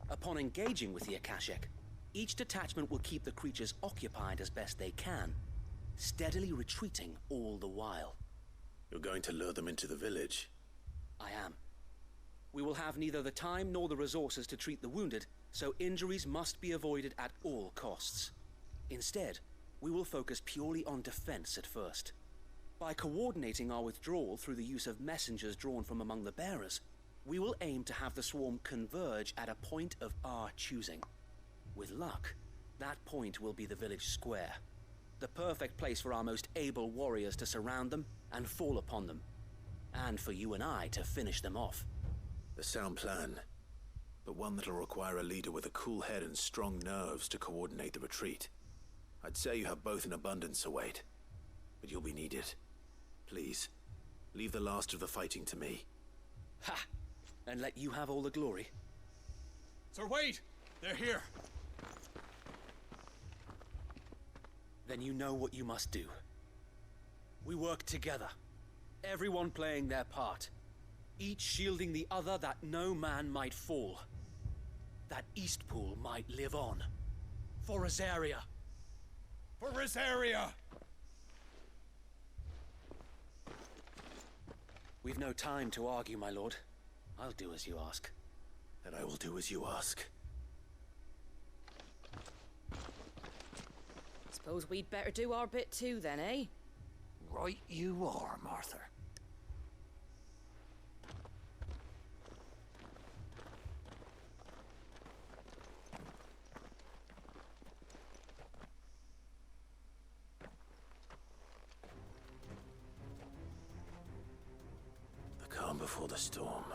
Upon engaging with the Akashic, each detachment will keep the creatures occupied as best they can, steadily retreating all the while. You're going to lure them into the village? I am. We will have neither the time nor the resources to treat the wounded, so injuries must be avoided at all costs. Instead, we will focus purely on defense at first. By coordinating our withdrawal through the use of messengers drawn from among the bearers, we will aim to have the swarm converge at a point of our choosing. With luck, that point will be the village square, the perfect place for our most able warriors to surround them and fall upon them, and for you and I to finish them off. A sound plan, but one that'll require a leader with a cool head and strong nerves to coordinate the retreat. I'd say you have both in abundance, Sir Wade, but you'll be needed. Please, leave the last of the fighting to me. Ha! And let you have all the glory. Sir Wade! They're here! Then you know what you must do. We work together, everyone playing their part, each shielding the other that no man might fall, that Eastpool might live on. For Rosaria! For Rosaria! We've no time to argue, my lord. I'll do as you ask. And I will do as you ask. Suppose we'd better do our bit too then, eh? Right you are, Martha. The calm before the storm.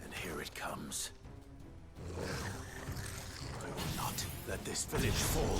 And here it comes. I will not let this village fall.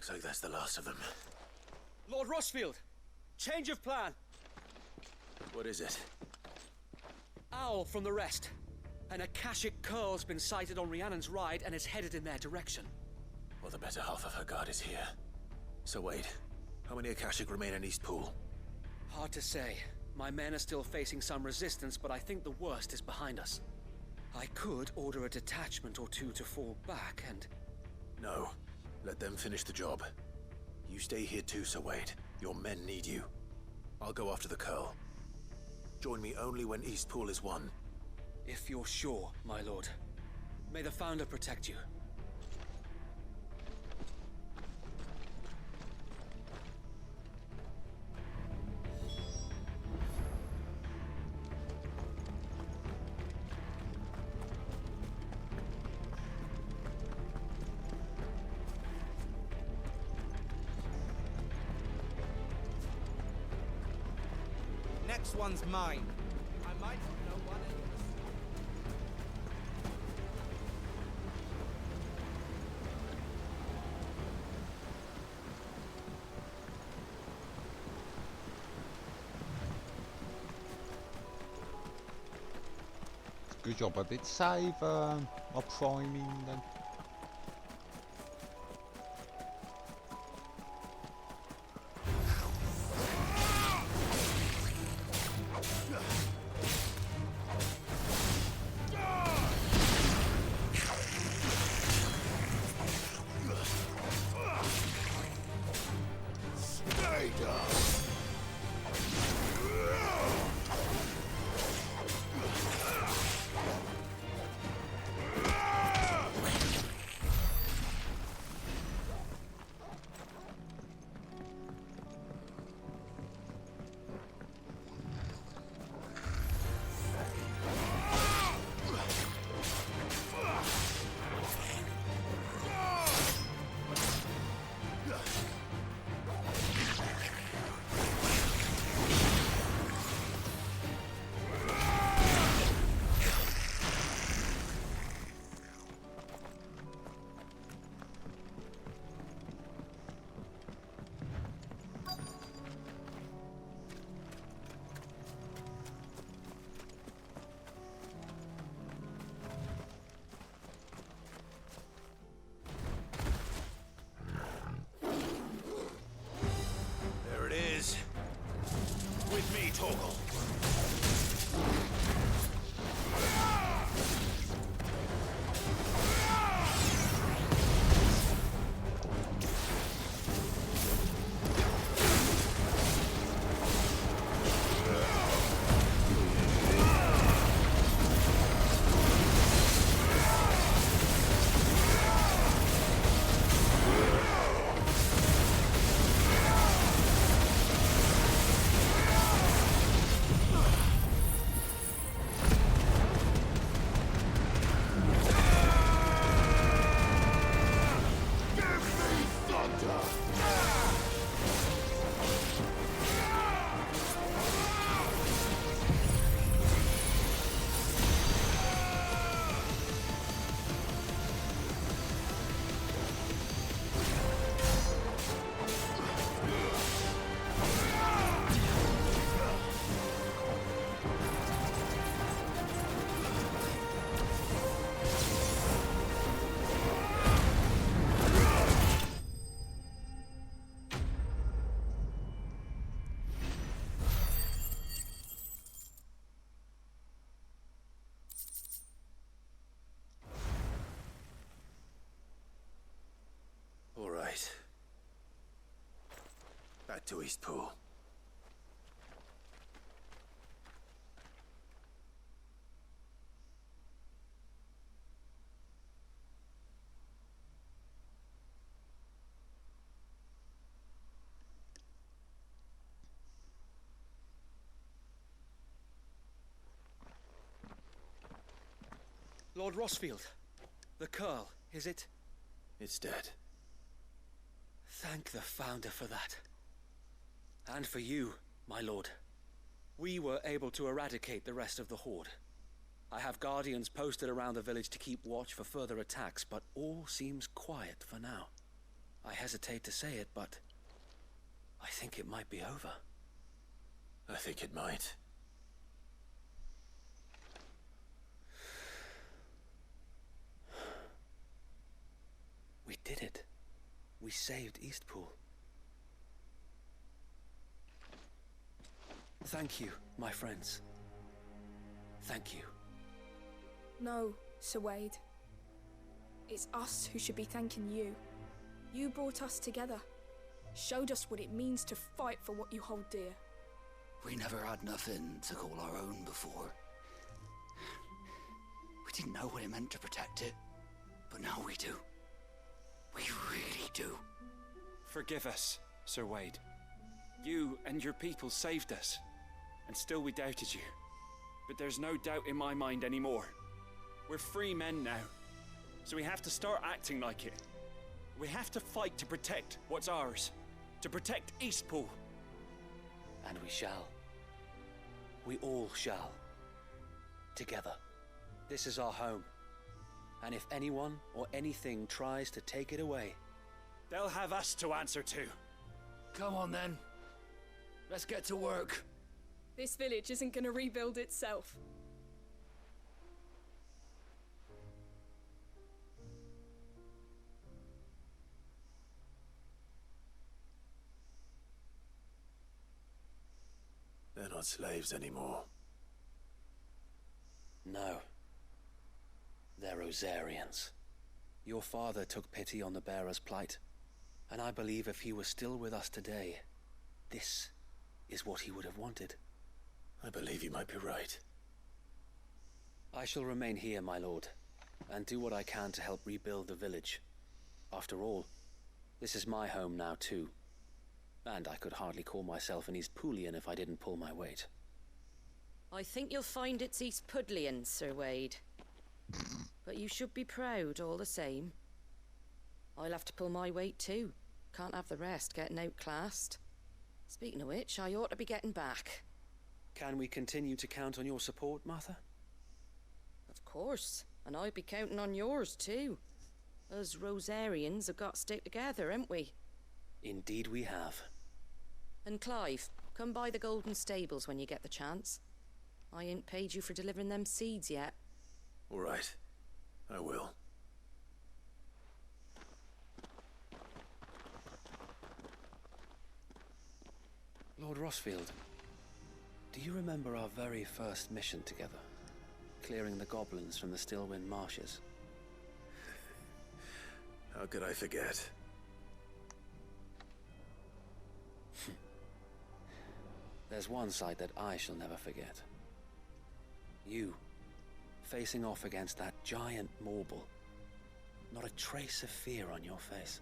Looks like that's the last of them. Lord Rossfield! Change of plan! What is it? Owl from the rest. An Akashic curl's been sighted on Rhiannon's ride and is headed in their direction. Well, the better half of her guard is here. So wait, how many Akashic remain in East Pool? Hard to say. My men are still facing some resistance, but I think the worst is behind us. I could order a detachment or two to fall back and... No. Let them finish the job. You stay here too, Sir Wade. Your men need you. I'll go after the Curl. Join me only when East Pool is won. If you're sure, my lord. May the Founder protect you. Next one's mine. I might not know what it is. Good job, I did save my priming then. With me, Torgal. All right. Back to East Pool. Lord Rossfield, the Curl, is it? It's dead. Thank the Founder for that. And for you, my lord. We were able to eradicate the rest of the Horde. I have guardians posted around the village to keep watch for further attacks, but all seems quiet for now. I hesitate to say it, but I think it might be over. I think it might. We did it. We saved Eastpool. Thank you, my friends. Thank you. No, Sir Wade. It's us who should be thanking you. You brought us together. Showed us what it means to fight for what you hold dear. We never had nothing to call our own before. We didn't know what it meant to protect it, but now we do. We really do. Forgive us, Sir Wade. You and your people saved us, and still we doubted you. But there's no doubt in my mind anymore. We're free men now, so we have to start acting like it. We have to fight to protect what's ours, to protect Eastpool. And we shall. We all shall. Together. This is our home. And if anyone or anything tries to take it away, they'll have us to answer to. Come on then. Let's get to work. This village isn't gonna rebuild itself. They're not slaves anymore. No. They're Rosarians. Your father took pity on the bearer's plight, and I believe if he was still with us today, this is what he would have wanted. I believe you might be right. I shall remain here, my lord, and do what I can to help rebuild the village. After all, this is my home now too, and I could hardly call myself an Eastpoolian if I didn't pull my weight. I think you'll find it's Eastpudlian, Sir Wade. But you should be proud all the same. I'll have to pull my weight too. Can't have the rest getting outclassed. Speaking of which, I ought to be getting back. Can we continue to count on your support, Martha? Of course, and I'll be counting on yours too. Us Rosarians have got to stick together, haven't we? Indeed we have. And Clive, come by the Golden Stables when you get the chance. I ain't paid you for delivering them seeds yet. All right. I will. Lord Rossfield, do you remember our very first mission together? Clearing the goblins from the Stillwind marshes? How could I forget? There's one sight that I shall never forget. You, facing off against that giant Morble. Not a trace of fear on your face.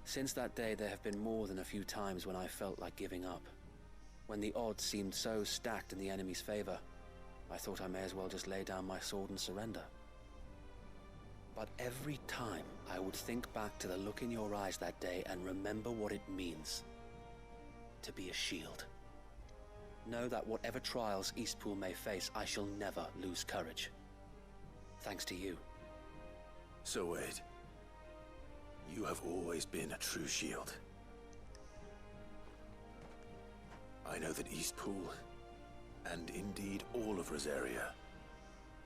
Since that day, there have been more than a few times when I felt like giving up. When the odds seemed so stacked in the enemy's favor, I thought I may as well just lay down my sword and surrender. But every time, I would think back to the look in your eyes that day and remember what it means to be a shield. Know that whatever trials Eastpool may face, I shall never lose courage. Thanks to you. So Wade, you have always been a true shield. I know that Eastpool, and indeed all of Rosaria,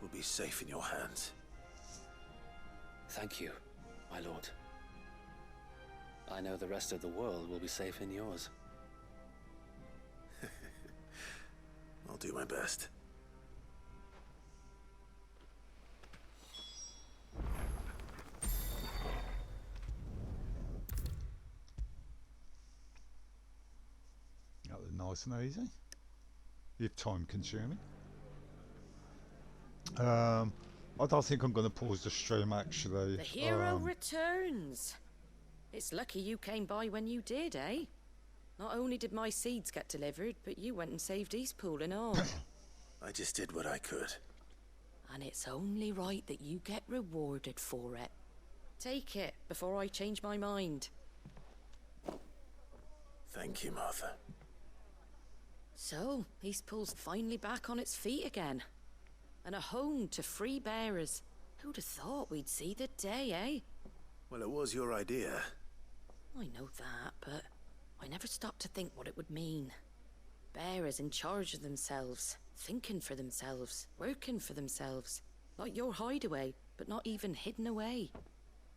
will be safe in your hands. Thank you, my lord. I know the rest of the world will be safe in yours. I'll do my best. That was nice and easy, if time consuming. I don't think I'm going to pause the stream actually. The hero returns. It's lucky you came by when you did, eh? Not only did my seeds get delivered, but you went and saved Eastpool and all. I just did what I could. And it's only right that you get rewarded for it. Take it before I change my mind. Thank you, Martha. So, Eastpool's finally back on its feet again. And a home to free bearers. Who'd have thought we'd see the day, eh? Well, it was your idea. I know that, but I never stopped to think what it would mean. Bearers in charge of themselves, thinking for themselves, working for themselves. Like your hideaway, but not even hidden away.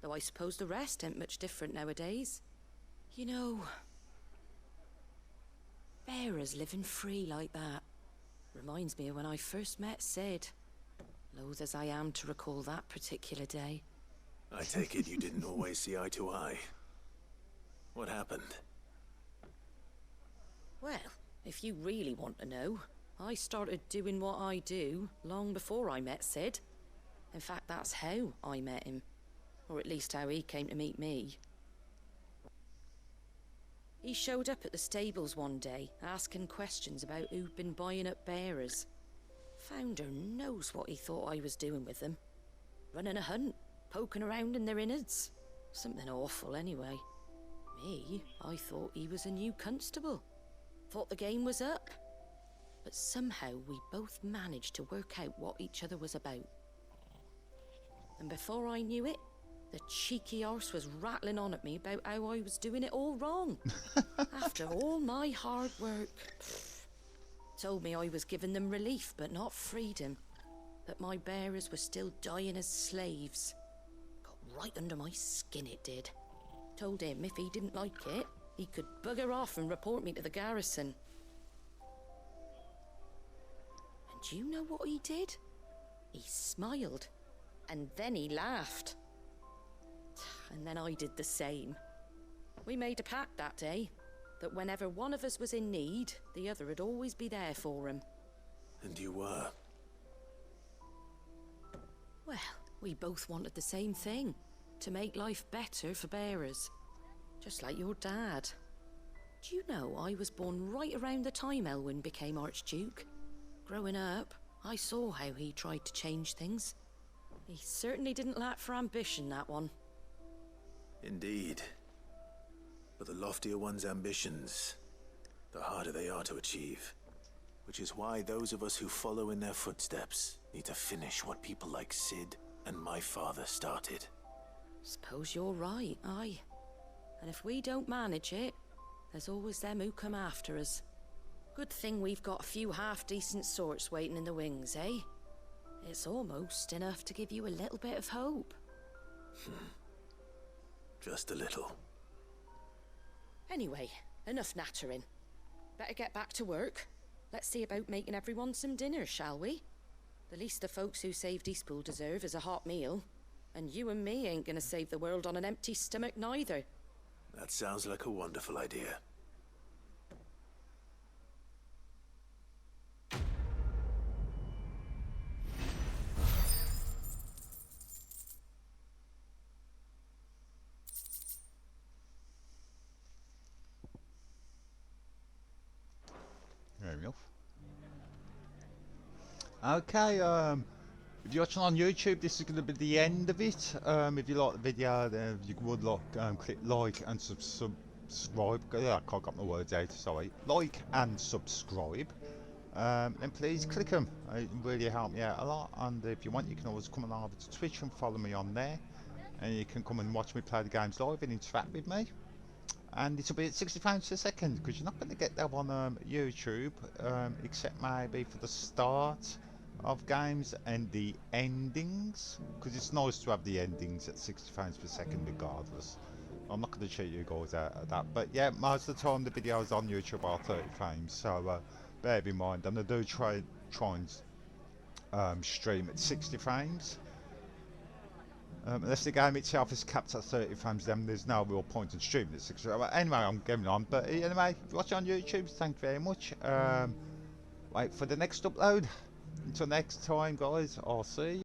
Though I suppose the rest ain't much different nowadays. You know, bearers living free like that reminds me of when I first met Sid. Loath as I am to recall that particular day. I take it you didn't always see eye to eye. What happened? Well, if you really want to know, I started doing what I do long before I met Sid. In fact, that's how I met him. Or at least how he came to meet me. He showed up at the stables one day, asking questions about who'd been buying up bearers. Founder knows what he thought I was doing with them. Running a hunt, poking around in their innards. Something awful anyway. Me, I thought he was a new constable. Thought the game was up. But somehow we both managed to work out what each other was about. And before I knew it, the cheeky arse was rattling on at me about how I was doing it all wrong. After all my hard work. Told me I was giving them relief, but not freedom. That my bearers were still dying as slaves. Got right under my skin, it did. Told him if he didn't like it, he could bugger off and report me to the garrison. And do you know what he did? He smiled. And then he laughed. And then I did the same. We made a pact that day, that whenever one of us was in need, the other would always be there for him. And you were? Well, we both wanted the same thing. To make life better for bearers. Just like your dad. Do you know I was born right around the time Elwyn became Archduke? Growing up, I saw how he tried to change things. He certainly didn't lack for ambition, that one. Indeed. But the loftier one's ambitions, the harder they are to achieve. Which is why those of us who follow in their footsteps need to finish what people like Sid and my father started. Suppose you're right, aye. And if we don't manage it, there's always them who come after us. Good thing we've got a few half-decent sorts waiting in the wings, eh? It's almost enough to give you a little bit of hope. Just a little. Anyway, enough nattering. Better get back to work. Let's see about making everyone some dinner, shall we? The least the folks who saved Eastpool deserve is a hot meal. And you and me ain't gonna save the world on an empty stomach neither. That sounds like a wonderful idea. Fair enough. Okay, if you're watching on YouTube, this is going to be the end of it. If you like the video, then you would click like and subscribe. Yeah, I can't get my words out, sorry. Like and subscribe. Then please click them. It really help me out a lot. And if you want, you can always come on over to Twitch and follow me on there. And you can come and watch me play the games live and interact with me. And it'll be at 60 frames per second, because you're not going to get that on YouTube, except maybe for the start of games and the endings, because it's nice to have the endings at 60 frames per second regardless. I'm not going to cheat you guys out of that, but yeah, most of the time the videos on YouTube are 30 frames, so bear in mind. And I do try and stream at 60 frames. Unless the game itself is capped at 30 frames, then there's no real point in streaming at 60 frames. Anyway, I'm getting on. But anyway, if you watch on YouTube, thank you very much. Wait for the next upload. Until next time, guys, I'll see you.